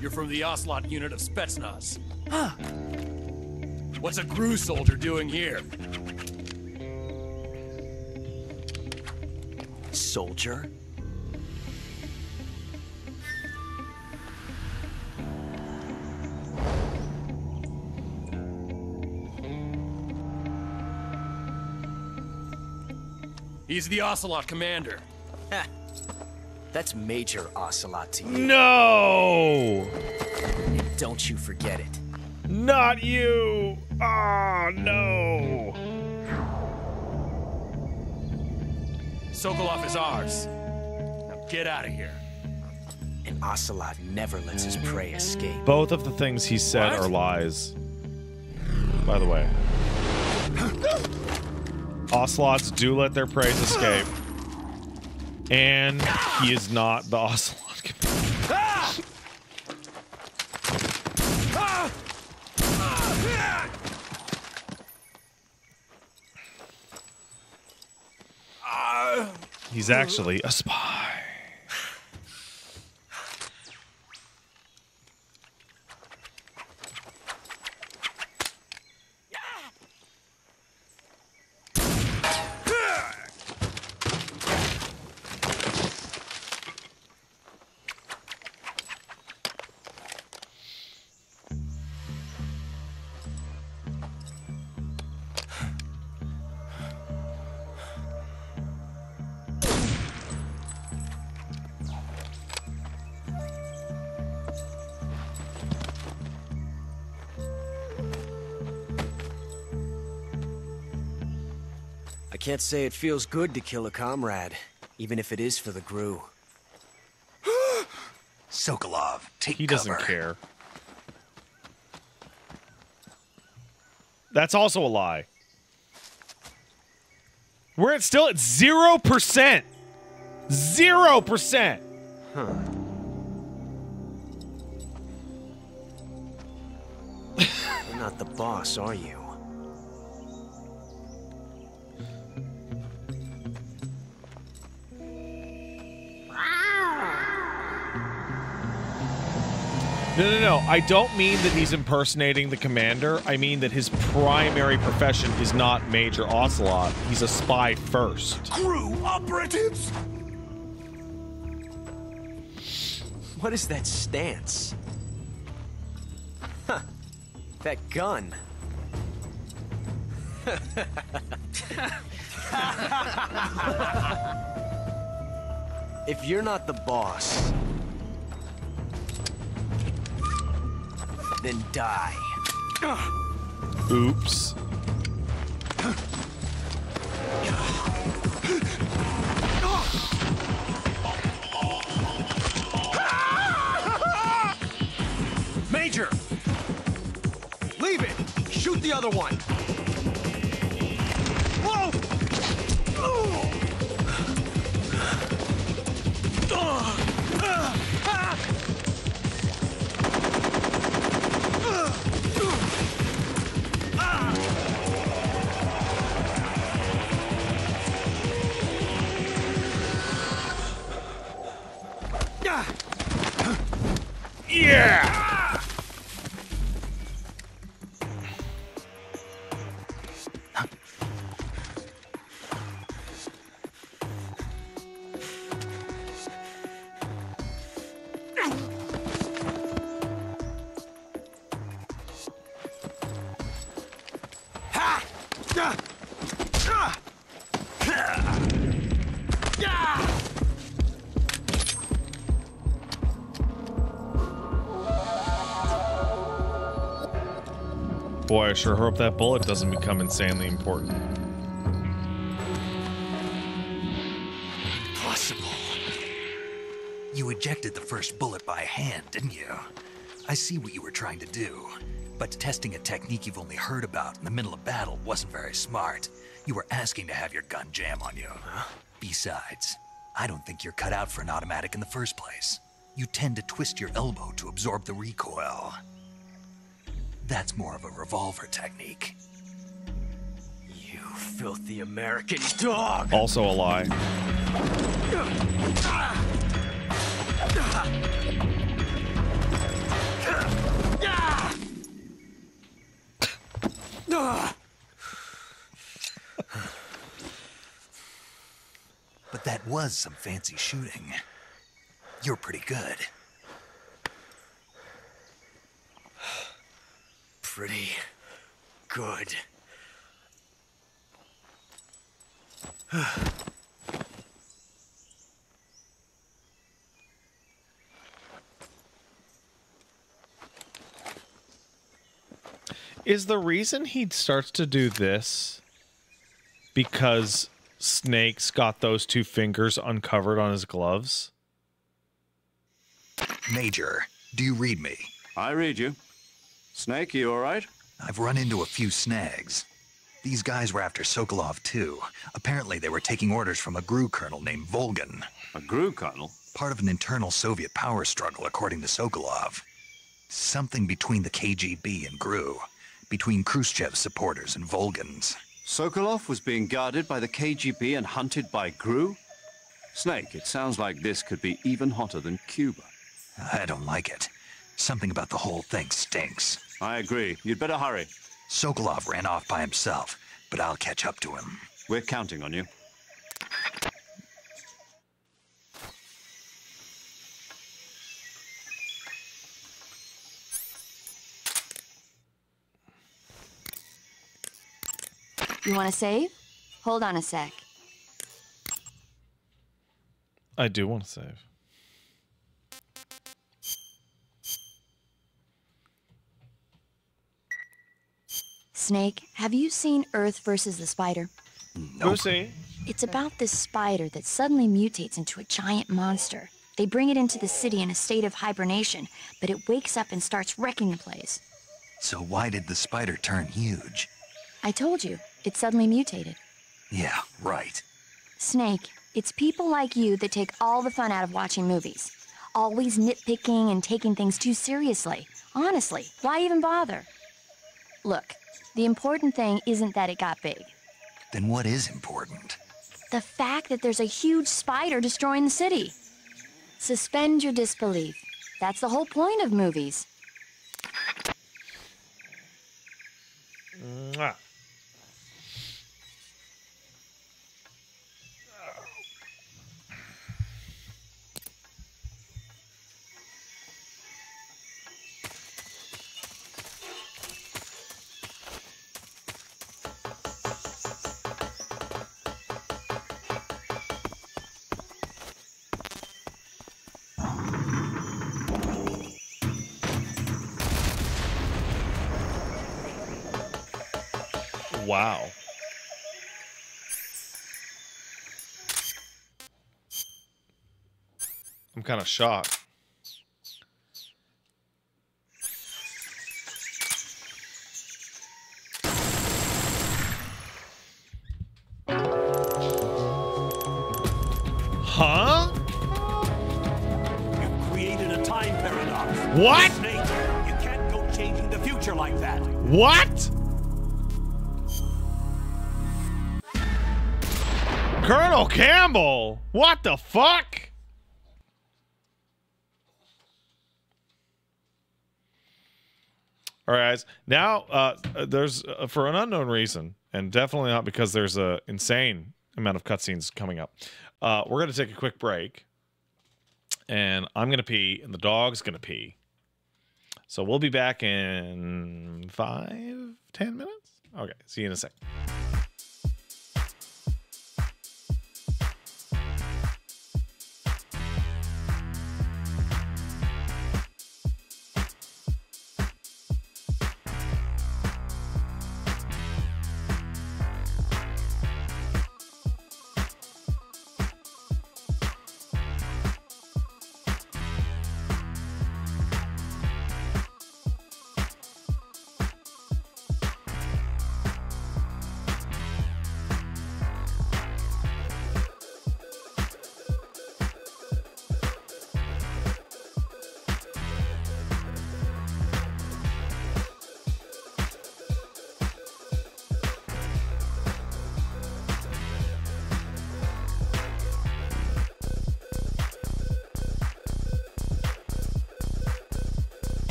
You're from the Ocelot unit of Spetsnaz. Huh. What's a GRU soldier doing here? Soldier? He's the Ocelot commander. That's Major Ocelot to you. No! Don't you forget it. Not you! Oh, no! Sokolov is ours. Now get out of here. And Ocelot never lets his prey escape. Both of the things he said are lies. By the way. Ocelots do let their prey escape. And he is not the Ocelot commander. He's actually a spy. I can't say it feels good to kill a comrade, even if it is for the GRU. Sokolov, take cover. He doesn't care. That's also a lie. We're still at 0%. 0%. Huh. You're not the boss, are you? No. I don't mean that he's impersonating the commander. I mean that his primary profession is not Major Ocelot. He's a spy first. GRU operatives? What is that stance? Huh. That gun. If you're not the boss, then die. Oops. Major! Leave it! Shoot the other one! Whoa! Yeah! Boy, I sure hope that bullet doesn't become insanely important. Impossible. You ejected the first bullet by hand, didn't you? I see what you were trying to do, but testing a technique you've only heard about in the middle of battle wasn't very smart. You were asking to have your gun jam on you. Besides, I don't think you're cut out for an automatic in the first place. You tend to twist your elbow to absorb the recoil. That's more of a revolver technique. You filthy American dog! Also a lie. But that was some fancy shooting. You're pretty good. Pretty good. Is the reason he starts to do this because Snake's got those two fingers uncovered on his gloves? Major, do you read me? I read you. Snake, you all right? I've run into a few snags. These guys were after Sokolov too. Apparently they were taking orders from a GRU colonel named Volgan. A GRU colonel? Part of an internal Soviet power struggle, according to Sokolov. Something between the KGB and GRU. Between Khrushchev's supporters and Volgan's. Sokolov was being guarded by the KGB and hunted by GRU? Snake, it sounds like this could be even hotter than Cuba. I don't like it. Something about the whole thing stinks. I agree. You'd better hurry. Sokolov ran off by himself, but I'll catch up to him. We're counting on you. You want to save? Hold on a sec. I do want to save. Snake, have you seen Earth versus the Spider? Nope. Lucy. It's about this spider that suddenly mutates into a giant monster. They bring it into the city in a state of hibernation, but it wakes up and starts wrecking the place. So why did the spider turn huge? I told you, it suddenly mutated. Yeah, right. Snake, it's people like you that take all the fun out of watching movies. Always nitpicking and taking things too seriously. Honestly, why even bother? Look, the important thing isn't that it got big. Then what is important? The fact that there's a huge spider destroying the city. Suspend your disbelief. That's the whole point of movies. Mwah. Wow. I'm kind of shocked. Huh? You've created a time paradox. What? Snake, you can't go changing the future like that. What? Colonel Campbell! What the fuck? All right, guys. Now, there's, for an unknown reason, and definitely not because there's an insane amount of cutscenes coming up, we're going to take a quick break. And I'm going to pee, and the dog's going to pee. So we'll be back in 5-10 minutes? Okay, see you in a sec.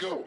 go.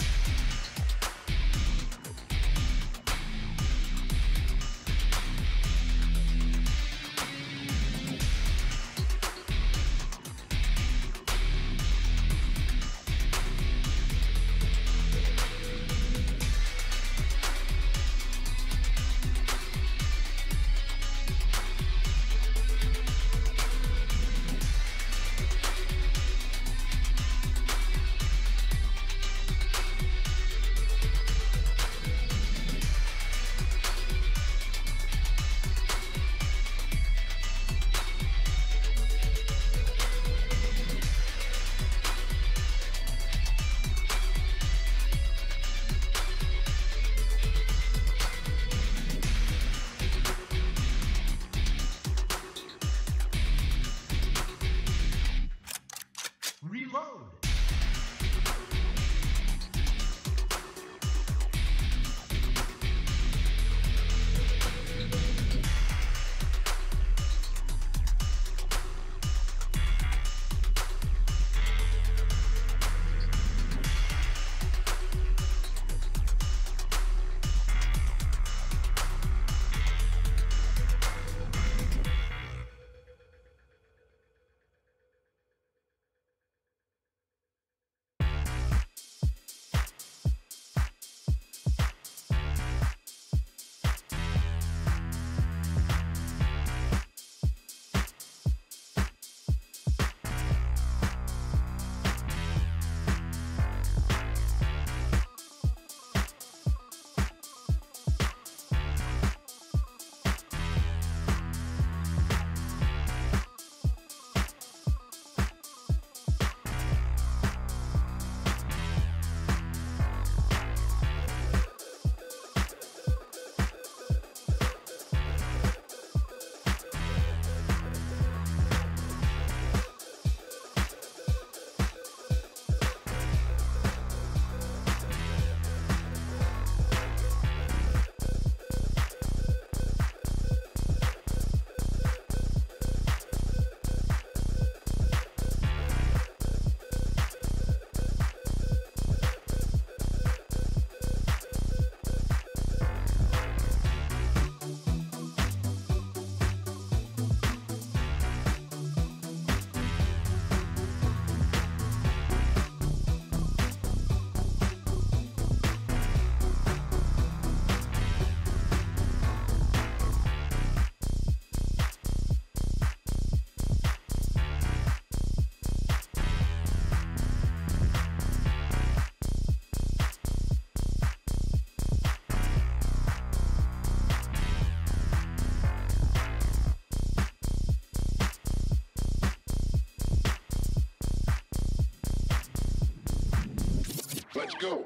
Let's go.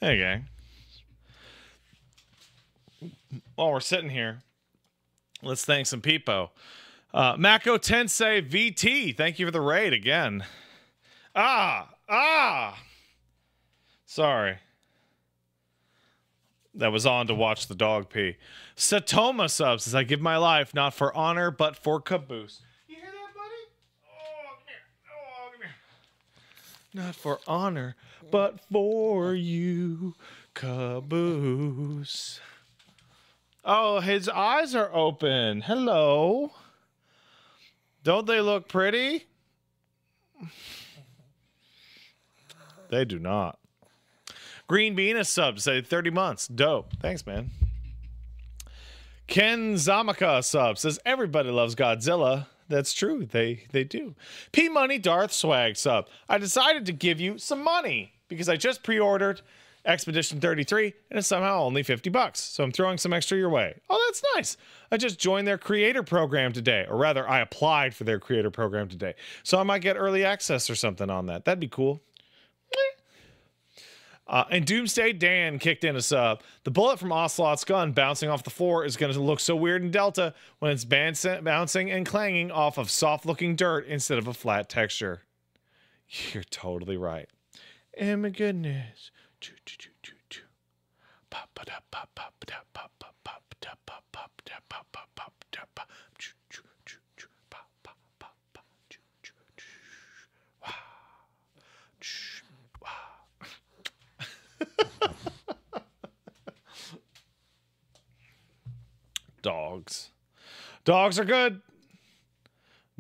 Hey, gang. While we're sitting here, let's thank some people. Mako Tensei VT, thank you for the raid again. Sorry. That was on to watch the dog pee. Satoma subs says, I give my life not for honor, but for caboose. You hear that, buddy? Oh, come here. Oh, come here. Not for honor, but for you. Caboose. Oh, his eyes are open. Hello. Don't they look pretty? They do not. Green Bean is sub, say 30 months. Dope. Thanks, man. Ken Zamaka sub says everybody loves Godzilla. That's true. They do. P Money Darth Swag sub. I decided to give you some money because I just pre-ordered Expedition 33 and it's somehow only $50. So I'm throwing some extra your way. Oh, that's nice. I just joined their creator program today, or rather I applied for their creator program today. So I might get early access or something on that. That'd be cool. And Doomsday Dan kicked in a sub. The bullet from Ocelot's gun bouncing off the floor is going to look so weird in Delta when it's bouncing and clanging off of soft-looking dirt instead of a flat texture. You're totally right. Oh my goodness. Dogs. Dogs are good.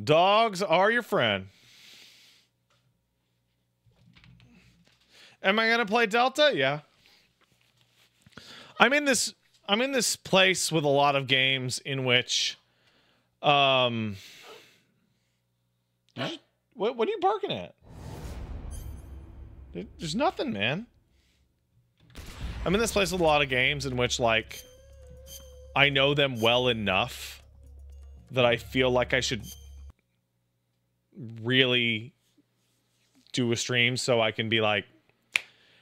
Dogs are your friend. Am I gonna play Delta? Yeah. I'm in this place with a lot of games in which what are you barking at? There's nothing, man. I'm in this place with a lot of games in which, like, I know them well enough that I feel like I should really do a stream so I can be like,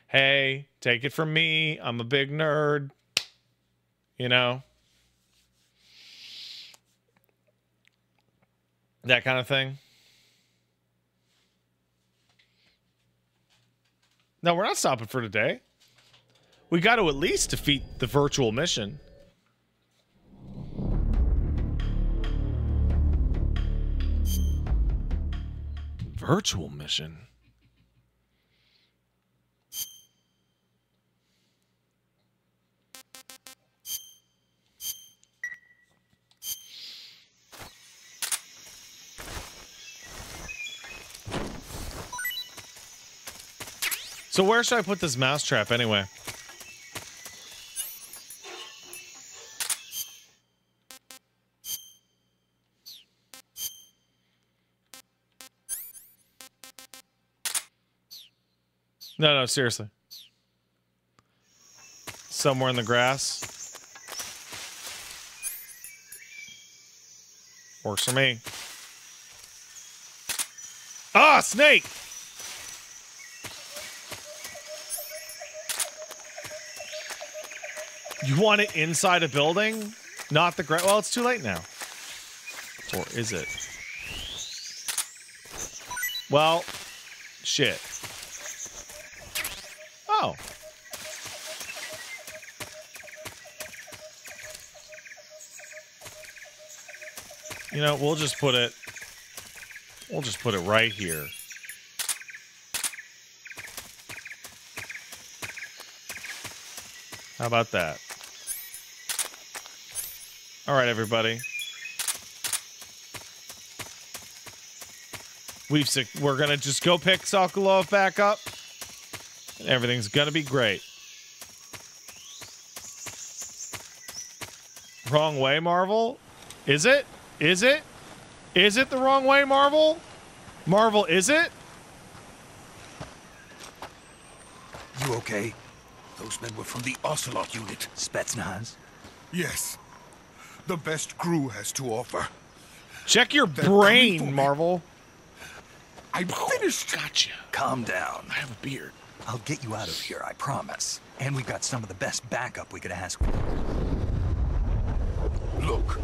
hey, take it from me, I'm a big nerd, you know? That kind of thing. No, we're not stopping for today. We got to at least defeat the virtual mission. Virtual mission? So where should I put this mousetrap anyway? No, seriously. Somewhere in the grass. Works for me. Ah, snake! You want it inside a building? Not the ground? Well, it's too late now. Or is it? Well, shit. Oh. You know, we'll just put it right here. How about that? All right, everybody. We're gonna just go pick Sokolov back up, and everything's gonna be great. Wrong way, Marvel? Is it? Is it? Is it the wrong way, Marvel? Marvel, is it? You okay? Those men were from the Ocelot unit. Spetsnaz? Yes. The best crew has to offer. Check your brain, Marvel. I'm finished. Gotcha. Calm down. I have a beard. I'll get you out of here, I promise. And we've got some of the best backup we could ask. Look.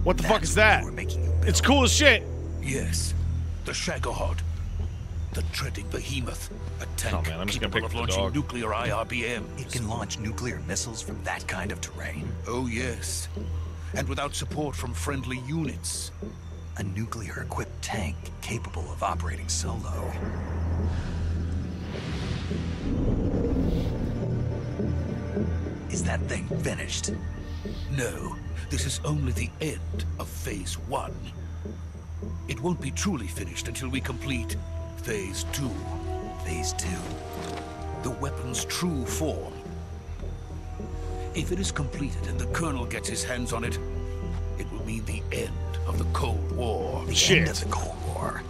What the fuck is that? It's cool as shit. Yes. The Shagohod. The treading behemoth. A tank I'm just capable of launching nuclear IRBMs. It can launch nuclear missiles from that kind of terrain. Oh, yes. And without support from friendly units. A nuclear-equipped tank capable of operating solo. Is that thing finished? No, this is only the end of Phase 1. It won't be truly finished until we complete Phase 2. Phase 2? The weapon's true form. If it is completed and the Colonel gets his hands on it, it will mean the end of the Cold War. The end of the Cold War?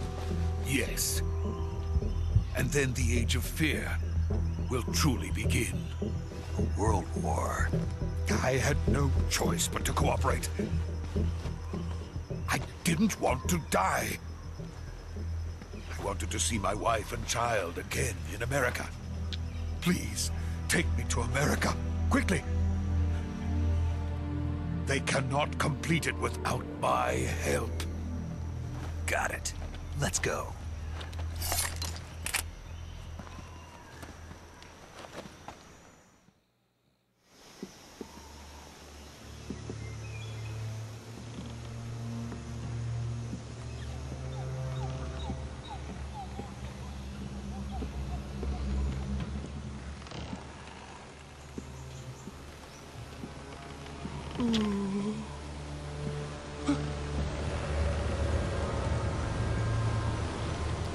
Yes. And then the Age of Fear will truly begin. A world war. I had no choice but to cooperate. I didn't want to die. I wanted to see my wife and child again in America. Please, take me to America, quickly. They cannot complete it without my help. Got it. Let's go.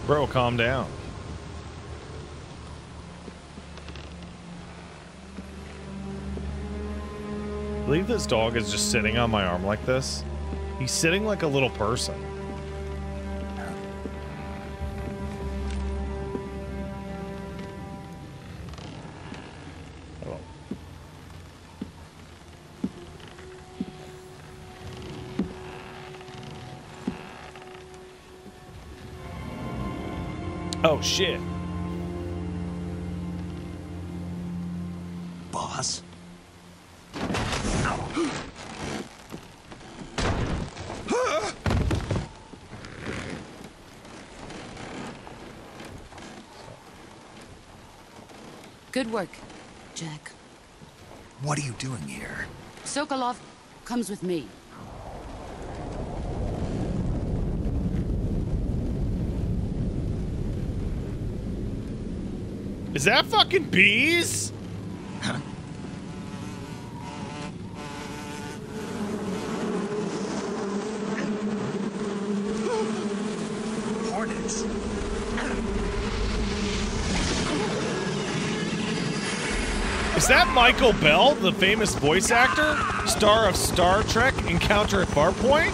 Bro, calm down. I believe this dog is just sitting on my arm like this. He's sitting like a little person. Oh, shit. Boss? Good work, Jack. What are you doing here? Sokolov comes with me. Is that fucking bees? Huh? Hornets. Is that Michael Bell, the famous voice actor? Star of Star Trek Encounter at Farpoint?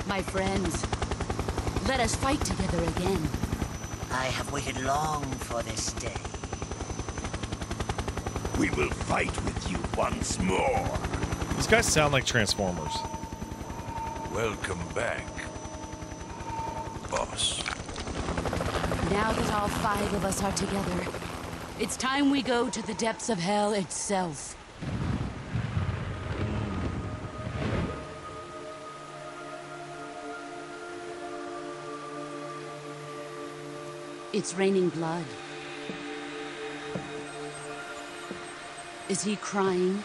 My friends, let us fight together again. I have waited long for this day. We will fight with you once more. These guys sound like Transformers. Welcome back, boss. Now that all 5 of us are together, it's time we go to the depths of hell itself. It's raining blood. Is he crying?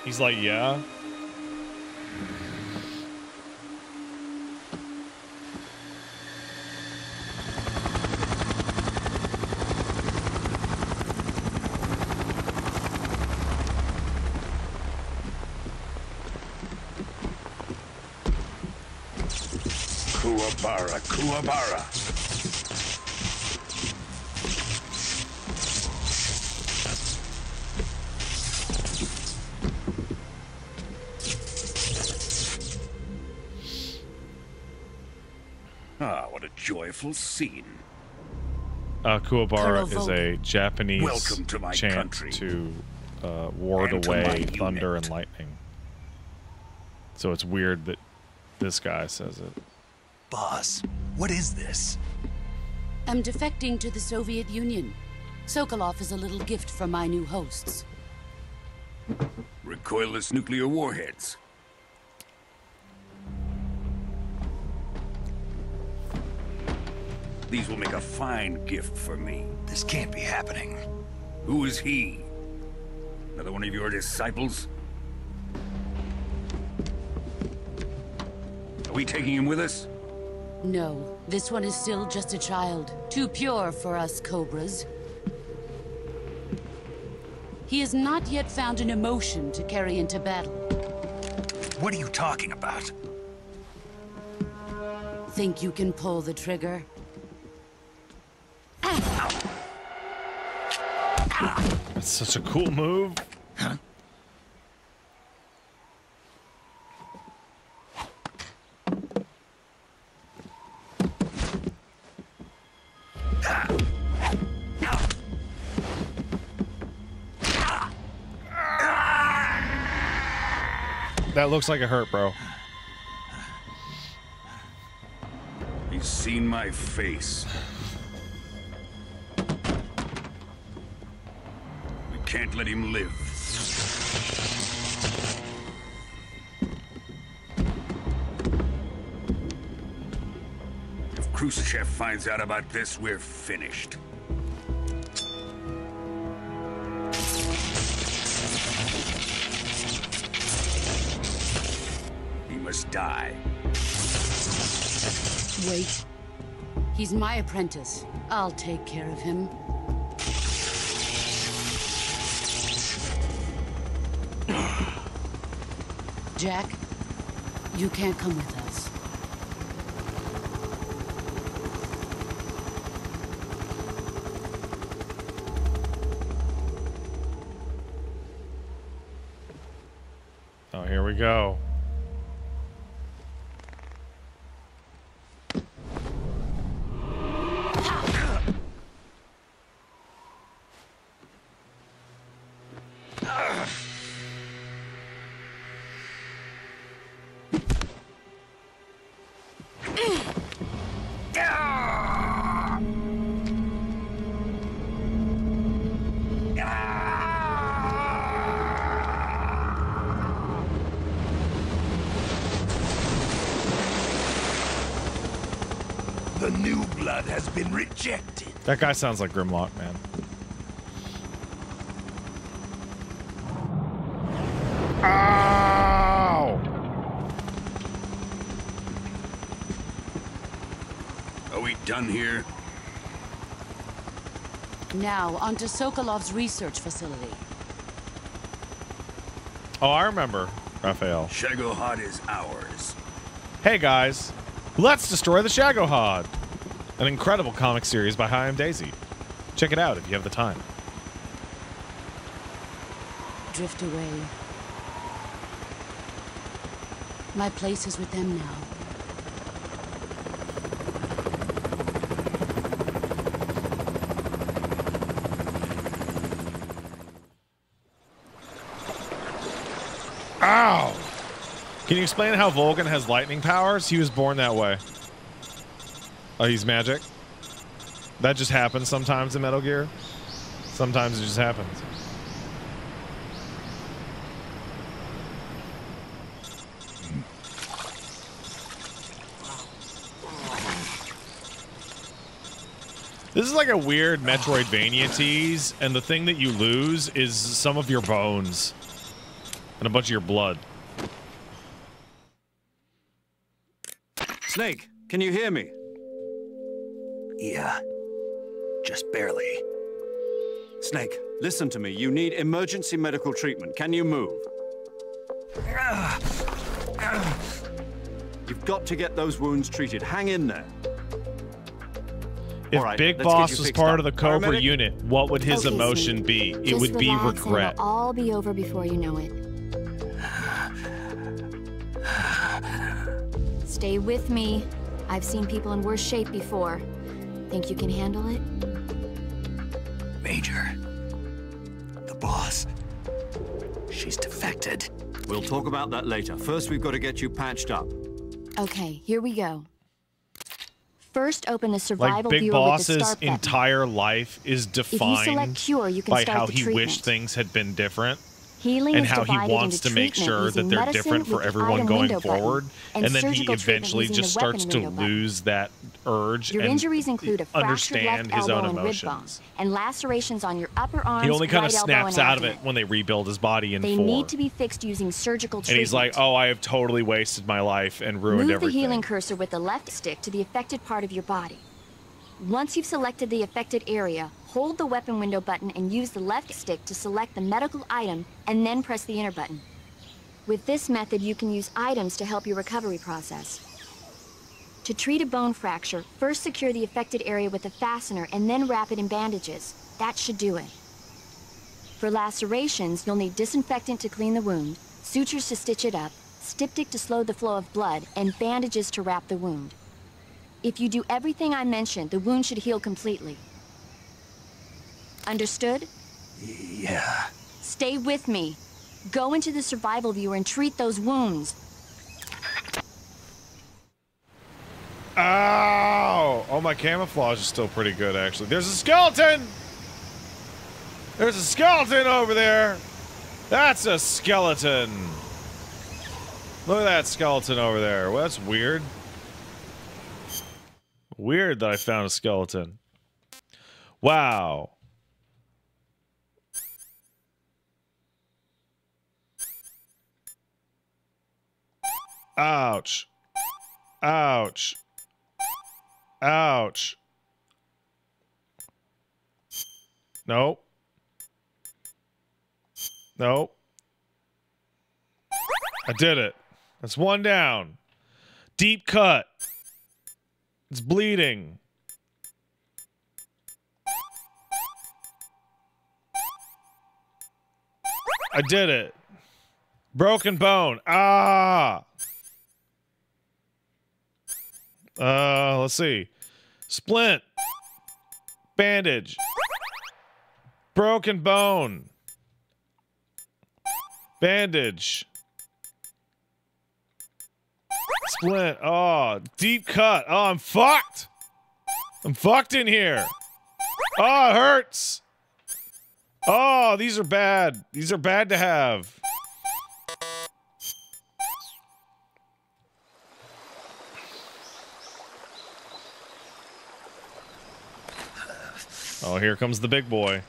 He's like, yeah. Kuwabara, Kuwabara. Ah, what a joyful scene. Kuwabara is a Japanese Welcome to my chant country. to ward And to my away unit. thunder and lightning. So it's weird that This guy says it. Boss, what is this? I'm defecting to the Soviet Union. Sokolov is a little gift from my new hosts. Recoilless nuclear warheads. These will make a fine gift for me. This can't be happening. Who is he? Another one of your disciples? Are we taking him with us? No, this one is still just a child. Too pure for us Cobras. He has not yet found an emotion to carry into battle. What are you talking about? Think you can pull the trigger? That's such a cool move. Huh? That looks like it hurt, bro. He's seen my face. We can't let him live. If Khrushchev finds out about this, we're finished. He must die. Wait. He's my apprentice. I'll take care of him. Jack, you can't come with us. Oh, here we go. The new blood has been rejected. That guy sounds like Grimlock, man. Ow! Are we done here? Now, onto Sokolov's research facility. Oh, I remember, Raphael. Shagohod is ours. Hey guys, let's destroy the Shagohod! An incredible comic series by Hi, I'm Daisy. Check it out if you have the time. Drift away. My place is with them now. Ow! Can you explain how Volgan has lightning powers? He was born that way. Oh, he's magic? That just happens sometimes in Metal Gear? Sometimes it just happens. This is like a weird Metroidvania tease, and the thing that you lose is some of your bones. And a bunch of your blood. Snake, can you hear me? Yeah, just barely. Snake, listen to me. You need emergency medical treatment. Can you move? You've got to get those wounds treated. Hang in there. If right, Big let's Boss get you was fixed part up. of the Cobra Paramedic? unit, what would his Okay, emotion Snake. be? It Just would be relax and regret. it'll all be over before you know it. Stay with me. I've seen people in worse shape before. Think you can handle it? Major. The boss. She's defected. We'll talk about that later. First, we've got to get you patched up. Okay, here we go. First, open the survival Like Big viewer with the Boss's start button. entire life is If you select defined cure, you can by start how the he treatment. wished things had been different. Healing And is how he divided wants into to make treatment sure that using they're medicine different for with the everyone item going window button, forward. and And then he surgical treatment eventually using just the weapon starts to window button. lose that urge Your and injuries include a fractured understand left his elbow own and rib bone, emotions. and lacerations on your upper arms, He only kind right of elbow, snaps and out of abdomen. it when they rebuild his body in They 4. need to be fixed using surgical And treatment. he's like, oh, I have totally wasted my life and ruined Move everything. the healing cursor with the left stick to the affected part of your body. Once you've selected the affected area, hold the weapon window button and use the left stick to select the medical item, and then press the enter button. With this method, you can use items to help your recovery process. To treat a bone fracture, first secure the affected area with a fastener and then wrap it in bandages. That should do it. For lacerations, you'll need disinfectant to clean the wound, sutures to stitch it up, styptic to slow the flow of blood, and bandages to wrap the wound. If you do everything I mentioned, the wound should heal completely. Understood? Yeah. Stay with me. Go into the survival viewer and treat those wounds. Ow! Oh, my camouflage is still pretty good, actually. There's a skeleton! There's a skeleton over there! That's a skeleton! Look at that skeleton over there. Well, that's weird. Weird that I found a skeleton. Wow. Ouch. Ouch. Ouch. Nope. Nope. I did it. That's one down. Deep cut. It's bleeding. I did it. Broken bone. Ah. Let's see. Splint. Bandage. Broken bone. Bandage. Splint. Oh, deep cut. Oh, I'm fucked. I'm fucked in here. Oh, it hurts. Oh, these are bad. These are bad to have. Oh, here comes the big boy.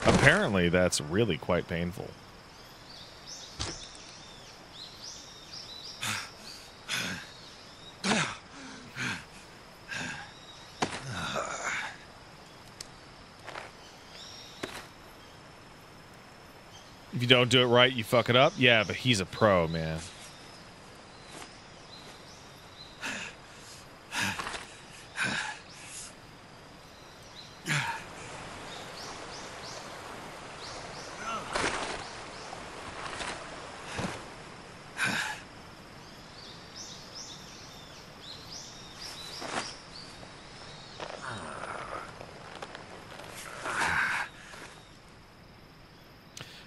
Apparently, that's really quite painful. If you don't do it right, you fuck it up? Yeah, but he's a pro, man.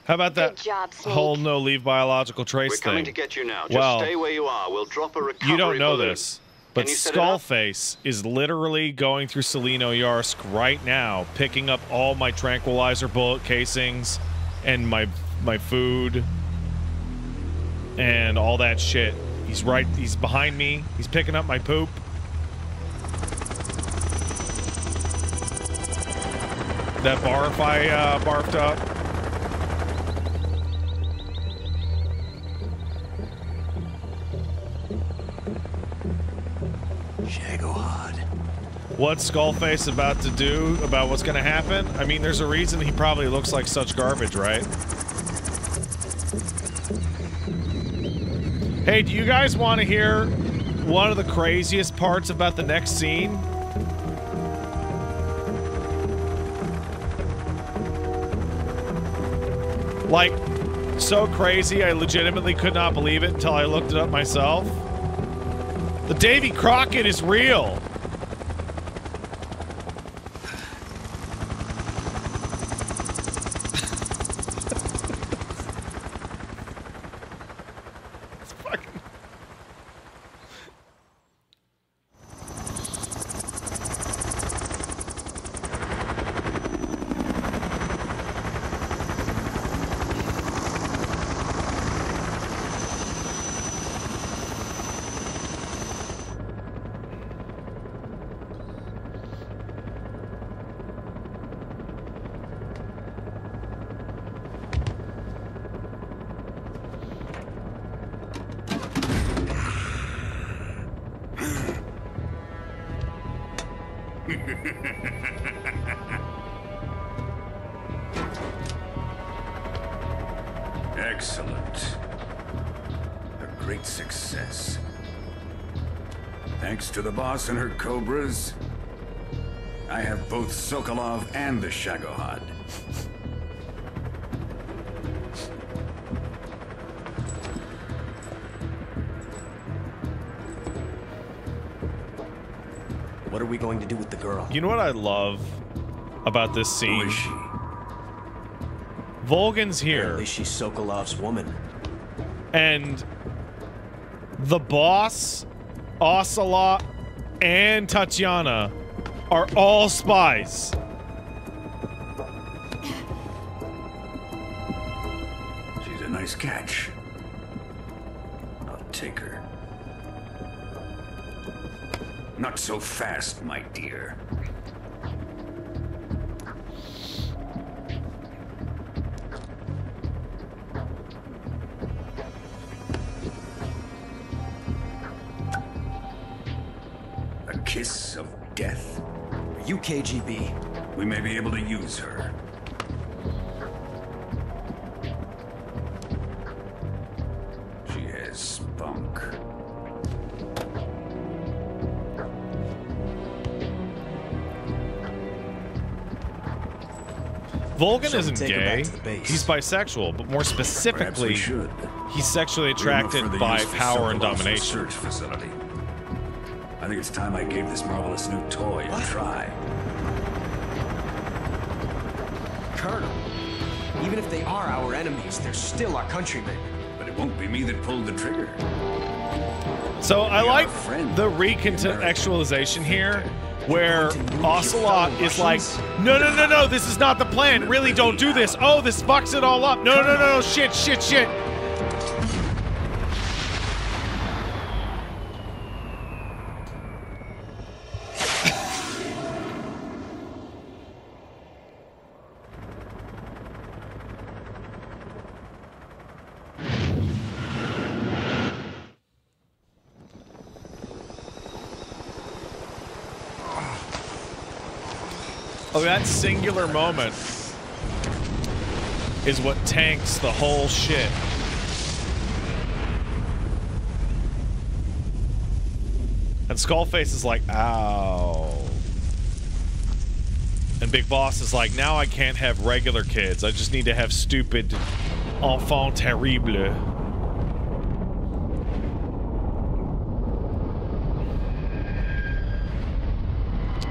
How about that whole no-leave biological trace We're coming thing? to get you now. Just Well, stay where you are. We'll drop a recovery you don't know balloon. this, but Can you set it up? Skullface is literally going through Selino Yarsk right now, picking up all my tranquilizer bullet casings and my food and all that shit. He's behind me. He's picking up my poop. That barf I barfed up. What's Skullface about to do about what's going to happen? I mean, there's a reason he probably looks like such garbage, right? Hey, do you guys want to hear one of the craziest parts about the next scene? Like, so crazy, I legitimately could not believe it until I looked it up myself. The Davy Crockett is real. Excellent. A great success. Thanks to the boss and her cobras, I have both Sokolov and the Shagohod. What are we going to do with the girl? You know what I love about this scene? Who is she? Volgan's here. Apparently she's Sokolov's woman. And the boss, Ocelot, and Tatiana are all spies. She's a nice catch. I'll take her. Not so fast, my dear. A kiss of death. Are you KGB? We may be able to use her. She has spunk. Volgan So isn't take her gay. back to the base. He's bisexual, but more specifically, should. he's sexually We look attracted for the by use for power and Sokolov's domination. research facility. I think it's time I gave this marvelous new toy a try. Colonel, even if they are our enemies, they're still our countrymen. But it won't be me that pulled the trigger. So I We are like friends, the the recontextualization here, where Going to nuke Ocelot your is like, fellow no, no, no, no, this is not the plan. Really, don't do this. Oh, this fucks it all up. No, no, no, no, shit, shit, shit. Oh, that singular moment is what tanks the whole shit. And Skullface is like, ow. And Big Boss is like, now I can't have regular kids. I just need to have stupid enfant terrible.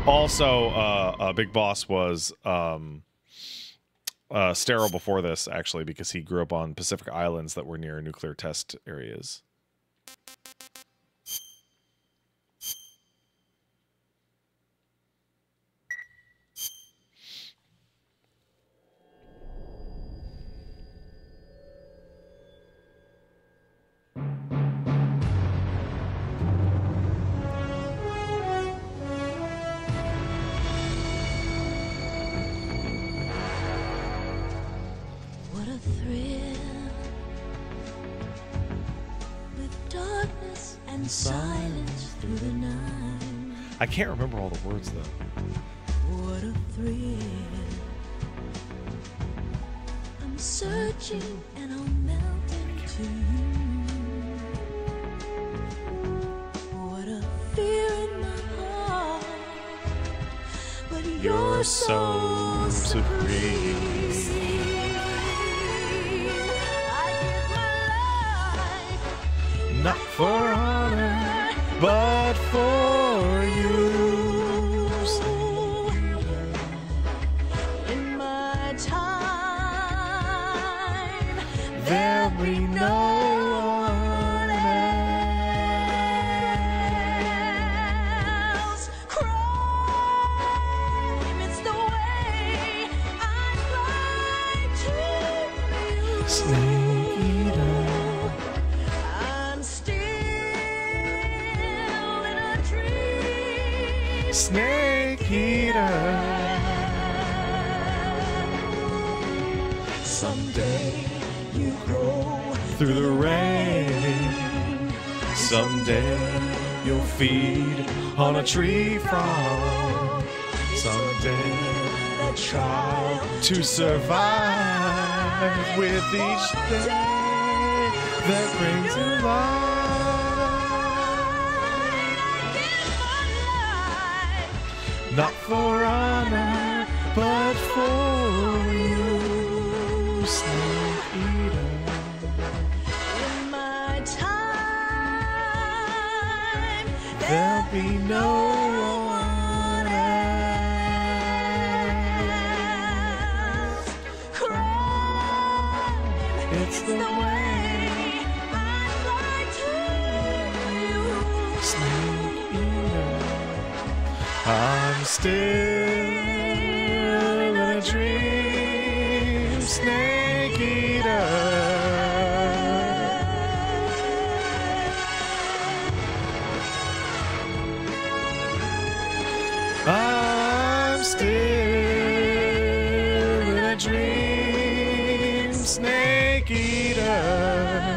Also, Big Boss was sterile before this, actually, because he grew up on Pacific Islands that were near nuclear test areas. What a thrill, with darkness and silence through the night. I can't remember all the words, though. What a thrill. I'm searching and I'll melt into you. What a fear in my heart, but you're so supreme. Not for honor, but for you. In my time, There'll be no one else. Crime, it's the way I fly to you. Snake eater. I'm still in a dream. Snake eater. Someday you grow Through the rain. Someday you'll feed on a tree frog. someday the trial to survive with each day that brings you life. Not for honor, but for you, Snake Eater. in my time. There'll be no one else. Crime, It's the way I'd like to you. Snake Eater. I'm still in a dream, Snake Eater. I'm still in a dream, Snake Eater.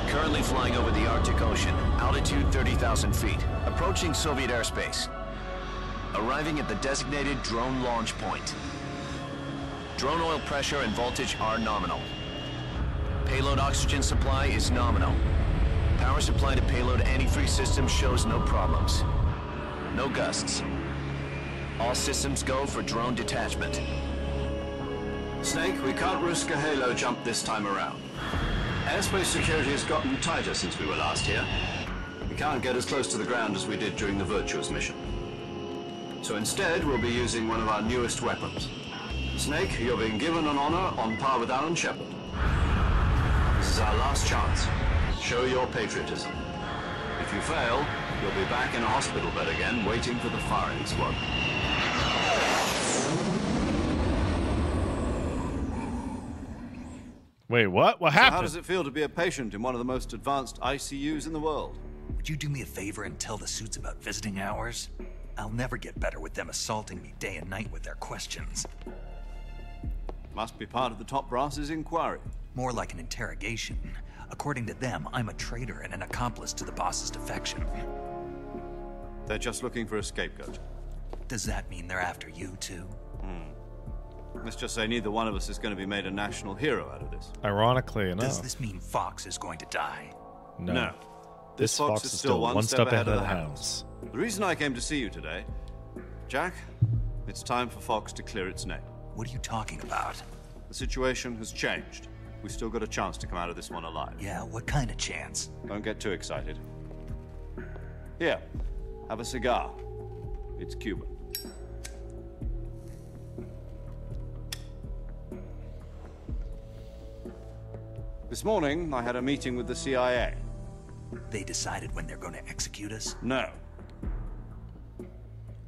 Currently flying over the Arctic Ocean, altitude 30,000 feet, approaching Soviet airspace. Arriving at the designated drone launch point. Drone oil pressure and voltage are nominal. Payload oxygen supply is nominal. Power supply to payload antifreeze system shows no problems. No gusts. All systems go for drone detachment. Snake, we can't risk a halo jump this time around. Airspace security has gotten tighter since we were last here. We can't get as close to the ground as we did during the Virtuous mission. So instead, we'll be using one of our newest weapons. Snake, you're being given an honor on par with Alan Shepard. This is our last chance. Show your patriotism. If you fail, you'll be back in a hospital bed again, waiting for the firing squad. Wait, what? What happened? So how does it feel to be a patient in one of the most advanced ICUs in the world? Would you do me a favor and tell the suits about visiting hours? I'll never get better with them assaulting me day and night with their questions. Must be part of the top brass's inquiry. More like an interrogation. According to them, I'm a traitor and an accomplice to the boss's defection. They're just looking for a scapegoat. Does that mean they're after you, too? Let's just say neither one of us is going to be made a national hero out of this. Ironically enough. Does this mean Fox is going to die? No. This Fox is still one step ahead of the hounds. The reason I came to see you today, Jack, it's time for Fox to clear its name. What are you talking about? The situation has changed. We've still got a chance to come out of this one alive. Yeah, what kind of chance? Don't get too excited. Here, have a cigar. It's Cuban. This morning, I had a meeting with the CIA. They decided when they're going to execute us? No.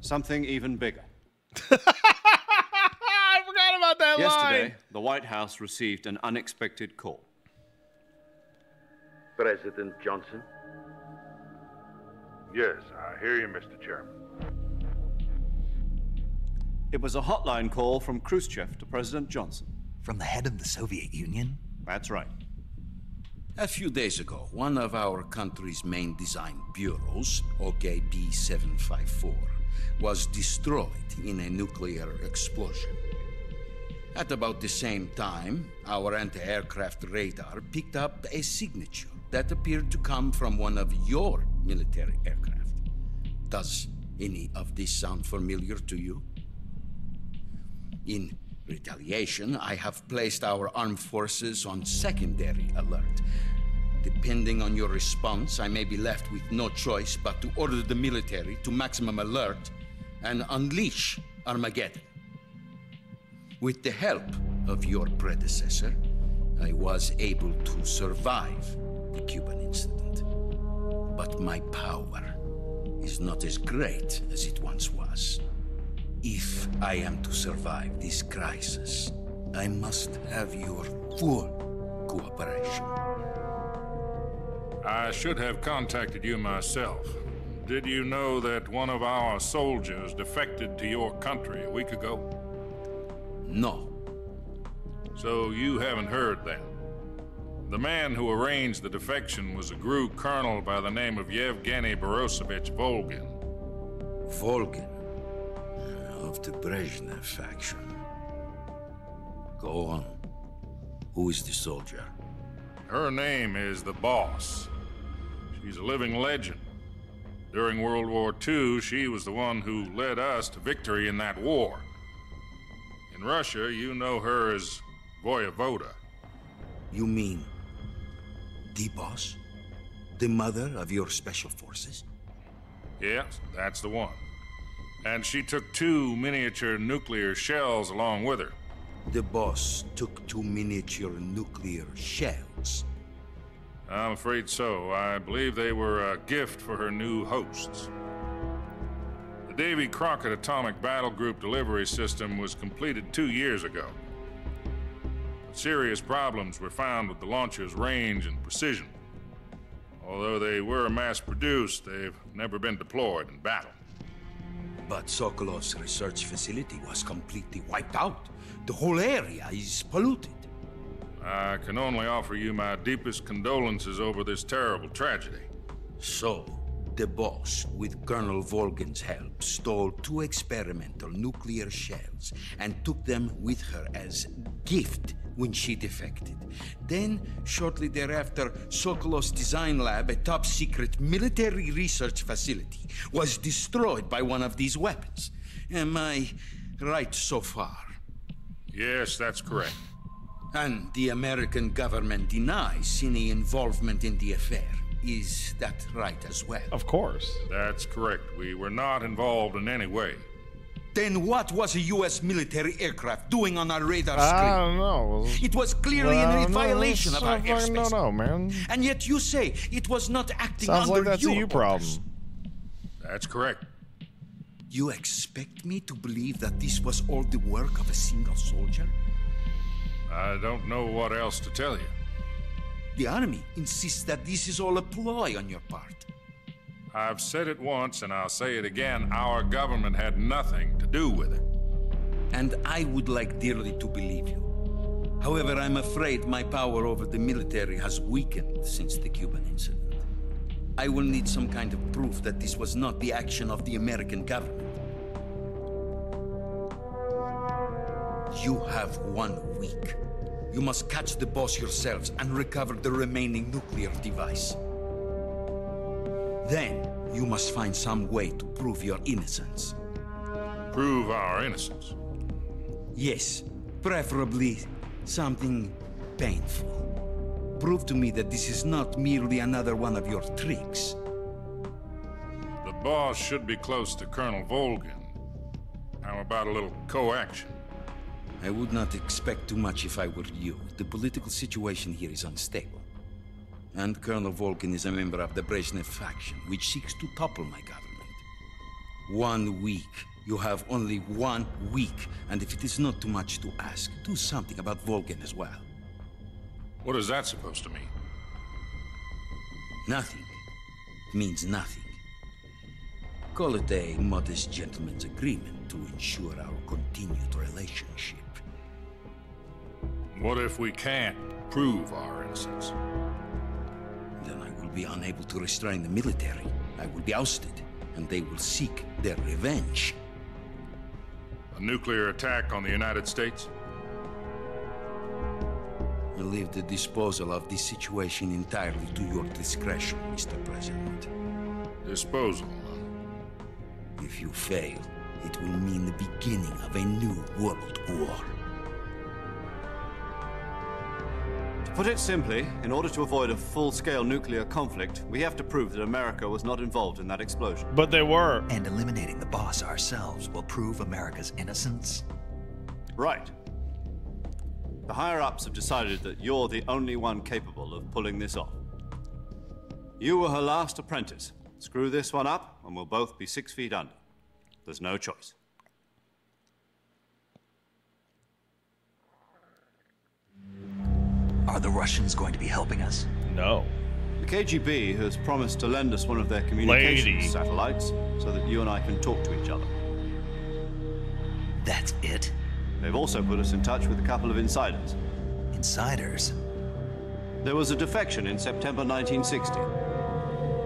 Something even bigger. I forgot about that Yesterday, line. the White House received an unexpected call. President Johnson? Yes, I hear you, Mr. Chairman. It was a hotline call from Khrushchev to President Johnson. From the head of the Soviet Union? That's right. A few days ago, one of our country's main design bureaus, OKB 754, was destroyed in a nuclear explosion. At about the same time, our anti-aircraft radar picked up a signature that appeared to come from one of your military aircraft. Does any of this sound familiar to you? In retaliation, I have placed our armed forces on secondary alert. Depending on your response, I may be left with no choice but to order the military to maximum alert and unleash Armageddon. With the help of your predecessor, I was able to survive the Cuban incident. But my power is not as great as it once was. If I am to survive this crisis, I must have your full cooperation. I should have contacted you myself. Did you know that one of our soldiers defected to your country a week ago? No. So you haven't heard then. The man who arranged the defection was a GRU colonel by the name of Yevgeny Borosovich Volgin. Volgin? Of the Brezhnev faction. Go on. Who is the soldier? Her name is the Boss. She's a living legend. During World War II, she was the one who led us to victory in that war. In Russia, you know her as Voyevoda. You mean the Boss? The mother of your special forces? Yes, that's the one. And she took 2 miniature nuclear shells along with her. The Boss took 2 miniature nuclear shells? I'm afraid so. I believe they were a gift for her new hosts. The Davy Crockett Atomic Battle Group delivery system was completed 2 years ago. But serious problems were found with the launcher's range and precision. Although they were mass-produced, they've never been deployed in battle. But Sokolov's research facility was completely wiped out. The whole area is polluted. I can only offer you my deepest condolences over this terrible tragedy. So, the Boss, with Colonel Volgin's help, stole 2 experimental nuclear shells and took them with her as gift when she defected. Then, shortly thereafter, Sokolov's design lab, a top-secret military research facility, was destroyed by one of these weapons. Am I right so far? Yes, that's correct. And the American government denies any involvement in the affair. Is that right as well? Of course. That's correct. We were not involved in any way. Then what was a U.S. military aircraft doing on our radar screen? I don't know. It was clearly in violation of our airspace. No, man. And yet you say it was not acting Sounds under like that's your a you problem. That's correct. You expect me to believe that this was all the work of a single soldier? I don't know what else to tell you. The army insists that this is all a ploy on your part. I've said it once and I'll say it again. Our government had nothing to do with it. And I would like dearly to believe you. However, I'm afraid my power over the military has weakened since the Cuban incident. I will need some kind of proof that this was not the action of the American government. You have 1 week. You must catch the Boss yourselves and recover the remaining nuclear device. Then, you must find some way to prove your innocence. Prove our innocence? Yes, preferably something painful. Prove to me that this is not merely another one of your tricks. The Boss should be close to Colonel Volgin. How about a little coaction? I would not expect too much if I were you. The political situation here is unstable. And Colonel Volgin is a member of the Brezhnev faction, which seeks to topple my government. 1 week. You have only 1 week. And if it is not too much to ask, do something about Volgin as well. What is that supposed to mean? Nothing. It means nothing. Call it a modest gentleman's agreement to ensure our continued relationship. What if we can't prove our innocence? Then I will be unable to restrain the military. I will be ousted, and they will seek their revenge. A nuclear attack on the United States? I leave the disposal of this situation entirely to your discretion, Mr. President. Disposal? If you fail, it will mean the beginning of a new world war. To put it simply, in order to avoid a full-scale nuclear conflict, we have to prove that America was not involved in that explosion. But they were. And eliminating the Boss ourselves will prove America's innocence? Right. The higher-ups have decided that you're the only one capable of pulling this off. You were her last apprentice. Screw this one up, and we'll both be 6 feet under. There's no choice. Are the Russians going to be helping us? No. The KGB has promised to lend us one of their communications satellites so that you and I can talk to each other. That's it? They've also put us in touch with a couple of insiders. Insiders? There was a defection in September 1960.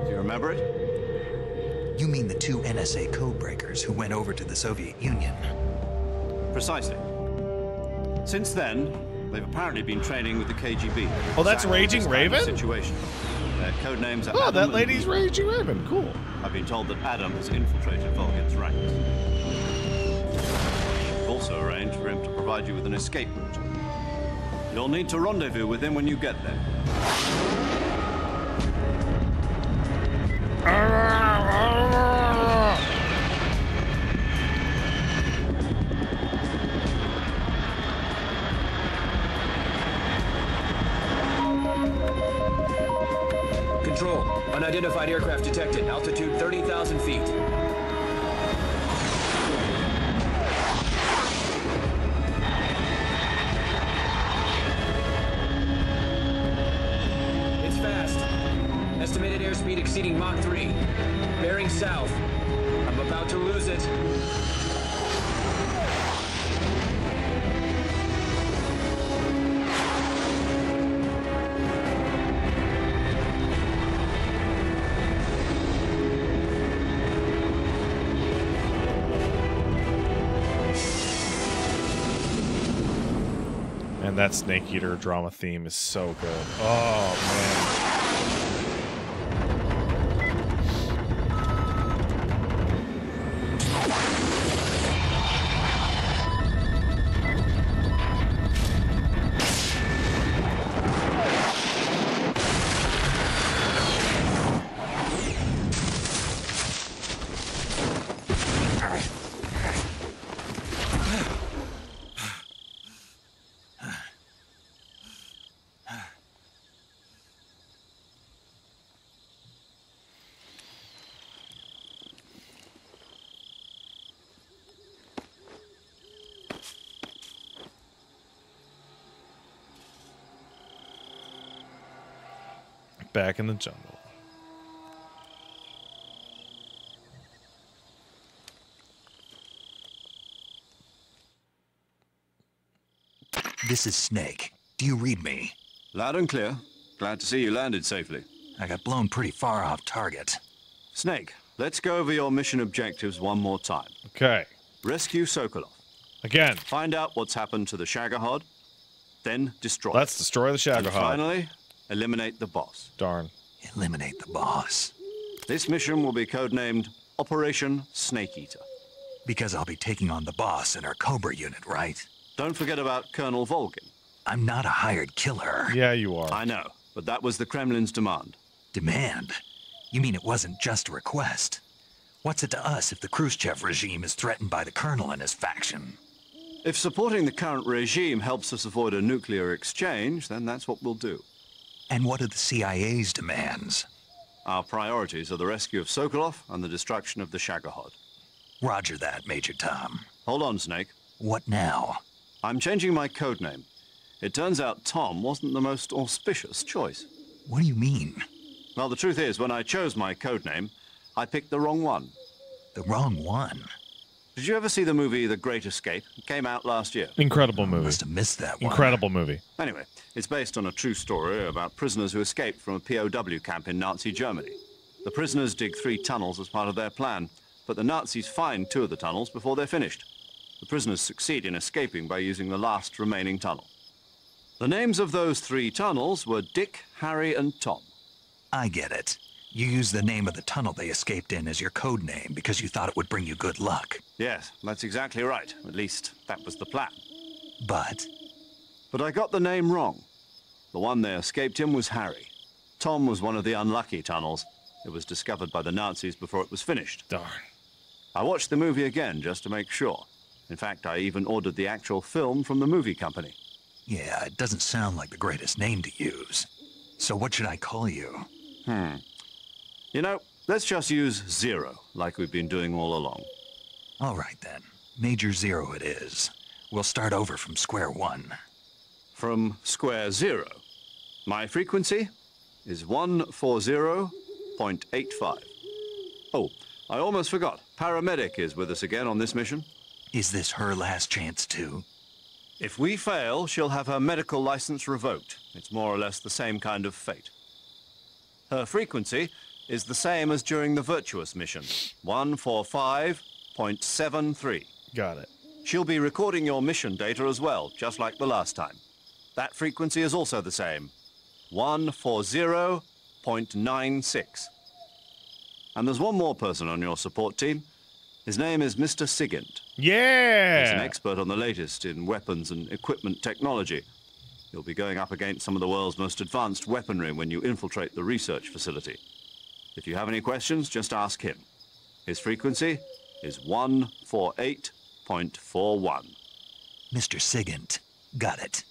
Do you remember it? You mean the two NSA codebreakers who went over to the Soviet Union? Precisely. Since then, they've apparently been training with the KGB. Oh, that's Raging Raven? Situation. Their code names are Oh, Adam that and lady's Eve. Raging Raven. Cool. I've been told that Adam has infiltrated Volgin's ranks. We've also arranged for him to provide you with an escape route. You'll need to rendezvous with him when you get there. Control, unidentified aircraft detected. Altitude 30,000 feet. It's fast. Estimated airspeed exceeding Mach 3. Bearing south. I'm about to lose it. And that Snake Eater drama theme is so good. Oh, man. Back in the jungle. This is Snake. Do you read me? Loud and clear. Glad to see you landed safely. I got blown pretty far off target. Snake, let's go over your mission objectives one more time. Okay. Rescue Sokolov. Again. Find out what's happened to the Shagohod. Then destroy Let's destroy the Shagohod. And finally, eliminate the boss. Darn. Eliminate the boss. This mission will be codenamed Operation Snake Eater. Because I'll be taking on the boss in our Cobra unit, right? Don't forget about Colonel Volgin. I'm not a hired killer. Yeah, you are. I know, but that was the Kremlin's demand. Demand? You mean it wasn't just a request? What's it to us if the Khrushchev regime is threatened by the Colonel and his faction? If supporting the current regime helps us avoid a nuclear exchange, then that's what we'll do. And what are the CIA's demands? Our priorities are the rescue of Sokolov and the destruction of the Shagohod. Roger that, Major Tom. Hold on, Snake. What now? I'm changing my codename. It turns out Tom wasn't the most auspicious choice. What do you mean? Well, the truth is, when I chose my codename, I picked the wrong one. The wrong one? Did you ever see the movie The Great Escape? It came out last year. Incredible movie. Must have missed that one. Incredible movie. Anyway, it's based on a true story about prisoners who escaped from a POW camp in Nazi Germany. The prisoners dig 3 tunnels as part of their plan, but the Nazis find 2 of the tunnels before they're finished. The prisoners succeed in escaping by using the last remaining tunnel. The names of those 3 tunnels were Dick, Harry, and Tom. I get it. You used the name of the tunnel they escaped in as your code name because you thought it would bring you good luck. Yes, that's exactly right. At least, that was the plan. But I got the name wrong. The one they escaped in was Harry. Tom was one of the unlucky tunnels. It was discovered by the Nazis before it was finished. Darn. I watched the movie again just to make sure. In fact, I even ordered the actual film from the movie company. yeah, it doesn't sound like the greatest name to use. So what should I call you? You know, let's just use Zero, like we've been doing all along. All right, then. Major Zero it is. We'll start over from square one. From square zero. My frequency is 140.85. Oh, I almost forgot. Paramedic is with us again on this mission. Is this her last chance, too? If we fail, she'll have her medical license revoked. It's more or less the same kind of fate. Her frequency is the same as during the Virtuous mission, 145.73. Got it. She'll be recording your mission data as well, just like the last time. That frequency is also the same, 140.96. And there's one more person on your support team. His name is Mr. Sigint. Yeah! He's an expert on the latest in weapons and equipment technology. You'll be going up against some of the world's most advanced weaponry when you infiltrate the research facility. If you have any questions, just ask him. His frequency is 148.41. Mr. Sigint. Got it.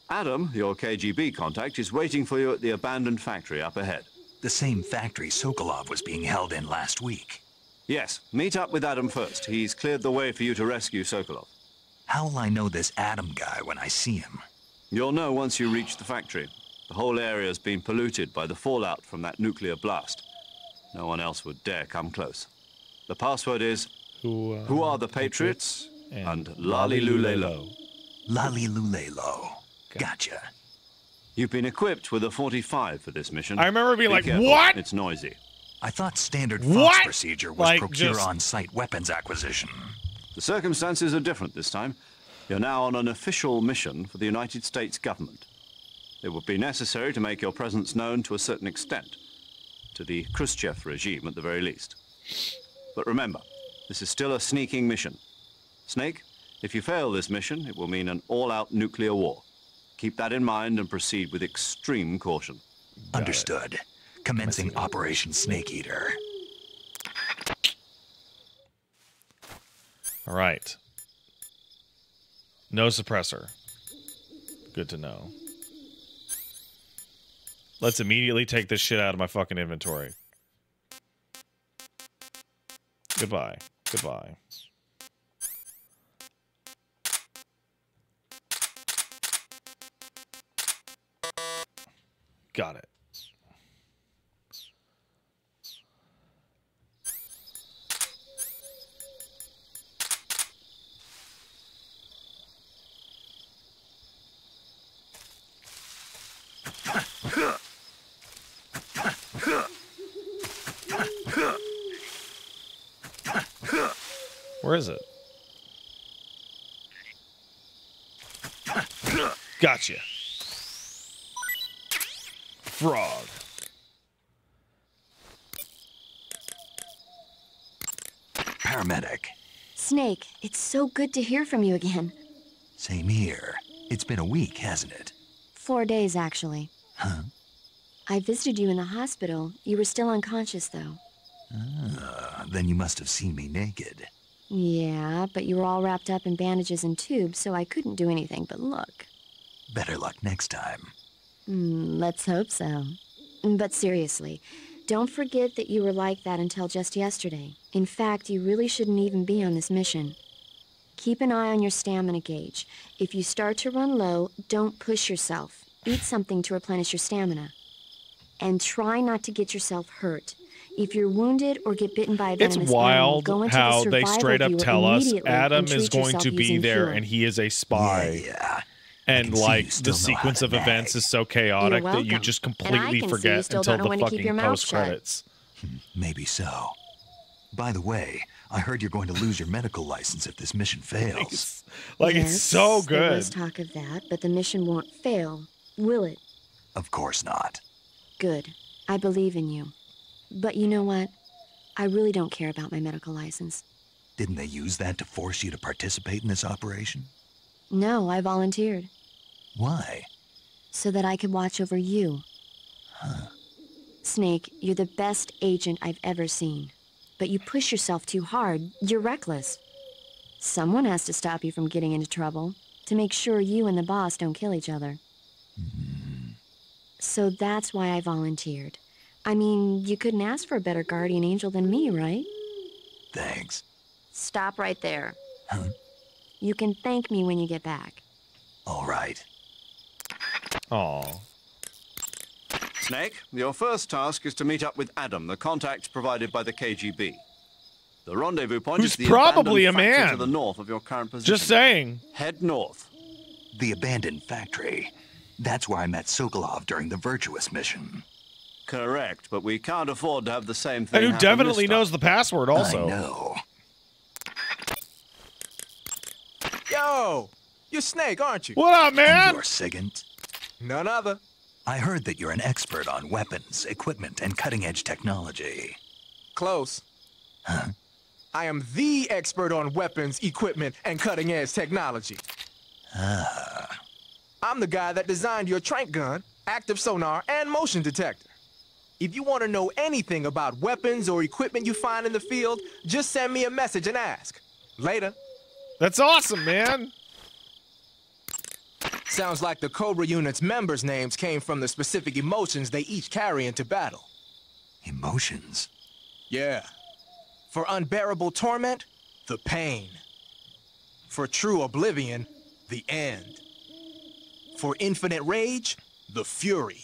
Adam, your KGB contact, is waiting for you at the abandoned factory up ahead. The same factory Sokolov was being held in last week. Yes, meet up with Adam first. He's cleared the way for you to rescue Sokolov. How will I know this Adam guy when I see him? You'll know once you reach the factory. The whole area's been polluted by the fallout from that nuclear blast. No one else would dare come close. The password is, Who are the Patriots? And Lalilulelo. Lalilulelo. Gotcha. You've been equipped with a 45 for this mission. I remember being Be like, careful. what? It's noisy. I thought standard What? Fox procedure was Like, procure just- on-site weapons acquisition. The circumstances are different this time. You're now on an official mission for the United States government. It would be necessary to make your presence known to a certain extent, to the Khrushchev regime at the very least. But remember, this is still a sneaking mission. Snake, if you fail this mission, it will mean an all-out nuclear war. Keep that in mind and proceed with extreme caution. Understood. Commencing Operation Snake Eater. All right. No suppressor. Good to know. Let's immediately take this shit out of my fucking inventory. Goodbye. Goodbye. Got it. Where is it? Gotcha. Frog. Paramedic. Snake, it's so good to hear from you again. Same here. It's been a week, hasn't it? 4 days, actually. Huh? I visited you in the hospital. You were still unconscious, though. Then you must have seen me naked. Yeah, but you were all wrapped up in bandages and tubes, so I couldn't do anything but look. Better luck next time. Let's hope so. But seriously, don't forget that you were like that until just yesterday. In fact, you really shouldn't even be on this mission. Keep an eye on your stamina gauge. If you start to run low, don't push yourself. Eat something to replenish your stamina. And try not to get yourself hurt. If you're wounded or get bitten by a It's venomous animal, wild go into how the they survival straight up viewer tell us immediately Adam and is treat going yourself to be using there healing. and he is a spy. Yeah. And can see like you still the know how sequence to of events nag. is so chaotic You're that you welcome. just And I completely can see you forget still until don't know the when to keep your fucking mouth post shut. credits. Maybe so. By the way, I heard you're going to lose your medical license if this mission fails. Like, Yes, it's so There good. was talk of that, but the mission won't fail, will it? Of course not. Good. I believe in you. But you know what? I really don't care about my medical license. Didn't they use that to force you to participate in this operation? No, I volunteered. Why? So that I could watch over you. Huh. Snake, you're the best agent I've ever seen. But you push yourself too hard. You're reckless. Someone has to stop you from getting into trouble, to make sure you and the boss don't kill each other. So that's why I volunteered. I mean, you couldn't ask for a better guardian angel than me, right? Thanks. Stop right there. Huh? You can thank me when you get back. All right. Aw. Snake, your first task is to meet up with Adam, the contact provided by the KGB. The rendezvous point Who's is the probably abandoned a factory man. to the north of your current position. Just saying. Head north. The abandoned factory. That's where I met Sokolov during the Virtuous mission. Correct, but we can't afford to have the same thing And who happen definitely this time. knows the password also. I know. Yo! You're Snake, aren't you? What up, man? And you're Sigint? None other. I heard that you're an expert on weapons, equipment, and cutting-edge technology. Close. Huh? I am the expert on weapons, equipment, and cutting-edge technology. Ah. I'm the guy that designed your trank gun, active sonar, and motion detector. If you want to know anything about weapons or equipment you find in the field, just send me a message and ask. Later. That's awesome, man. Sounds like the Cobra unit's members' names came from the specific emotions they each carry into battle. Emotions? Yeah. For unbearable torment, the pain. For true oblivion, the end. For infinite rage, the fury.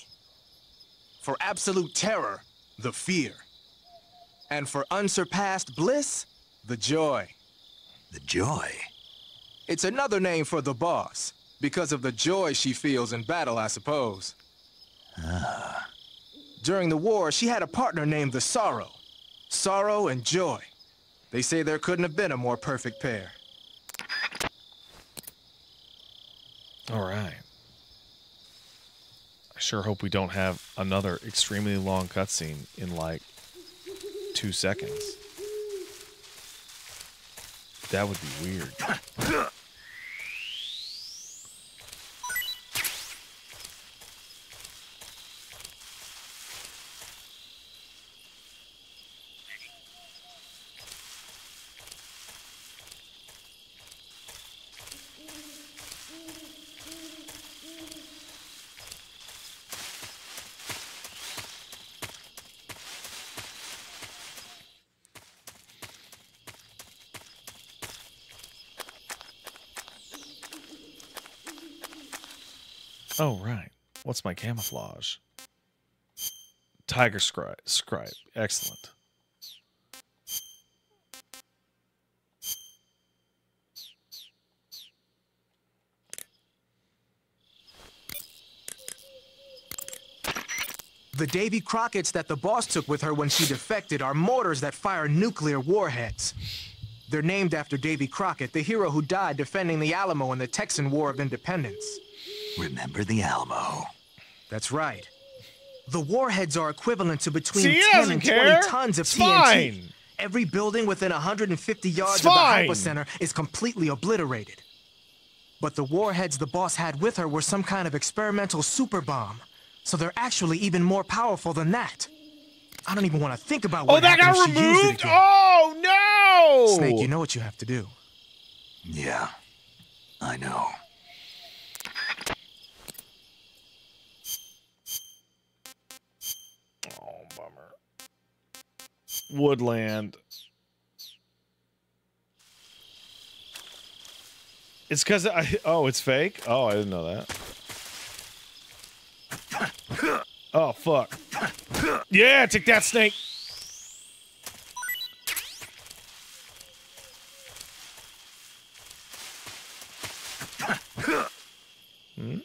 For absolute terror, the fear. And for unsurpassed bliss, the joy. The joy? It's another name for the boss, because of the joy she feels in battle, I suppose. Ah. During the war, she had a partner named the Sorrow. Sorrow and joy. They say there couldn't have been a more perfect pair. All right. I sure hope we don't have another extremely long cutscene in like 2 seconds. That would be weird. Oh, right. What's my camouflage? Tiger scribe. Excellent. The Davy Crockett's that the boss took with her when she defected are mortars that fire nuclear warheads. They're named after Davy Crockett, the hero who died defending the Alamo in the Texan War of Independence. Remember the Alamo. That's right. The warheads are equivalent to between See, he 10 doesn't and care. 20 tons of It's TNT. fine. Every building within 150 yards It's of the fine. hypocenter is completely obliterated. But the warheads the boss had with her were some kind of experimental super bomb. So they're actually even more powerful than that. I don't even want to think about what that got happened if she used it removed? again. Oh, no! Snake, you know what you have to do. Yeah, I know. Oh, bummer. Woodland. It's because oh, it's fake? Oh, I didn't know that. Oh, fuck. Yeah, take that, Snake. Hmm?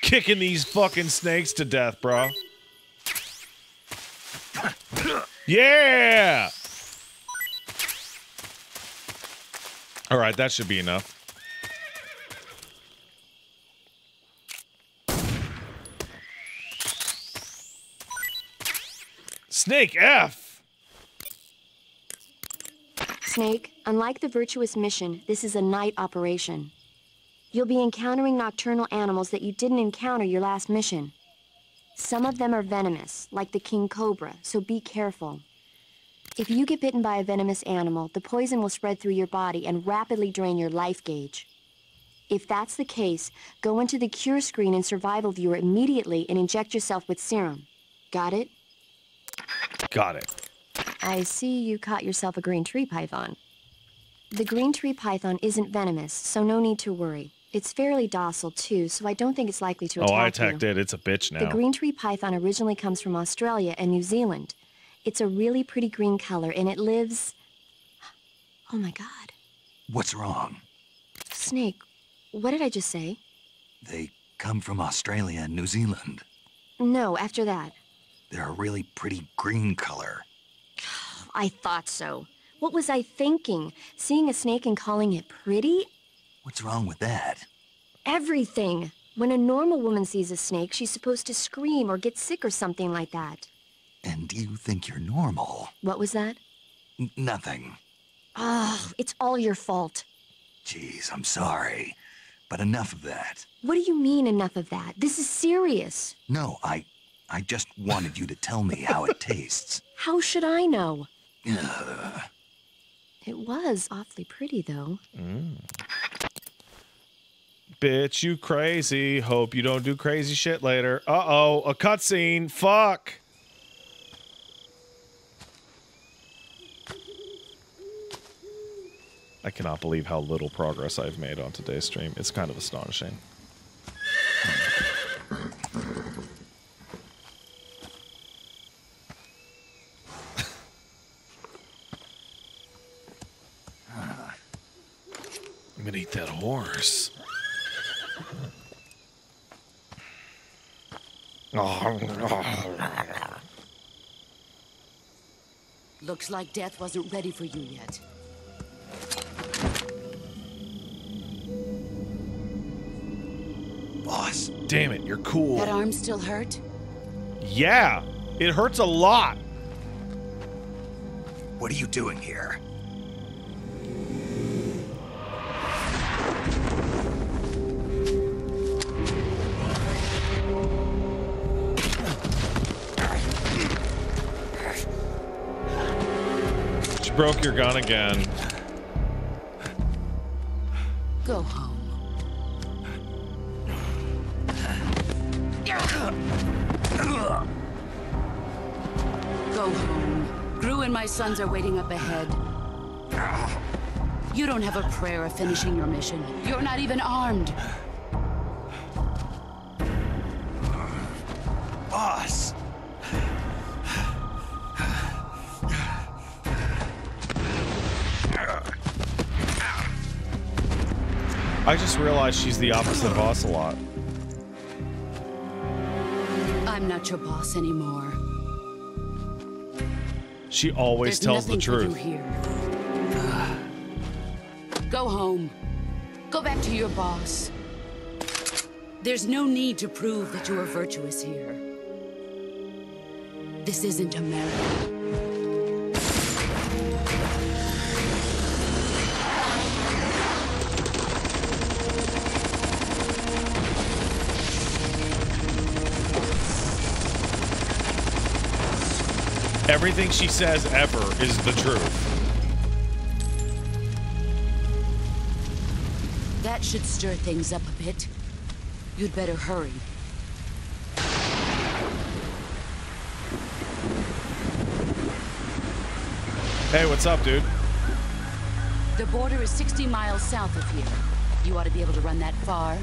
Kicking these fucking snakes to death, bro. Yeah! All right, that should be enough. Snake F! Snake, unlike the Virtuous mission, this is a night operation. You'll be encountering nocturnal animals that you didn't encounter your last mission. Some of them are venomous, like the king cobra, so be careful. If you get bitten by a venomous animal, the poison will spread through your body and rapidly drain your life gauge. If that's the case, go into the cure screen and survival viewer immediately and inject yourself with serum. Got it? Got it. I see you caught yourself a green tree python. The green tree python isn't venomous, so no need to worry. It's fairly docile, too, so I don't think it's likely to attack you. Oh, I attacked it. It's a bitch now. The green tree python originally comes from Australia and New Zealand. It's a really pretty green color, and it lives... Oh, my God. What's wrong? Snake, what did I just say? They come from Australia and New Zealand. No, after that. They're a really pretty green color. I thought so. What was I thinking? Seeing a snake and calling it pretty? What's wrong with that? Everything. When a normal woman sees a snake, she's supposed to scream or get sick or something like that. And you think you're normal? What was that? Nothing. Oh, it's all your fault. Jeez, I'm sorry. But enough of that. What do you mean, enough of that? This is serious. No, I just wanted you to tell me how it tastes. How should I know? Ugh. It was awfully pretty, though. Bitch, you crazy. Hope you don't do crazy shit later. Uh-oh, a cutscene. Fuck. I cannot believe how little progress I've made on today's stream. It's kind of astonishing. I'm gonna eat that horse. Looks like death wasn't ready for you yet. Boss. Damn it, you're cool. That arm still hurt? Yeah, it hurts a lot. What are you doing here? You broke your gun again. Go home. Go home. Gru and my sons are waiting up ahead. You don't have a prayer of finishing your mission. You're not even armed. Boss! I just realized she's the opposite of Ocelot. I'm not your boss anymore. She always There's tells the nothing for truth. you here. Go home. Go back to your boss. There's no need to prove that you are virtuous here. This isn't America. Everything she says ever is the truth. That should stir things up a bit. You'd better hurry. Hey, what's up, dude? The border is 60 miles south of here. You ought to be able to run that far.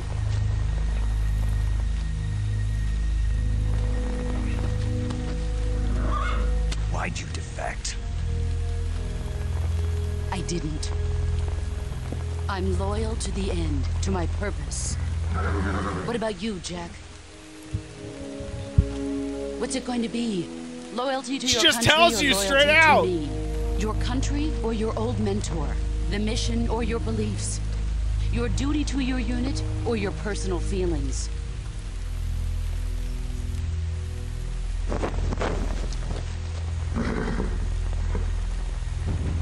Why'd you defect? I didn't. I'm loyal to the end, to my purpose. What about you, Jack? What's it going to be? Loyalty to your country, just tells or you loyalty straight to out. me? Your country or your old mentor? The mission or your beliefs? Your duty to your unit or your personal feelings?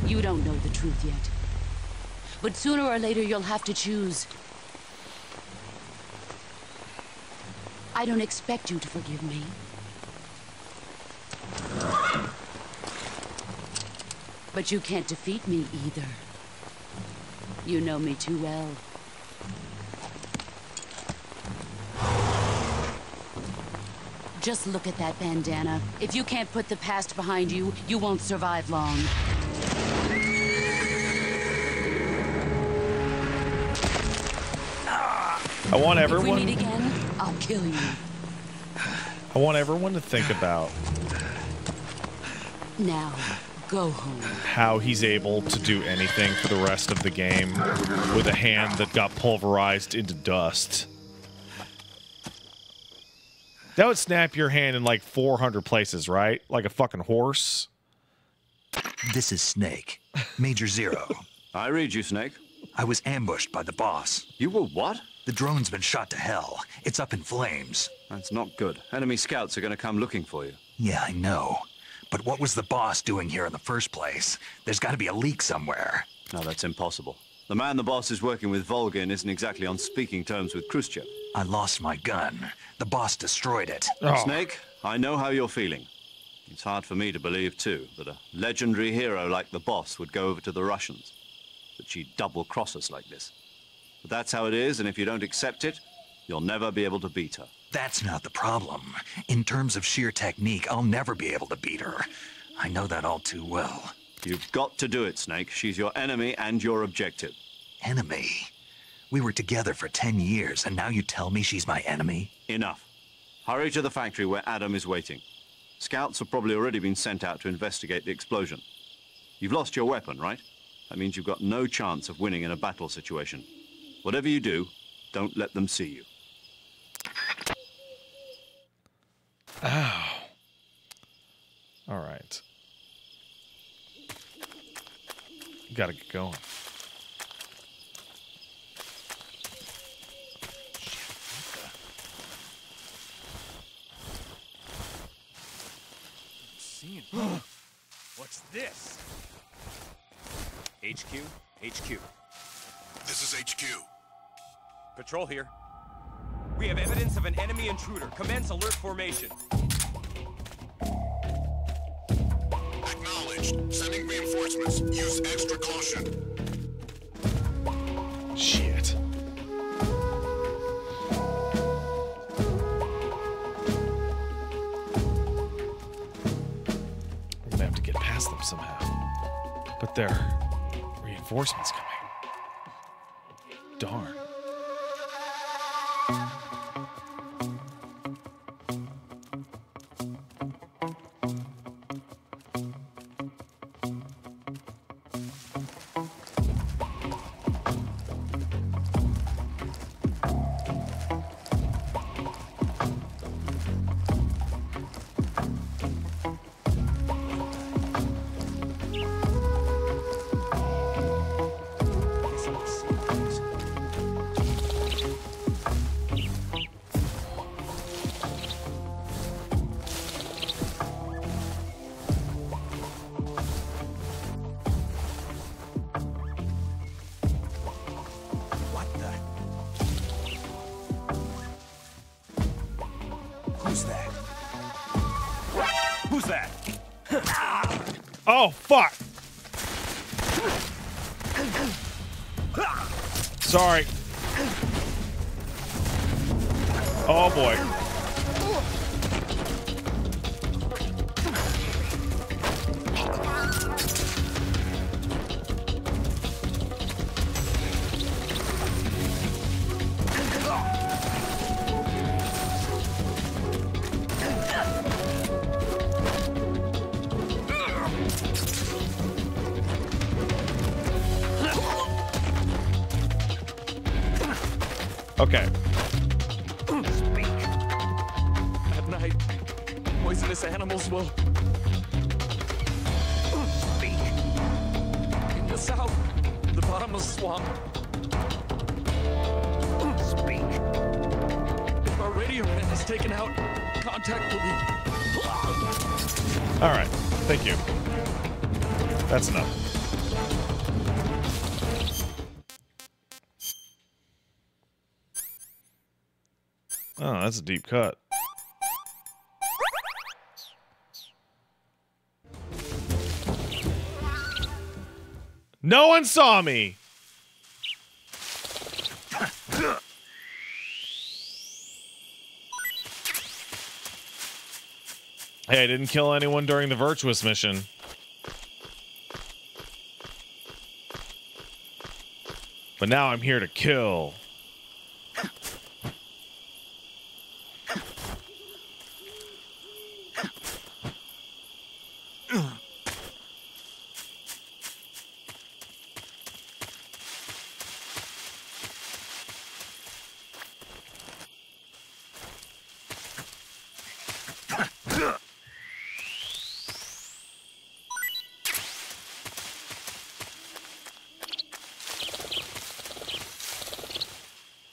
You don't know the truth yet. But sooner or later you'll have to choose. I don't expect you to forgive me. But you can't defeat me either. You know me too well. Just look at that bandana. If you can't put the past behind you, you won't survive long. I want everyone. If we meet again, I'll kill you. I want everyone to think about Now, go home. how he's able to do anything for the rest of the game with a hand that got pulverized into dust. That would snap your hand in like 400 places, right? Like a fucking horse. This is Snake. Major Zero. I read you, Snake. I was ambushed by the boss. You were what? The drone's been shot to hell. It's up in flames. That's not good. Enemy scouts are going to come looking for you. Yeah, I know. But what was the boss doing here in the first place? There's got to be a leak somewhere. No, that's impossible. The man the boss is working with, Volgin, isn't exactly on speaking terms with Khrushchev. I lost my gun. The boss destroyed it. Oh. Snake, I know how you're feeling. It's hard for me to believe, too, that a legendary hero like the boss would go over to the Russians. That she'd double-cross us like this. But that's how it is, and if you don't accept it, you'll never be able to beat her. That's not the problem. In terms of sheer technique, I'll never be able to beat her. I know that all too well. You've got to do it, Snake. She's your enemy and your objective. Enemy? We were together for 10 years, and now you tell me she's my enemy? Enough. Hurry to the factory where Adam is waiting. Scouts have probably already been sent out to investigate the explosion. You've lost your weapon, right? That means you've got no chance of winning in a battle situation. Whatever you do, don't let them see you. Ow. All right. Gotta get going. What's this? HQ? HQ. This is HQ. Patrol here. We have evidence of an enemy intruder. Commence alert formation. Acknowledged. Sending reinforcements. Use extra caution. Shit. We're gonna have to get past them somehow. But there are reinforcements coming. Darn. Who's that? Oh, fuck. Sorry. Oh, boy. Okay. Speak. At night, poisonous animals will speak. In the south, the bottomless swamp. Speak. If our radio net is taken out, contact will be. All right. Thank you. That's enough. Oh, that's a deep cut. No one saw me. Hey, I didn't kill anyone during the Virtuous mission. But now I'm here to kill.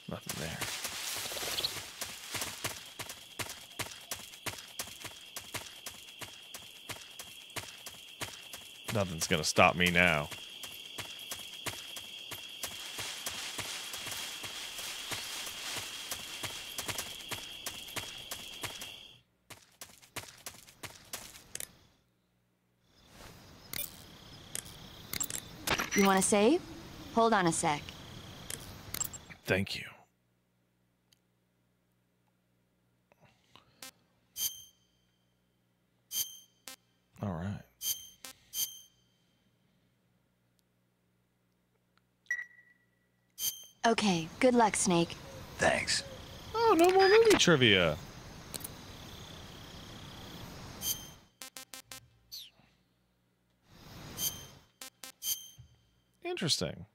Nothing there. Nothing's gonna stop me now. You want to save? Hold on a sec. Thank you. All right. Okay, good luck, Snake. Thanks. Oh, no more movie trivia. Interesting.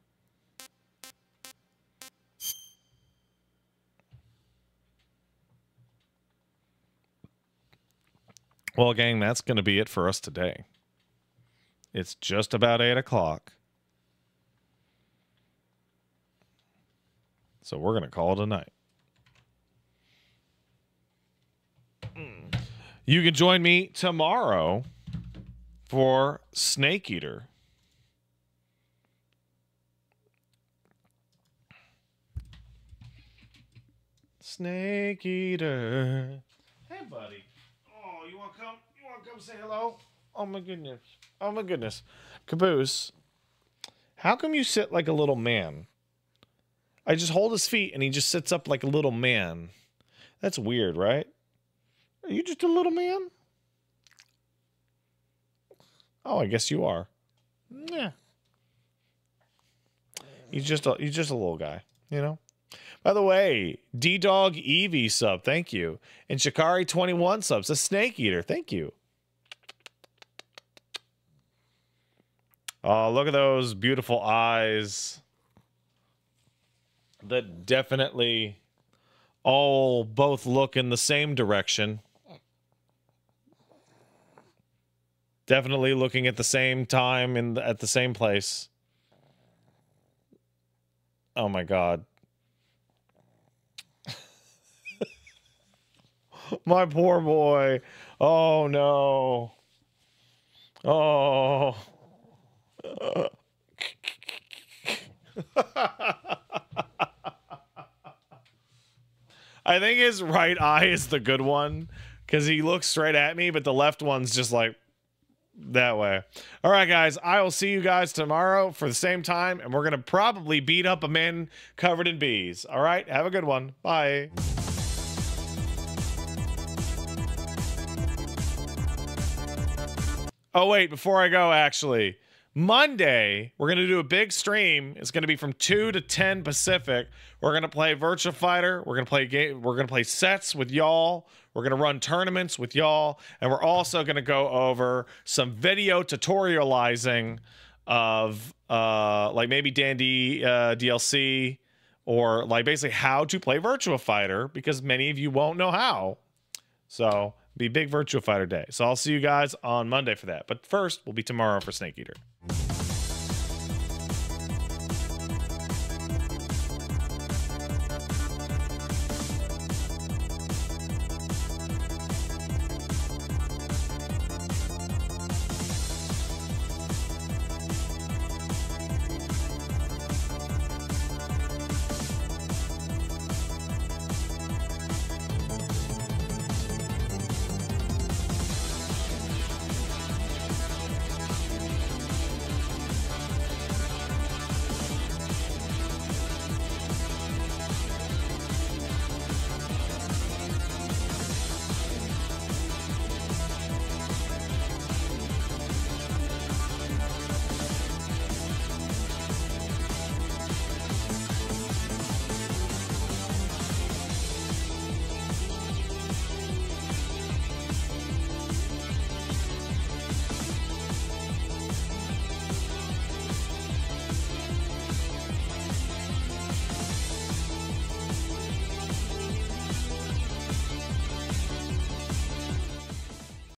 Well, gang, that's going to be it for us today. It's just about 8 o'clock. So we're going to call it a night. You can join me tomorrow for Snake Eater. Snake Eater. Hey, buddy. Oh, you want to come? You want to come say hello? Oh, my goodness. Oh, my goodness. Caboose, how come you sit like a little man? I just hold his feet and he just sits up like a little man. That's weird, right? Are you just a little man? Oh, I guess you are. Yeah. He's just a little guy, you know? By the way, D-Dog Eevee sub, thank you. And Shikari21 subs, a Snake Eater, thank you. Oh, look at those beautiful eyes. That definitely all both look in the same direction. Definitely looking at the same time at the same place. Oh my God. My poor boy. Oh no. Oh. I think his right eye is the good one because he looks straight at me, but the left one's just like that way. All right, guys, I will see you guys tomorrow for the same time, and we're going to probably beat up a man covered in bees. All right, have a good one. Bye. Oh, wait, before I go, actually, Monday, we're going to do a big stream. It's going to be from 2 to 10 Pacific. We're going to play Virtua Fighter. We're going to play sets with y'all. We're going to run tournaments with y'all. And we're also going to go over some video tutorializing of like maybe Dandy DLC or like basically how to play Virtua Fighter because many of you won't know how. So be big Virtua Fighter day. So I'll see you guys on Monday for that. But first, we'll be tomorrow for Snake Eater.